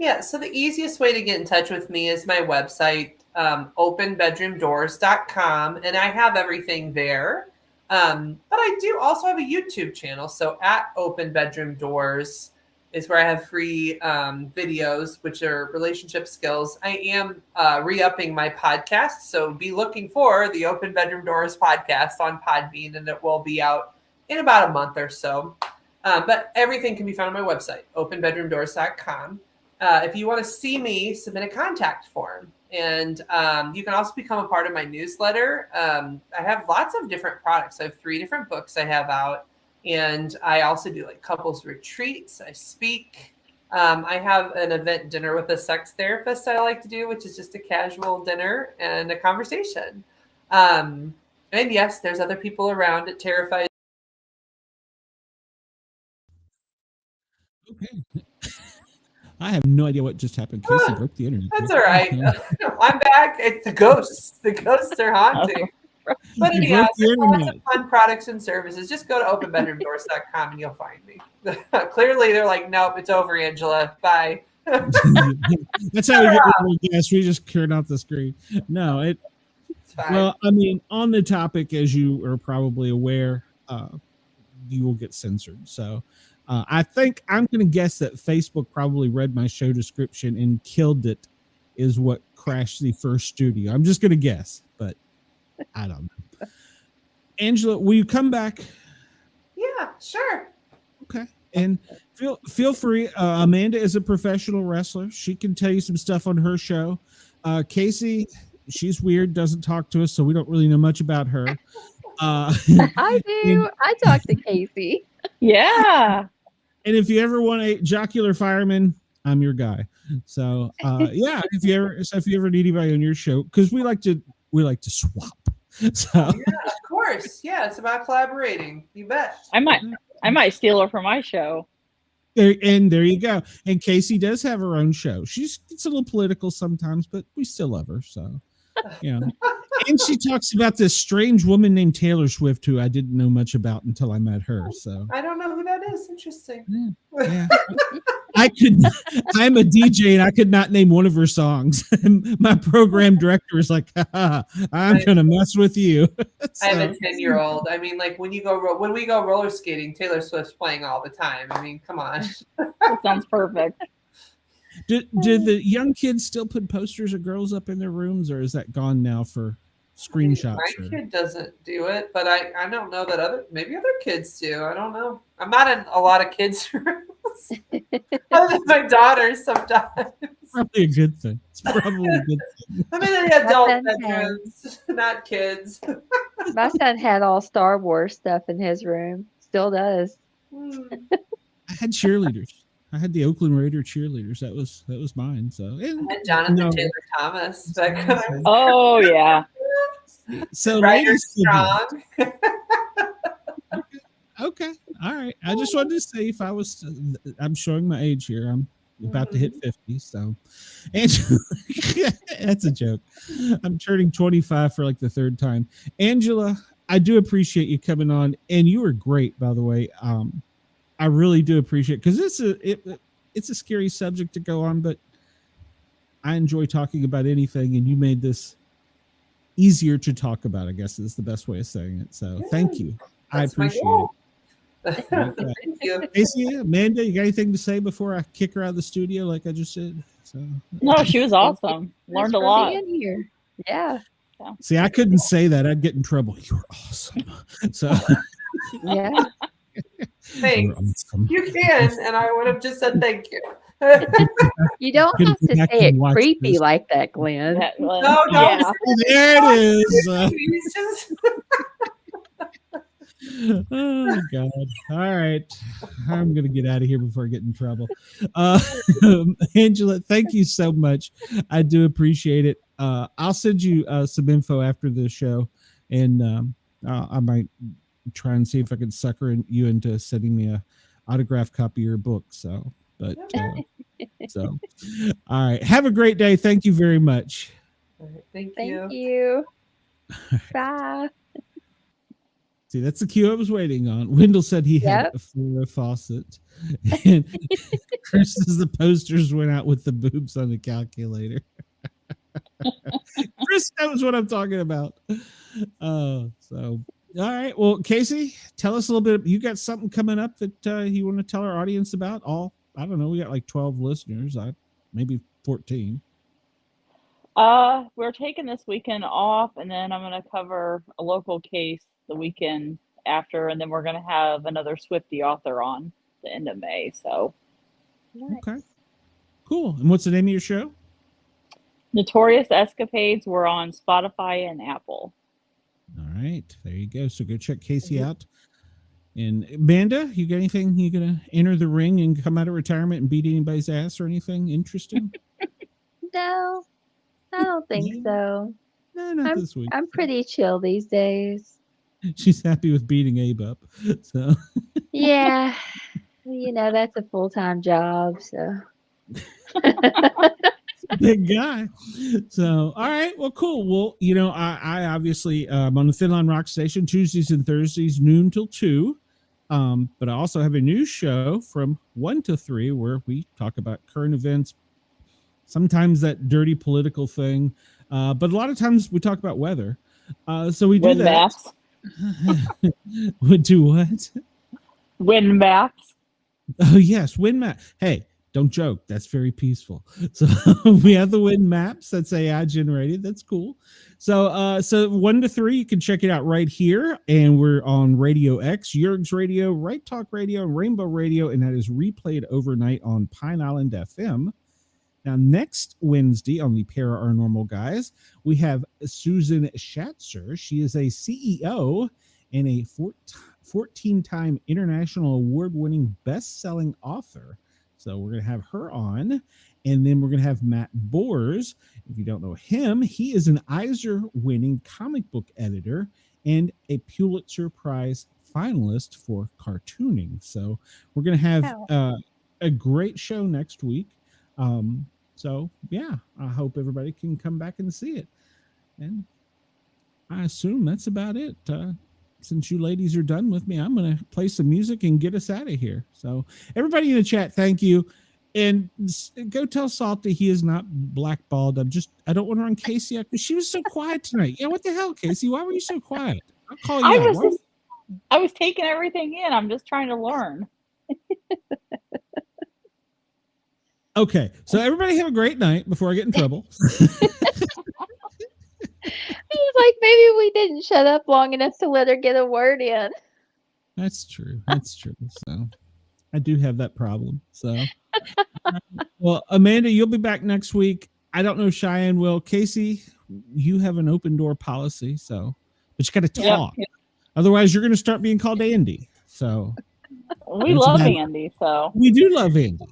Yeah, so the easiest way to get in touch with me is my website, openbedroomdoors.com, and I have everything there. But I do also have a YouTube channel. So at Open Bedroom Doors is where I have free videos, which are relationship skills. I am re-upping my podcast, so be looking for the Open Bedroom Doors podcast on Podbean, and it will be out in about a month or so. But everything can be found on my website, openbedroomdoors.com. If you want to see me, submit a contact form. And you can also become a part of my newsletter. I have lots of different products. I have 3 different books I have out. And I also do like couples retreats. I speak. I have an event dinner with a sex therapist I like to do, which is just a casual dinner and a conversation. And yes, there's other people around. It terrifies. Okay. I have no idea what just happened. Casey broke the internet. That's all right. I'm back. It's the ghosts. The ghosts are haunting. But anyhow, there's lots of fun products and services. Just go to openbedroomdoors.com and you'll find me. Clearly, they're like, nope, it's over, Angela. Bye. That's how we get rid of guests. We just cleared off the screen. No, it's fine. Well, I mean, on the topic, as you are probably aware, you will get censored. So I think I'm going to guess that Facebook probably read my show description and killed it is what crashed the first studio. I'm just going to guess, but I don't know. Angela, will you come back? Yeah, sure. Okay. And feel free. Amanda is a professional wrestler. She can tell you some stuff on her show. Casey, she's weird, doesn't talk to us, so we don't really know much about her. I do. I talk to Casey. Yeah. And if you ever want a jocular fireman, I'm your guy. So yeah, if you ever need anybody on your show, because we like to swap. So yeah, of course. Yeah, it's about collaborating. You bet. I might steal her for my show. There you go. And Casey does have her own show. It's a little political sometimes, but we still love her. So you know. And she talks about this strange woman named Taylor Swift, who I didn't know much about until I met her. So I don't know who that is. Interesting. Yeah. I'm a DJ and I could not name one of her songs. My program director is like, I'm gonna mess with you. So, I have a 10-year-old. I mean, like when we go roller skating, Taylor Swift's playing all the time. I mean, come on. That sounds perfect. Do the young kids still put posters of girls up in their rooms, or is that gone now for screenshots? My kid doesn't do it, but I don't know that maybe other kids do. I don't know. I'm not in a lot of kids' rooms. Other than my daughters sometimes. Probably a good thing. It's probably a good thing. I'm in the adult bedrooms, not kids. My son had all Star Wars stuff in his room. Still does. I had cheerleaders. I had the Oakland Raider cheerleaders. That was mine. So and Jonathan Taylor Thomas. Oh yeah. So Rider strong. Okay. All right. I just wanted to say I'm showing my age here. I'm about to hit 50. So, Angela, that's a joke. I'm turning 25 for like the third time. Angela, I do appreciate you coming on, and you were great, by the way. I really do appreciate it because it's a scary subject to go on, but I enjoy talking about anything, and you made this easier to talk about, I guess is the best way of saying it. So thank you. I appreciate it. Thank you. Casey, Amanda, you got anything to say before I kick her out of the studio like I just said? So no, she was awesome. Learned a lot. In here. Yeah. See, I couldn't say that. I'd get in trouble. You're awesome. So yeah. Thanks. Awesome. You can, and I would have just said thank you. You don't have to say it creepy like that, Glenn. No. Yeah. There it is. Oh God. All right. I'm gonna get out of here before I get in trouble. Angela, thank you so much. I do appreciate it. I'll send you some info after the show, and I might try and see if I can sucker you into sending me a autographed copy of your book. So all right. Have a great day. Thank you very much. Thank you. Bye. See, that's the cue I was waiting on. Wendell said he had a Flora faucet. And Chris says the posters went out with the boobs on the calculator. Chris knows what I'm talking about. All right. Well, Casey, tell us a little bit. You got something coming up that you want to tell our audience about? I don't know. We got like 12 listeners, maybe 14. We're taking this weekend off, and then I'm going to cover a local case the weekend after, and then we're going to have another Swiftie author on the end of May. So, okay, cool. And what's the name of your show? Notorious Escapades. We're on Spotify and Apple. All right, there you go. So go check Casey out. And Amanda, you got anything? You gonna enter the ring and come out of retirement and beat anybody's ass or anything interesting? No, I don't think so. No, not this week. I'm pretty chill these days. She's happy with beating Abe up. So yeah, that's a full-time job. So big guy. So all right, well, cool. Well, I obviously I'm on the Thin Line Rock Station Tuesdays and Thursdays noon till 2. But I also have a new show from 1 to 3 where we talk about current events. Sometimes that dirty political thing, but a lot of times we talk about weather. So we do wind that. Maps. Would do what? Wind maps. Oh yes, wind map. Hey, don't joke. That's very peaceful. So we have the wind maps. That's AI generated. That's cool. So 1 to 3, you can check it out right here. And we're on Radio X, Yerg's Radio, Right Talk Radio, Rainbow Radio, and that is replayed overnight on Pine Island FM. Now, next Wednesday on the Paranormal Guys, we have Susan Schatzer. She is a CEO and a 14-time international award-winning best-selling author. So we're going to have her on. And then we're going to have Matt Bors. If you don't know him, he is an Eisner-winning comic book editor and a Pulitzer Prize finalist for cartooning. So we're going to have a great show next week. So yeah, I hope everybody can come back and see it. And I assume that's about it. Since you ladies are done with me, I'm going to play some music and get us out of here. So everybody in the chat, thank you. And go tell Salty he is not blackballed. I don't want her on Casey because she was so quiet tonight. Yeah, what the hell, Casey? Why were you so quiet? I'll call you out. I was taking everything in. I'm just trying to learn. Okay, so everybody have a great night before I get in trouble. It's like maybe we didn't shut up long enough to let her get a word in. That's true. That's true. So I do have that problem. So, well, Amanda, you'll be back next week. I don't know if Cheyenne will. Casey, you have an open door policy, so but you got to talk. Yep. Otherwise, you're going to start being called Andy. So We love Andy, so we do love Andy.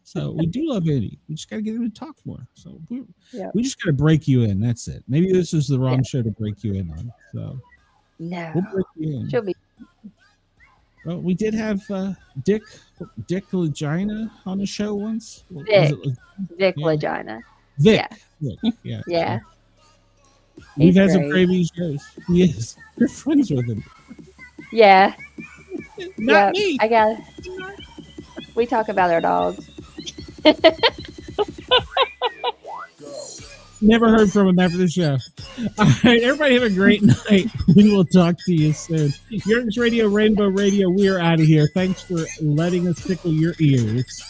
So we do love Andy. We just got to get him to talk more. So we just got to break you in. That's it. Maybe this is the wrong show to break you in on. So No, we'll break you in. she'll be. Well, we did have Dick Legina on the show once. Vic. Was it Vic Yeah. Legina. Vic. Yeah. Vic. Yeah. Yeah. We've He's had some great. crazy shows. He is. You're friends with him. Yeah. Not Yep, me. I got. We talk about our dogs. Never heard from him after the show. All right, everybody have a great night. We will talk to you soon. Yurt's Radio, Rainbow Radio, we are out of here. Thanks for letting us tickle your ears.